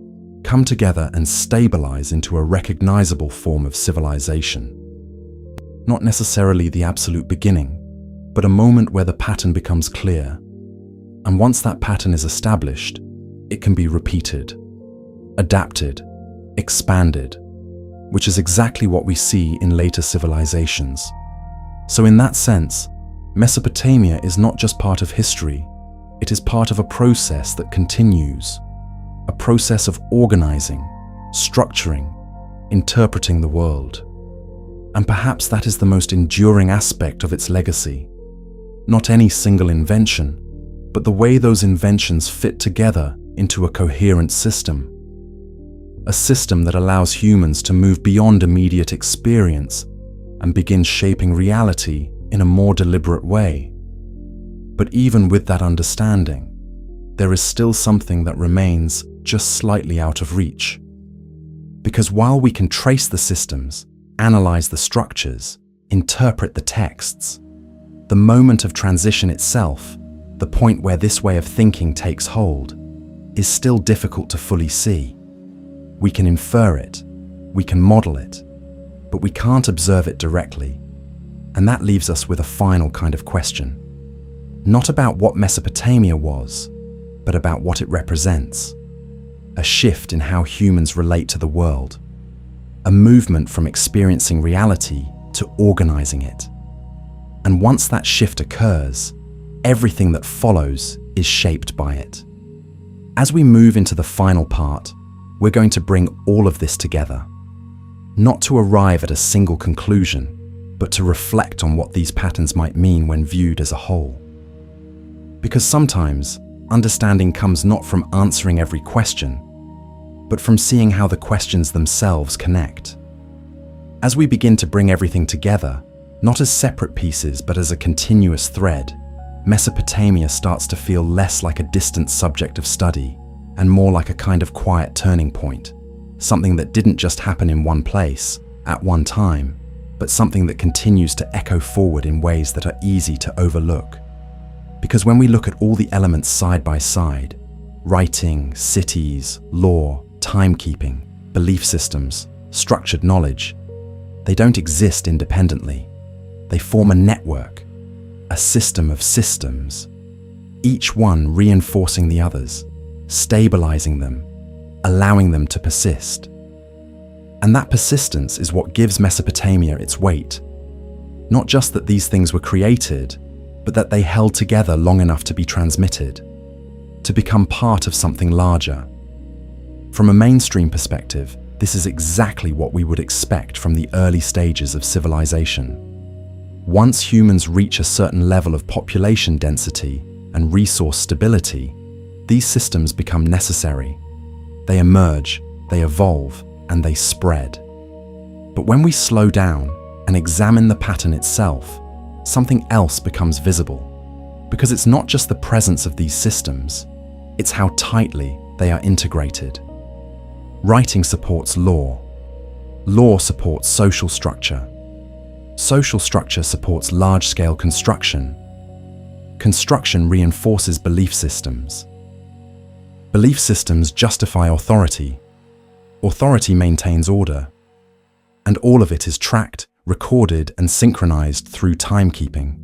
come together and stabilize into a recognizable form of civilization. Not necessarily the absolute beginning, but a moment where the pattern becomes clear. And once that pattern is established, it can be repeated, adapted, expanded, which is exactly what we see in later civilizations. So in that sense, Mesopotamia is not just part of history, it is part of a process that continues, a process of organizing, structuring, interpreting the world. And perhaps that is the most enduring aspect of its legacy. Not any single invention, but the way those inventions fit together into a coherent system. A system that allows humans to move beyond immediate experience and begin shaping reality in a more deliberate way. But even with that understanding, there is still something that remains just slightly out of reach. Because while we can trace the systems, analyze the structures, interpret the texts, the moment of transition itself, the point where this way of thinking takes hold, is still difficult to fully see. We can infer it, we can model it, but we can't observe it directly. And that leaves us with a final kind of question. Not about what Mesopotamia was, but about what it represents. A shift in how humans relate to the world. A movement from experiencing reality to organizing it. And once that shift occurs, everything that follows is shaped by it. As we move into the final part, we're going to bring all of this together. Not to arrive at a single conclusion, but to reflect on what these patterns might mean when viewed as a whole. Because sometimes, understanding comes not from answering every question, but from seeing how the questions themselves connect. As we begin to bring everything together, not as separate pieces but as a continuous thread, Mesopotamia starts to feel less like a distant subject of study and more like a kind of quiet turning point, something that didn't just happen in one place, at one time, but something that continues to echo forward in ways that are easy to overlook. Because when we look at all the elements side by side, writing, cities, law, timekeeping, belief systems, structured knowledge, they don't exist independently. They form a network, a system of systems, each one reinforcing the others, stabilizing them, allowing them to persist. And that persistence is what gives Mesopotamia its weight. Not just that these things were created, but that they held together long enough to be transmitted, to become part of something larger. From a mainstream perspective, this is exactly what we would expect from the early stages of civilization. Once humans reach a certain level of population density and resource stability, these systems become necessary. They emerge, they evolve, and they spread. But when we slow down and examine the pattern itself, something else becomes visible. Because it's not just the presence of these systems, it's how tightly they are integrated. Writing supports law. Law supports social structure. Social structure supports large-scale construction. Construction reinforces belief systems. Belief systems justify authority. Authority maintains order. And all of it is tracked, recorded, and synchronized through timekeeping.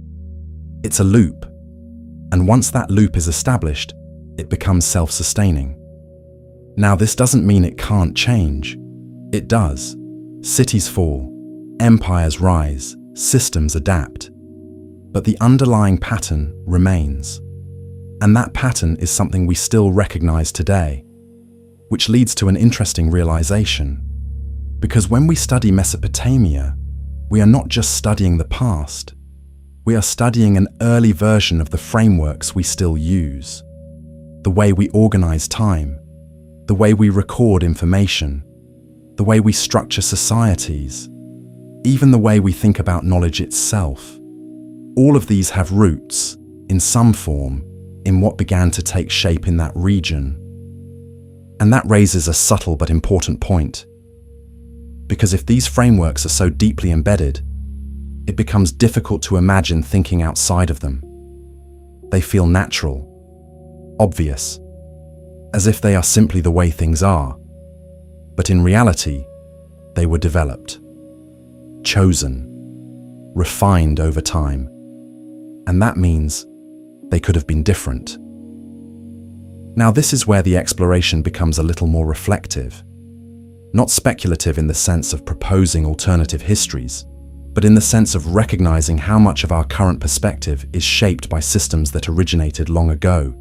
It's a loop. And once that loop is established, it becomes self-sustaining. Now, this doesn't mean it can't change. It does. Cities fall, empires rise, systems adapt. But the underlying pattern remains. And that pattern is something we still recognize today, which leads to an interesting realization. Because when we study Mesopotamia, we are not just studying the past, we are studying an early version of the frameworks we still use. The way we organize time, the way we record information, the way we structure societies, even the way we think about knowledge itself. All of these have roots, in some form, in what began to take shape in that region. And that raises a subtle but important point. Because if these frameworks are so deeply embedded, it becomes difficult to imagine thinking outside of them. They feel natural, obvious, as if they are simply the way things are. But in reality, they were developed, chosen, refined over time. And that means they could have been different. Now, this is where the exploration becomes a little more reflective. Not speculative in the sense of proposing alternative histories, but in the sense of recognizing how much of our current perspective is shaped by systems that originated long ago.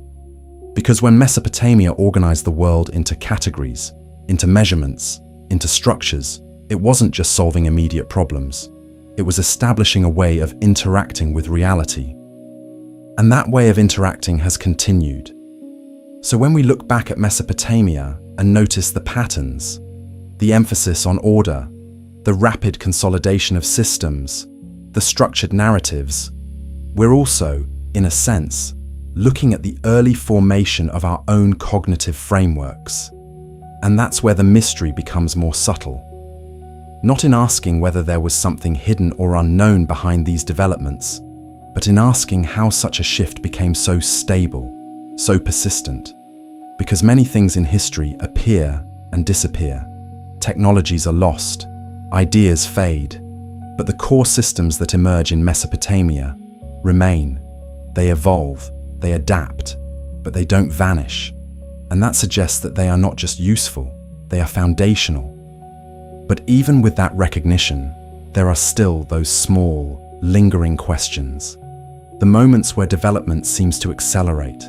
Because when Mesopotamia organized the world into categories, into measurements, into structures, it wasn't just solving immediate problems. It was establishing a way of interacting with reality. And that way of interacting has continued. So when we look back at Mesopotamia and notice the patterns, the emphasis on order, the rapid consolidation of systems, the structured narratives, we're also, in a sense, looking at the early formation of our own cognitive frameworks. And that's where the mystery becomes more subtle. Not in asking whether there was something hidden or unknown behind these developments, but in asking how such a shift became so stable, so persistent. Because many things in history appear and disappear. Technologies are lost, ideas fade, but the core systems that emerge in Mesopotamia remain. They evolve, they adapt, but they don't vanish. And that suggests that they are not just useful, they are foundational. But even with that recognition, there are still those small, lingering questions. The moments where development seems to accelerate.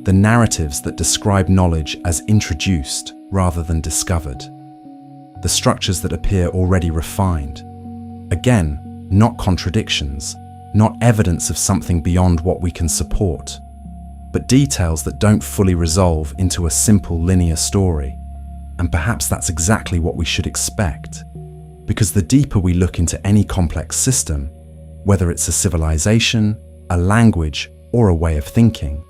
The narratives that describe knowledge as introduced rather than discovered. The structures that appear already refined. Again, not contradictions, not evidence of something beyond what we can support, but details that don't fully resolve into a simple linear story. And perhaps that's exactly what we should expect. Because the deeper we look into any complex system, whether it's a civilization, a language, or a way of thinking,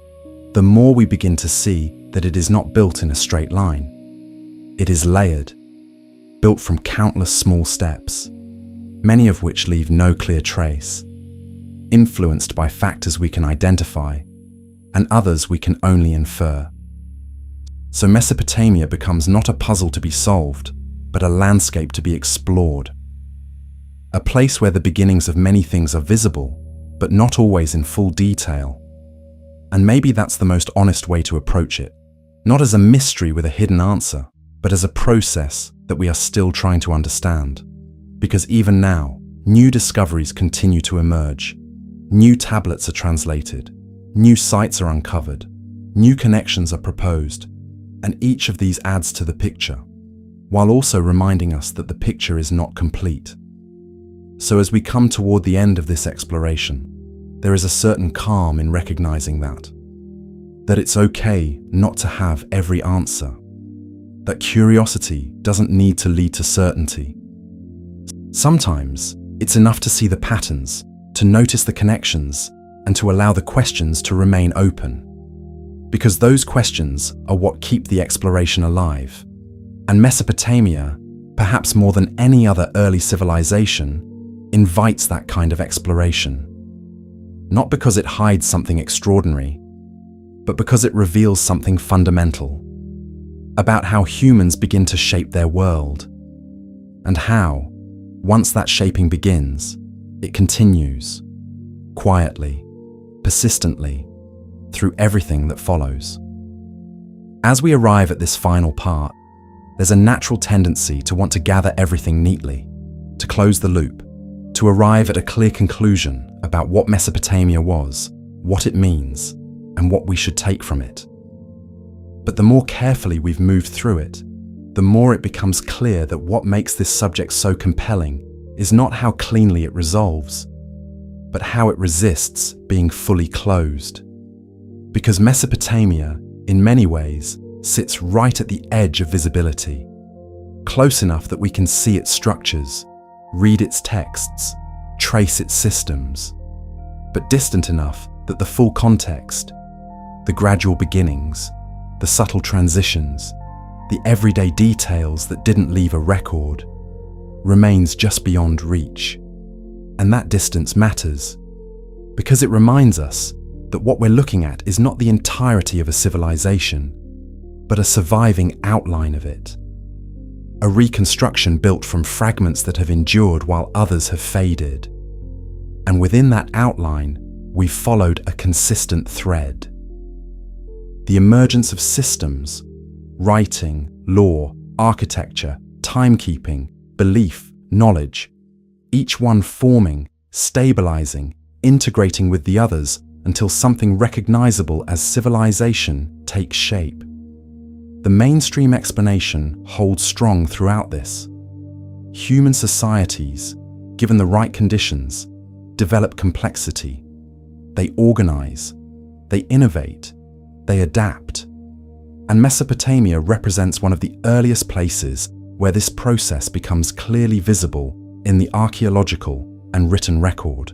the more we begin to see that it is not built in a straight line. It is layered, built from countless small steps, many of which leave no clear trace, influenced by factors we can identify, and others we can only infer. So Mesopotamia becomes not a puzzle to be solved, but a landscape to be explored. A place where the beginnings of many things are visible, but not always in full detail. And maybe that's the most honest way to approach it, not as a mystery with a hidden answer, but as a process that we are still trying to understand. Because even now, new discoveries continue to emerge. New tablets are translated, new sites are uncovered, new connections are proposed, and each of these adds to the picture, while also reminding us that the picture is not complete. So as we come toward the end of this exploration, there is a certain calm in recognizing that it's okay not to have every answer, that curiosity doesn't need to lead to certainty. Sometimes it's enough to see the patterns, to notice the connections, and to allow the questions to remain open. Because those questions are what keep the exploration alive. And Mesopotamia, perhaps more than any other early civilization, invites that kind of exploration. Not because it hides something extraordinary, but because it reveals something fundamental about how humans begin to shape their world, and how, once that shaping begins, it continues, quietly, persistently, through everything that follows. As we arrive at this final part, there's a natural tendency to want to gather everything neatly, to close the loop, to arrive at a clear conclusion about what Mesopotamia was, what it means, and what we should take from it. But the more carefully we've moved through it, the more it becomes clear that what makes this subject so compelling is not how cleanly it resolves, but how it resists being fully closed. Because Mesopotamia, in many ways, sits right at the edge of visibility, close enough that we can see its structures, read its texts, trace its systems, but distant enough that the full context, the gradual beginnings, the subtle transitions, the everyday details that didn't leave a record, remains just beyond reach. And that distance matters, because it reminds us that what we're looking at is not the entirety of a civilization, but a surviving outline of it. A reconstruction built from fragments that have endured while others have faded. And within that outline, we've followed a consistent thread. The emergence of systems, writing, law, architecture, timekeeping, belief, knowledge, each one forming, stabilizing, integrating with the others until something recognizable as civilization takes shape. The mainstream explanation holds strong throughout this. Human societies, given the right conditions, develop complexity. They organize, they innovate, they adapt. And Mesopotamia represents one of the earliest places where this process becomes clearly visible in the archaeological and written record.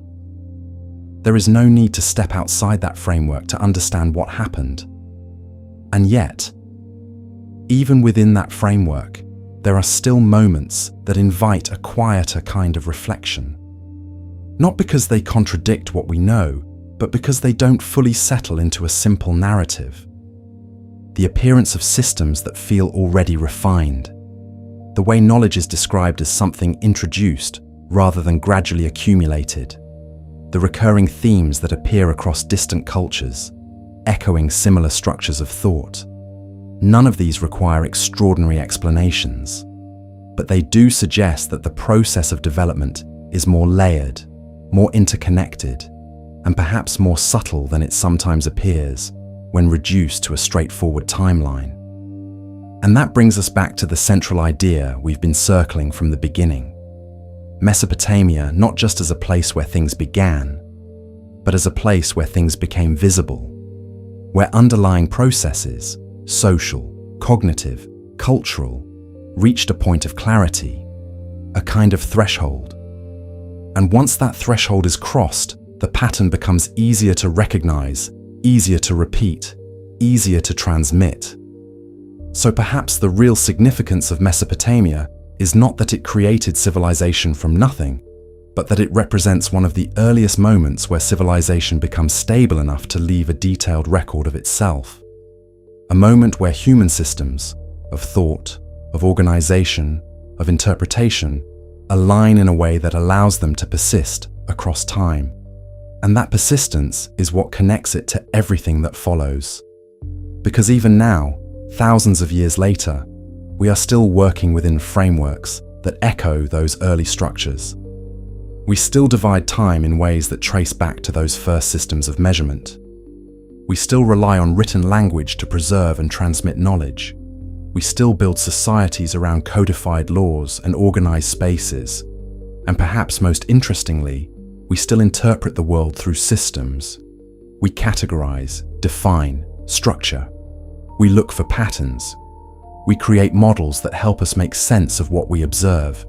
There is no need to step outside that framework to understand what happened. And yet, even within that framework, there are still moments that invite a quieter kind of reflection. Not because they contradict what we know, but because they don't fully settle into a simple narrative. The appearance of systems that feel already refined. The way knowledge is described as something introduced rather than gradually accumulated. The recurring themes that appear across distant cultures, echoing similar structures of thought. None of these require extraordinary explanations, but they do suggest that the process of development is more layered, more interconnected, and perhaps more subtle than it sometimes appears when reduced to a straightforward timeline. And that brings us back to the central idea we've been circling from the beginning. Mesopotamia not just as a place where things began, but as a place where things became visible, where underlying processes, social, cognitive, cultural, reached a point of clarity, a kind of threshold. And once that threshold is crossed, the pattern becomes easier to recognize, easier to repeat, easier to transmit. So perhaps the real significance of Mesopotamia is not that it created civilization from nothing, but that it represents one of the earliest moments where civilization becomes stable enough to leave a detailed record of itself. A moment where human systems, of thought, of organization, of interpretation, align in a way that allows them to persist across time. And that persistence is what connects it to everything that follows. Because even now, thousands of years later, we are still working within frameworks that echo those early structures. We still divide time in ways that trace back to those first systems of measurement. We still rely on written language to preserve and transmit knowledge. We still build societies around codified laws and organized spaces. And perhaps most interestingly, we still interpret the world through systems. We categorize, define, structure. We look for patterns. We create models that help us make sense of what we observe.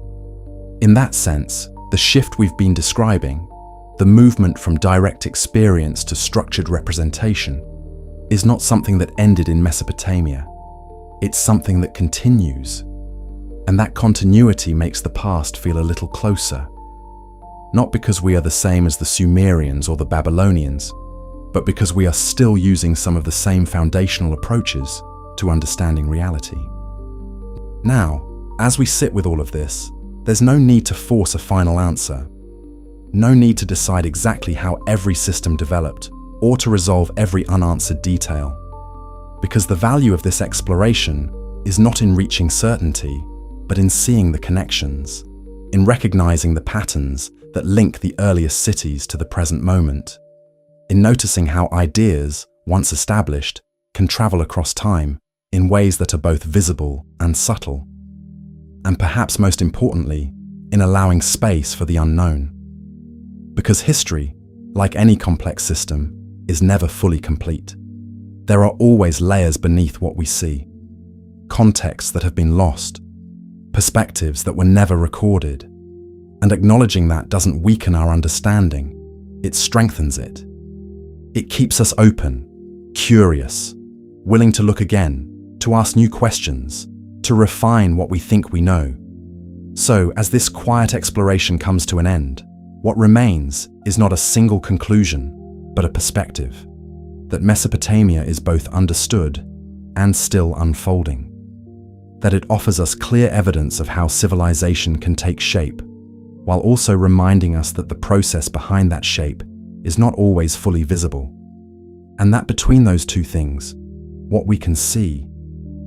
In that sense, the shift we've been describing, the movement from direct experience to structured representation, is not something that ended in Mesopotamia. It's something that continues. And that continuity makes the past feel a little closer. Not because we are the same as the Sumerians or the Babylonians, but because we are still using some of the same foundational approaches to understanding reality. Now, as we sit with all of this, there's no need to force a final answer. No need to decide exactly how every system developed or to resolve every unanswered detail. Because the value of this exploration is not in reaching certainty, but in seeing the connections, in recognizing the patterns that link the earliest cities to the present moment, in noticing how ideas, once established, can travel across time in ways that are both visible and subtle. And perhaps most importantly, in allowing space for the unknown. Because history, like any complex system, is never fully complete. There are always layers beneath what we see, contexts that have been lost, perspectives that were never recorded. And acknowledging that doesn't weaken our understanding, it strengthens it. It keeps us open, curious, willing to look again, to ask new questions, to refine what we think we know. So, as this quiet exploration comes to an end, what remains is not a single conclusion, but a perspective. That Mesopotamia is both understood and still unfolding. That it offers us clear evidence of how civilization can take shape, while also reminding us that the process behind that shape is not always fully visible. And that between those two things, what we can see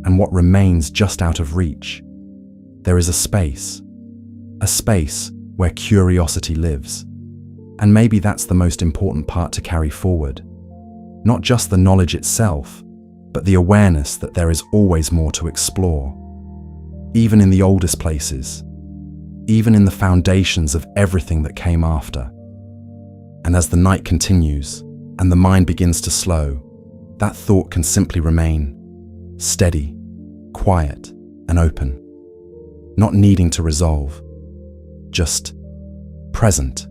and what remains just out of reach, there is a space where curiosity lives. And maybe that's the most important part to carry forward. Not just the knowledge itself, but the awareness that there is always more to explore. Even in the oldest places, even in the foundations of everything that came after. And as the night continues and the mind begins to slow, that thought can simply remain steady, quiet, and open, not needing to resolve, just present.